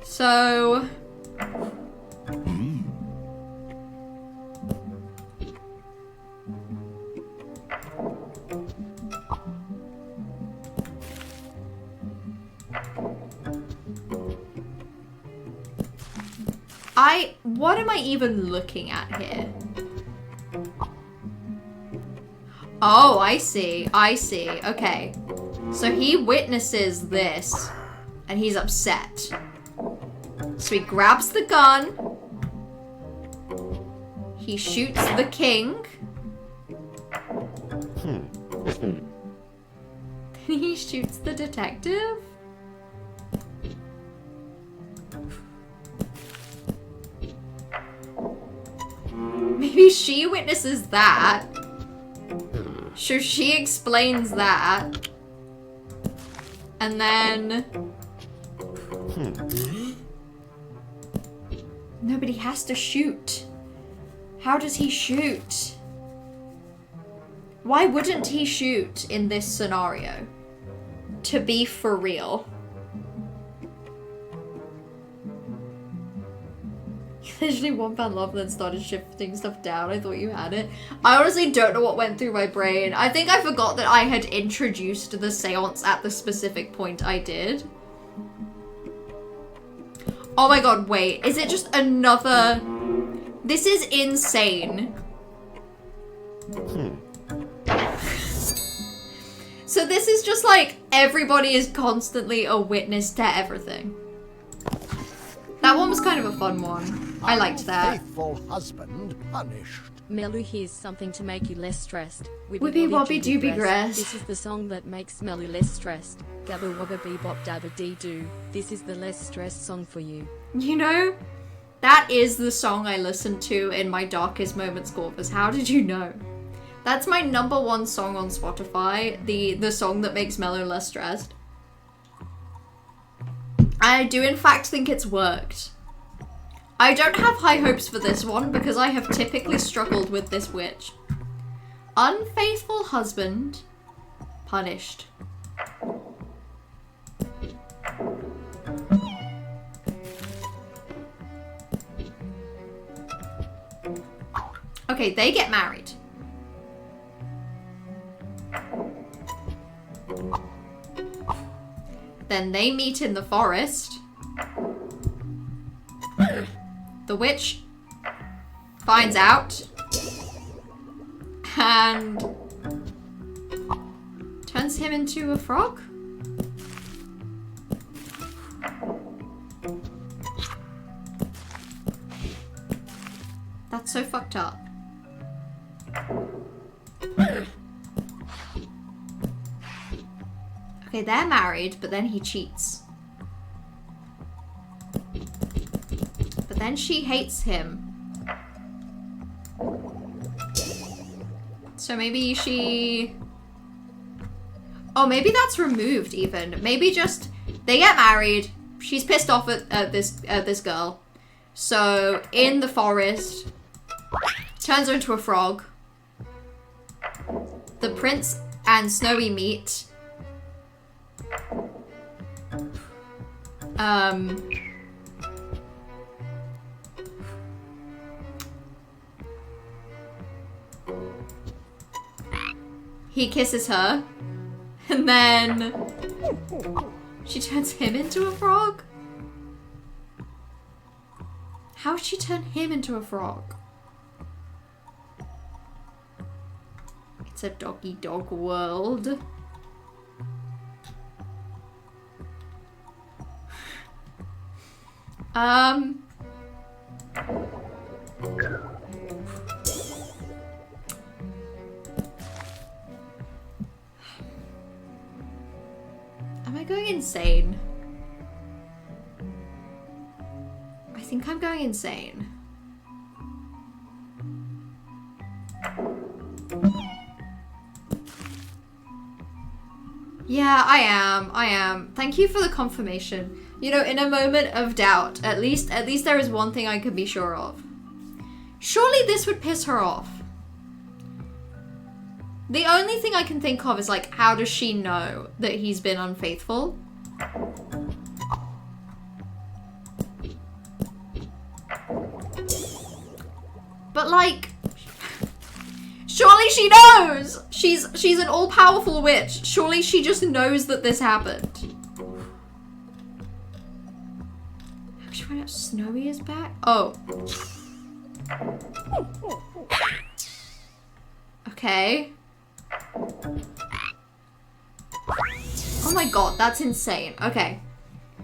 So... what am I even looking at here? Oh, I see. I see. Okay. So he witnesses this, and he's upset. So he grabs the gun. He shoots the king. Then he shoots the detective. Maybe she witnesses that. So she explains that. And then... Nobody has to shoot. How does he shoot? Why wouldn't he shoot in this scenario? To be for real. Literally £1 love, then started shifting stuff down. I thought you had it. I honestly don't know what went through my brain. I think I forgot that I had introduced the seance at the specific point I did. Oh my god, wait. Is it just another... This is insane. So this is just like everybody is constantly a witness to everything. That one was kind of a fun one. I liked that. Faithful husband punished. Melu, here's something to make you less stressed. Whippy woppy doobie grass. This is the song that makes Melu less stressed. Gabba wabba bebop dabba dee doo. This is the less stressed song for you. You know, that is the song I listened to in my darkest moments, Corvus. How did you know? That's my #1 song on Spotify. The song that makes Mello less stressed. I do in fact think it's worked. I don't have high hopes for this one because I have typically struggled with this witch. Unfaithful husband punished. Okay, they get married. Then they meet in the forest. The witch finds out and turns him into a frog. That's so fucked up. Okay, they're married, but then he cheats. But then she hates him. So maybe she... Oh, maybe that's removed even. Maybe just... They get married. She's pissed off at this girl. So, in the forest, turns her into a frog. The prince and Snowy meet. He kisses her, and then she turns him into a frog? How would she turn him into a frog? It's a doggy-dog world. Am I going insane? I think I'm going insane. Yeah, I am. Thank you for the confirmation. You know, in a moment of doubt, at least there is one thing I can be sure of. Surely this would piss her off. The only thing I can think of is, like, how does she know that he's been unfaithful? But, like, surely she knows! She's an all-powerful witch. Surely she just knows that this happened. Actually, find out Snowy is back? Oh. Okay. Oh my god, that's insane. Okay.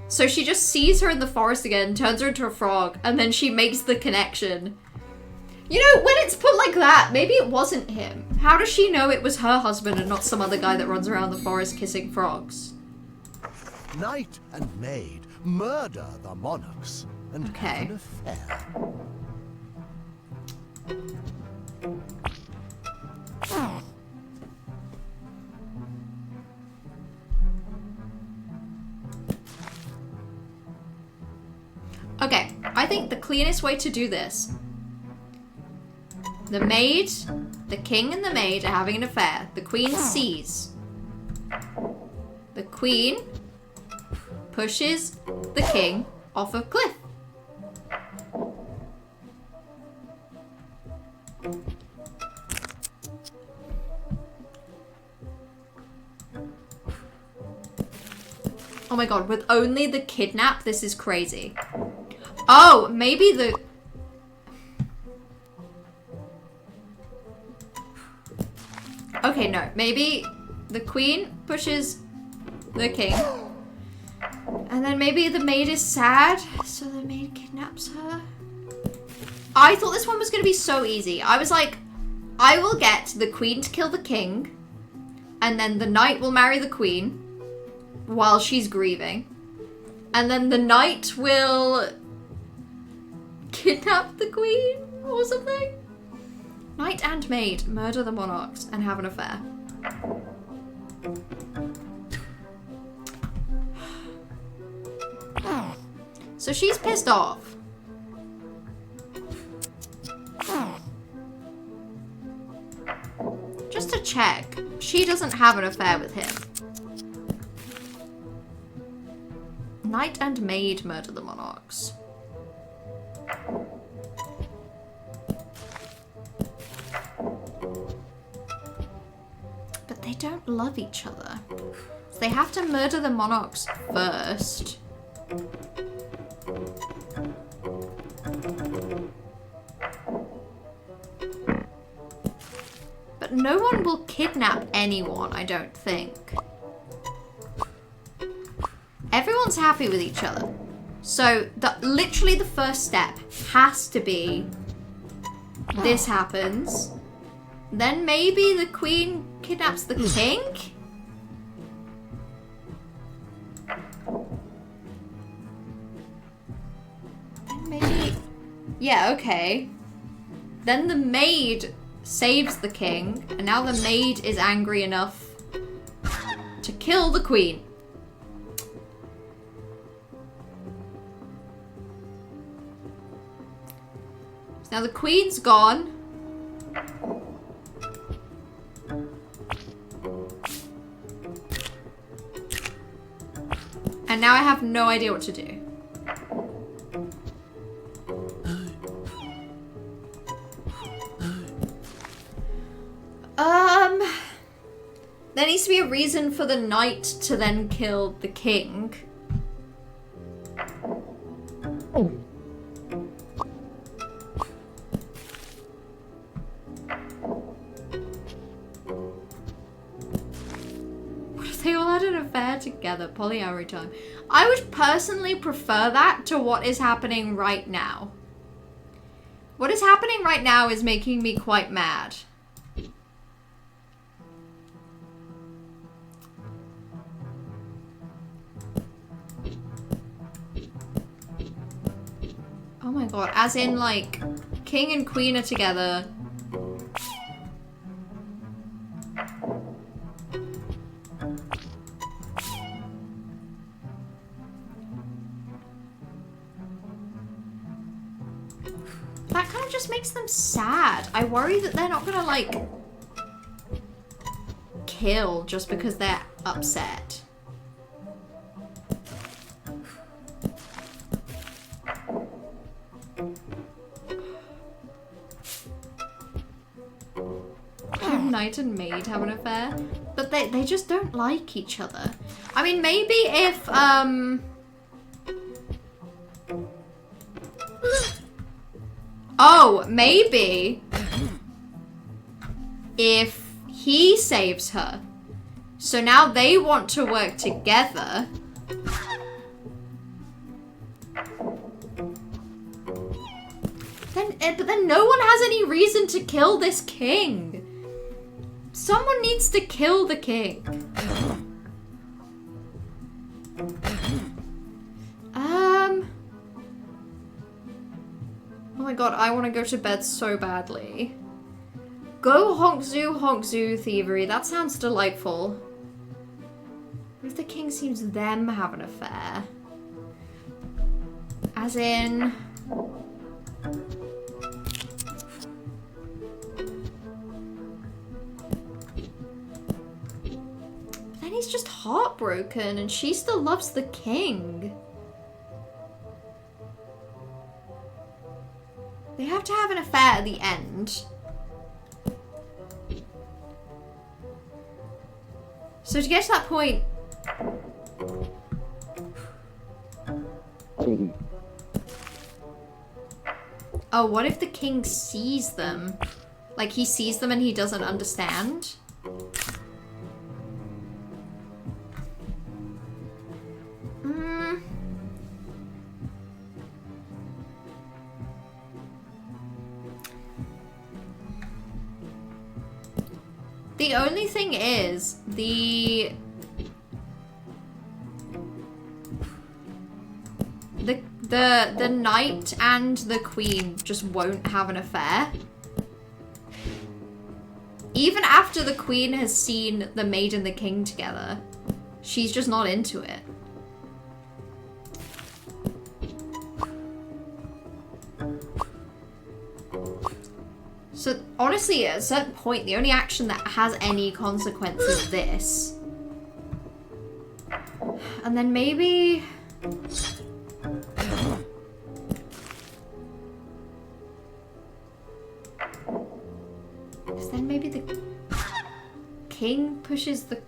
So she just sees her in the forest again, turns her into a frog, and then she makes the connection. You know, when it's put like that, maybe it wasn't him. How does she know it was her husband and not some other guy that runs around the forest kissing frogs? Knight and maid murder the monarchs and have an affair. Okay, I think the cleanest way to do this. The maid, the king and the maid are having an affair. The queen sees. The queen pushes the king off a cliff. Oh my god, with only the kidnap, this is crazy. Oh, maybe the... Okay, no. Maybe the queen pushes the king. And then maybe the maid is sad, so the maid kidnaps her. I thought this one was going to be so easy. I was like, I will get the queen to kill the king, and then the knight will marry the queen while she's grieving. And then the knight will kidnap the queen or something. Knight and maid murder the monarchs and have an affair. So she's pissed off. Just to check, she doesn't have an affair with him. Knight and maid murder the monarchs. But they don't love each other. So they have to murder the monarchs first. But no one will kidnap anyone, I don't think. Everyone's happy with each other. So literally the first step has to be this happens. Then maybe the queen kidnaps the king? Then maybe... Yeah, okay. Then the maid saves the king, and now the maid is angry enough to kill the queen. So now the queen's gone. And now I have no idea what to do. There needs to be a reason for the knight to then kill the king. What if they all had an affair together? Polyamory time. I would personally prefer that to what is happening right now. What is happening right now is making me quite mad. Oh my god, as in like, king and queen are together. That kind of just makes them sad. I worry that they're not gonna like kill just because they're upset. Knight and maid have an affair, but they just don't like each other. I mean, maybe if oh, maybe if he saves her, so now they want to work together. But then no one has any reason to kill this king. Someone needs to kill the king. Oh my god, I want to go to bed so badly. Go honk zoo thievery. That sounds delightful. What if the king sees them have an affair? As in... Then he's just heartbroken and she still loves the king. They have to have an affair at the end. So to get to that point... Oh, what if the king sees them? Like, he sees them and he doesn't understand? The only thing is, the knight and the queen just won't have an affair. Even after the queen has seen the maid and the king together, she's just not into it. So honestly, at a certain point, the only action that has any consequence is this. And then maybe... Because then maybe the king pushes the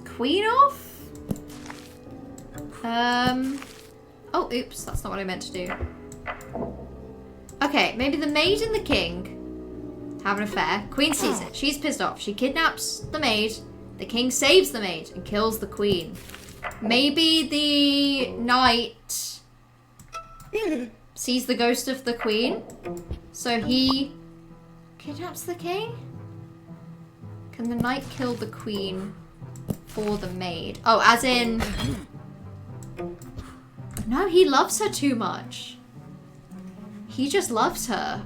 queen off? Oh, oops, that's not what I meant to do. Okay, maybe the maid and the king have an affair. Queen sees it. She's pissed off. She kidnaps the maid. The king saves the maid and kills the queen. Maybe the knight sees the ghost of the queen, so he kidnaps the king? Can the knight kill the queen for the maid? Oh, as in... No, he loves her too much. He just loves her.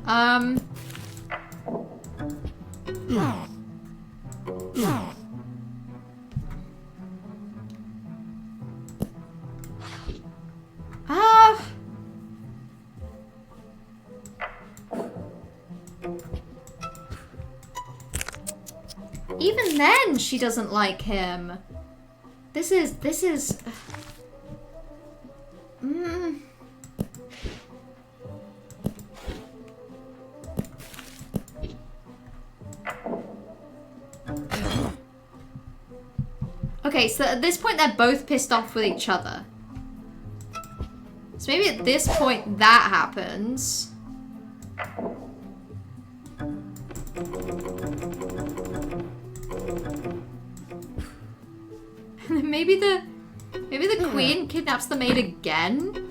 Even then, she doesn't like him. This is... Okay, so at this point they're both pissed off with each other. So maybe at this point that happens. And then maybe the queen kidnaps the maid again?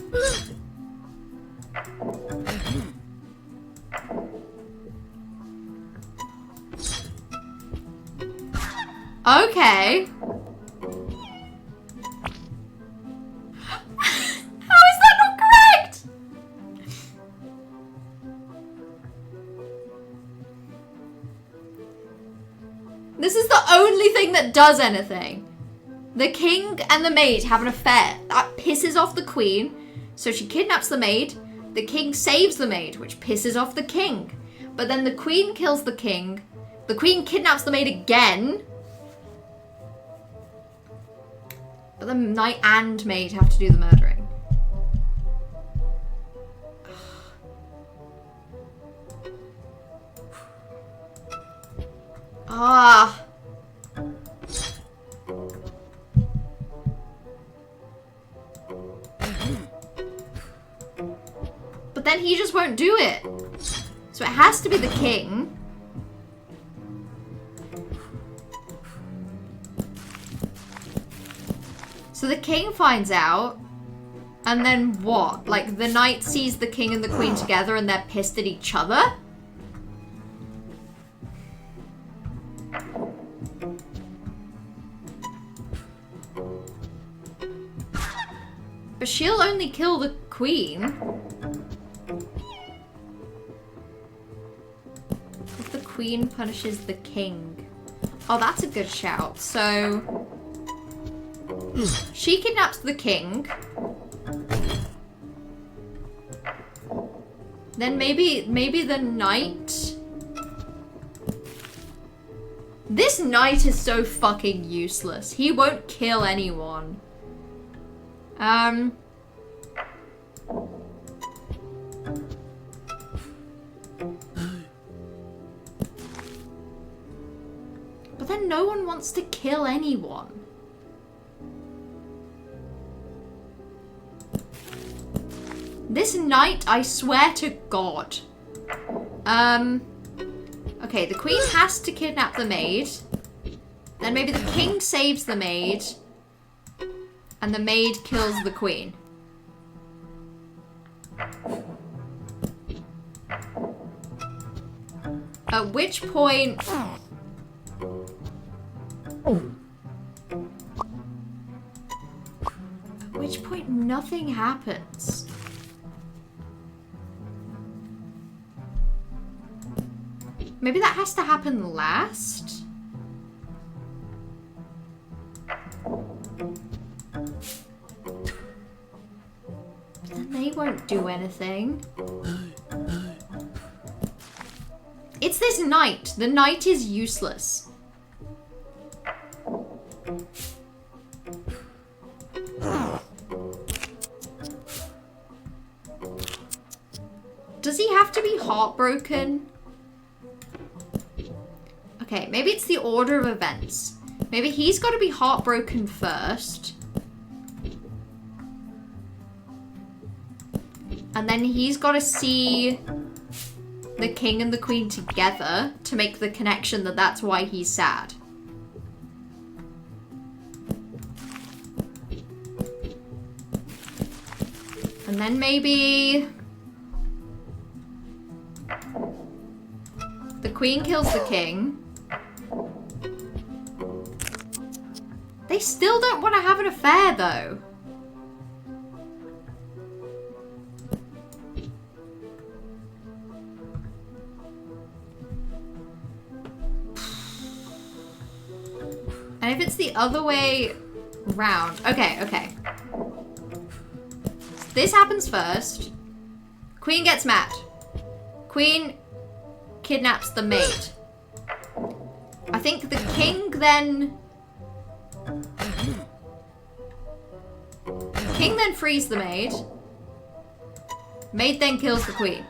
Okay. How is that not correct? This is the only thing that does anything. The king and the maid have an affair. That pisses off the queen, so she kidnaps the maid. The king saves the maid, which pisses off the king. But then the queen kills the king. The queen kidnaps the maid again, But the knight and maid have to do the murdering. Ah. But then he just won't do it. So it has to be the king. So the king finds out, and then what? Like, the knight sees the king and the queen together and they're pissed at each other? But she'll only kill the queen if the queen punishes the king. Oh, that's a good shout. So she kidnaps the king. Then maybe the knight. This knight is so fucking useless. He won't kill anyone. But then no one wants to kill anyone. This knight, I swear to God. Okay, the queen has to kidnap the maid. Then maybe the king saves the maid. And the maid kills the queen. At which point... At which point nothing happens. Maybe that has to happen last? Then they won't do anything. It's this knight. The knight is useless. Does he have to be heartbroken? Okay, maybe it's the order of events. Maybe he's got to be heartbroken first. And then he's got to see the king and the queen together to make the connection that that's why he's sad. And then maybe the queen kills the king. They still don't want to have an affair, though. And if it's the other way round... Okay, okay. This happens first. Queen gets mad. Queen kidnaps the maid. I think the king then... King then frees the maid. Maid then kills the queen.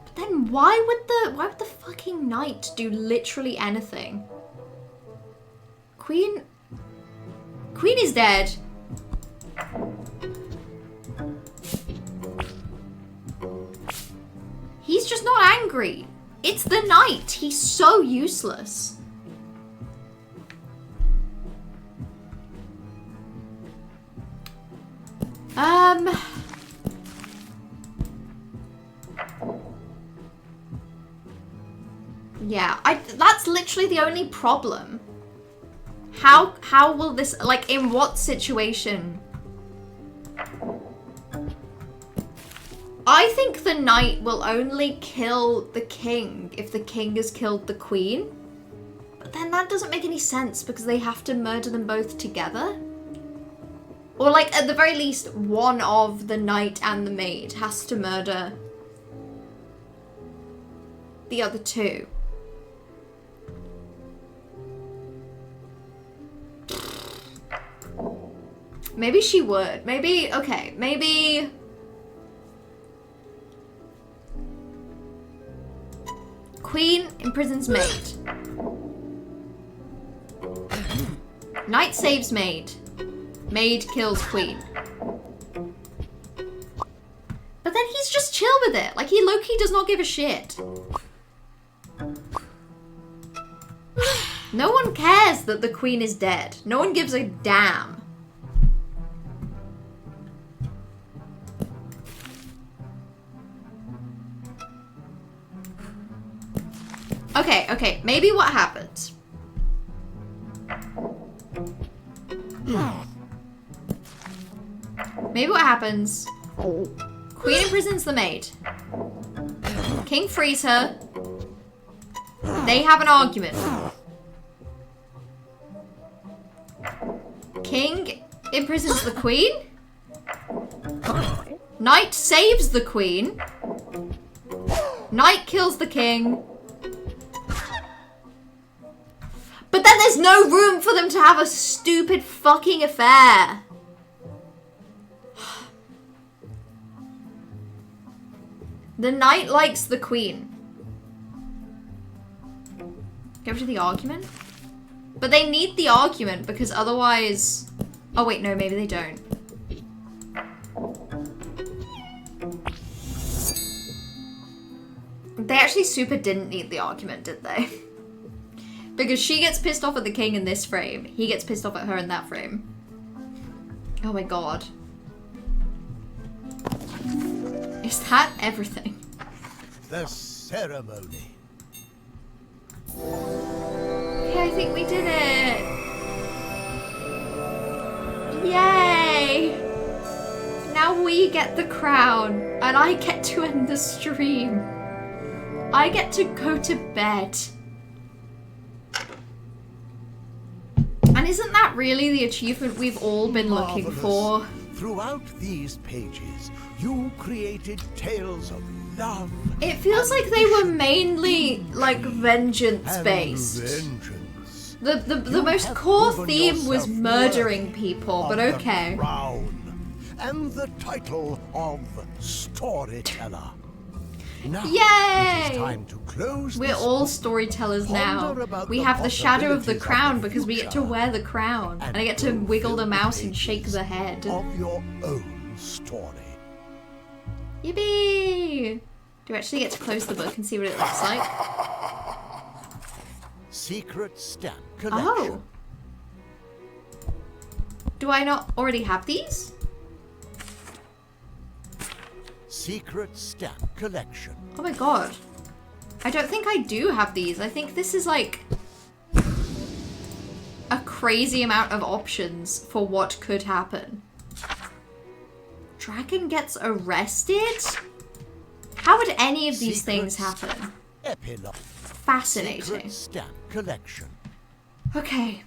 But then why would the fucking knight do literally anything? Queen is dead. He's just not angry. It's the knight. He's so useless. Yeah, that's literally the only problem. How will this, like, in what situation? I think the knight will only kill the king if the king has killed the queen. But then that doesn't make any sense because they have to murder them both together. Or, like, at the very least, one of the knight and the maid has to murder the other two. Maybe she would. Maybe, okay, maybe... Queen imprisons maid. Knight saves maid. Maid kills queen. But then he's just chill with it. Like, he low-key does not give a shit. No one cares that the queen is dead. No one gives a damn. Okay, okay, maybe what happens. Maybe what happens. Queen imprisons the maid. King frees her. They have an argument. King imprisons the queen. Knight saves the queen. Knight kills the king. But then there's no room for them to have a stupid fucking affair. The knight likes the queen. Go to the argument? But they need the argument because otherwise... Oh wait, no, maybe they don't. They actually super didn't need the argument, did they? Because she gets pissed off at the king in this frame. He gets pissed off at her in that frame. Oh my god. Is that everything? The ceremony. Okay, I think we did it. Yay! Now we get the crown, and I get to end the stream. I get to go to bed. And isn't that really the achievement we've all been looking for? Throughout these pages, you created tales of love. It feels like they were mainly like vengeance based. Vengeance. The most core theme was murdering people, but okay. And the title of Storyteller. Now, Yay! it is time to close We're this all book. storytellers now. Ponder about We the have the shadow of the possibilities crown of the because we get to future wear the crown. And I get to wiggle the mouse and shake the head. Of your own story. Yippee! Do I actually get to close the book and see what it looks like? Secret stamp collection. Oh! Do I not already have these? Secret stamp collection. Oh my god. I don't think I do have these. I think this is like a crazy amount of options for what could happen. Dragon gets arrested? How would any of these things happen? Epilogue. Fascinating. Secret stamp collection. Okay.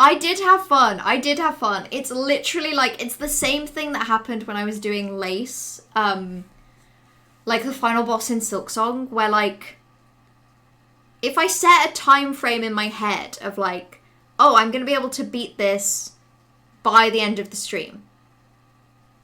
I did have fun. I did have fun. It's literally like, it's the same thing that happened when I was doing Lace. Like the final boss in Silksong, where like, if I set a time frame in my head of like, oh, I'm going to be able to beat this by the end of the stream.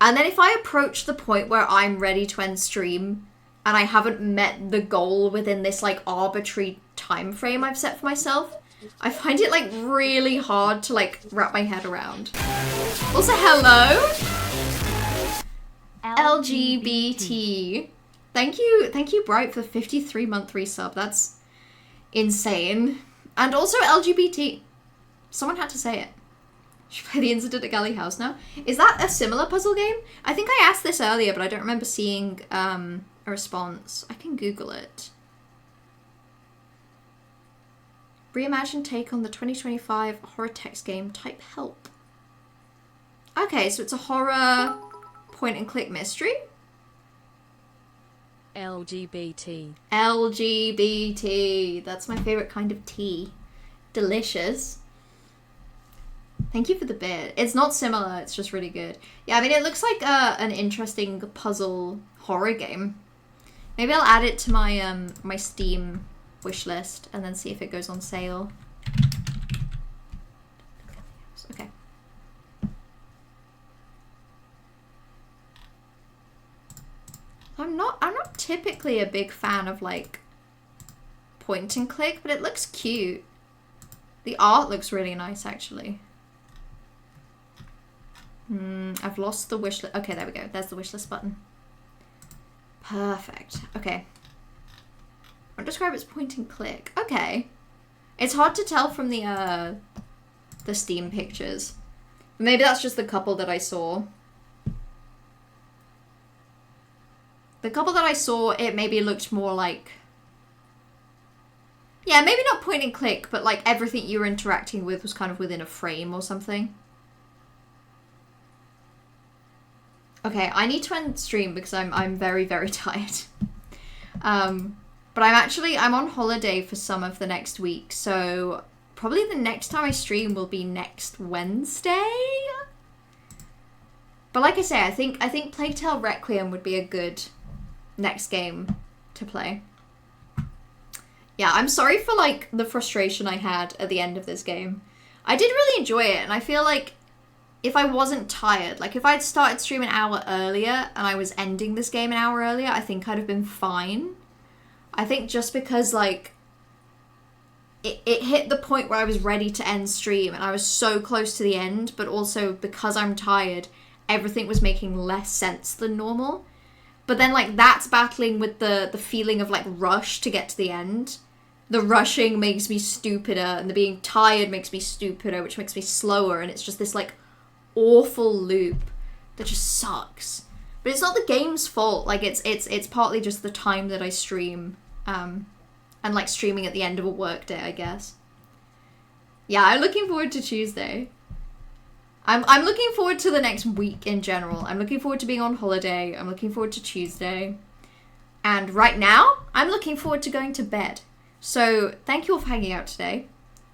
And then if I approach the point where I'm ready to end stream and I haven't met the goal within this like arbitrary time frame I've set for myself, I find it like really hard to like wrap my head around. Also, hello! LGBT. Thank you Bright for the 53-month resub. That's insane. And also LGBT. Someone had to say it. Should play the Incident at Galley House now. Is that a similar puzzle game? I think I asked this earlier, but I don't remember seeing a response. I can Google it. Reimagined take on the 2025 horror text game Type Help. Okay, so it's a horror point and click mystery. LGBT. LGBT. That's my favorite kind of tea. Delicious. Thank you for the bit. It's not similar, it's just really good. Yeah, I mean, it looks like an interesting puzzle horror game. Maybe I'll add it to my my Steam wish list and then see if it goes on sale. Okay. typically a big fan of like point and click, but it looks cute. The art looks really nice, actually. I've lost the wish list. Okay, there we go. There's the wish list button. Perfect. Okay. I'll describe it as point and click. Okay. It's hard to tell from the Steam pictures. Maybe that's just the couple that I saw. The couple that I saw, it maybe looked more like... Yeah, maybe not point and click, but like everything you were interacting with was kind of within a frame or something. Okay, I need to end stream because I'm very, very tired. But I'm on holiday for some of the next week, so probably the next time I stream will be next Wednesday. But like I say, I think Plague Tale Requiem would be a good next game to play. Yeah, I'm sorry for like the frustration I had at the end of this game. I did really enjoy it, and I feel like if I wasn't tired, like if I'd started stream an hour earlier and I was ending this game an hour earlier, I think I'd have been fine. I think just because like it hit the point where I was ready to end stream and I was so close to the end, but also because I'm tired, everything was making less sense than normal. But then like that's battling with the feeling of like rush to get to the end. The rushing makes me stupider and the being tired makes me stupider, which makes me slower, and it's just this like awful loop that just sucks. But it's not the game's fault. Like it's partly just the time that I stream, and like streaming at the end of a work day, I guess. Yeah, I'm looking forward to Tuesday. I'm looking forward to the next week in general. I'm looking forward to being on holiday. I'm looking forward to Tuesday. And right now, I'm looking forward to going to bed. So thank you all for hanging out today.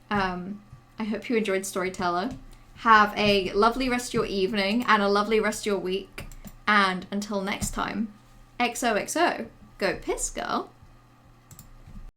I hope you enjoyed Storyteller. Have a lovely rest of your evening and a lovely rest of your week. And until next time, XOXO, go piss, girl.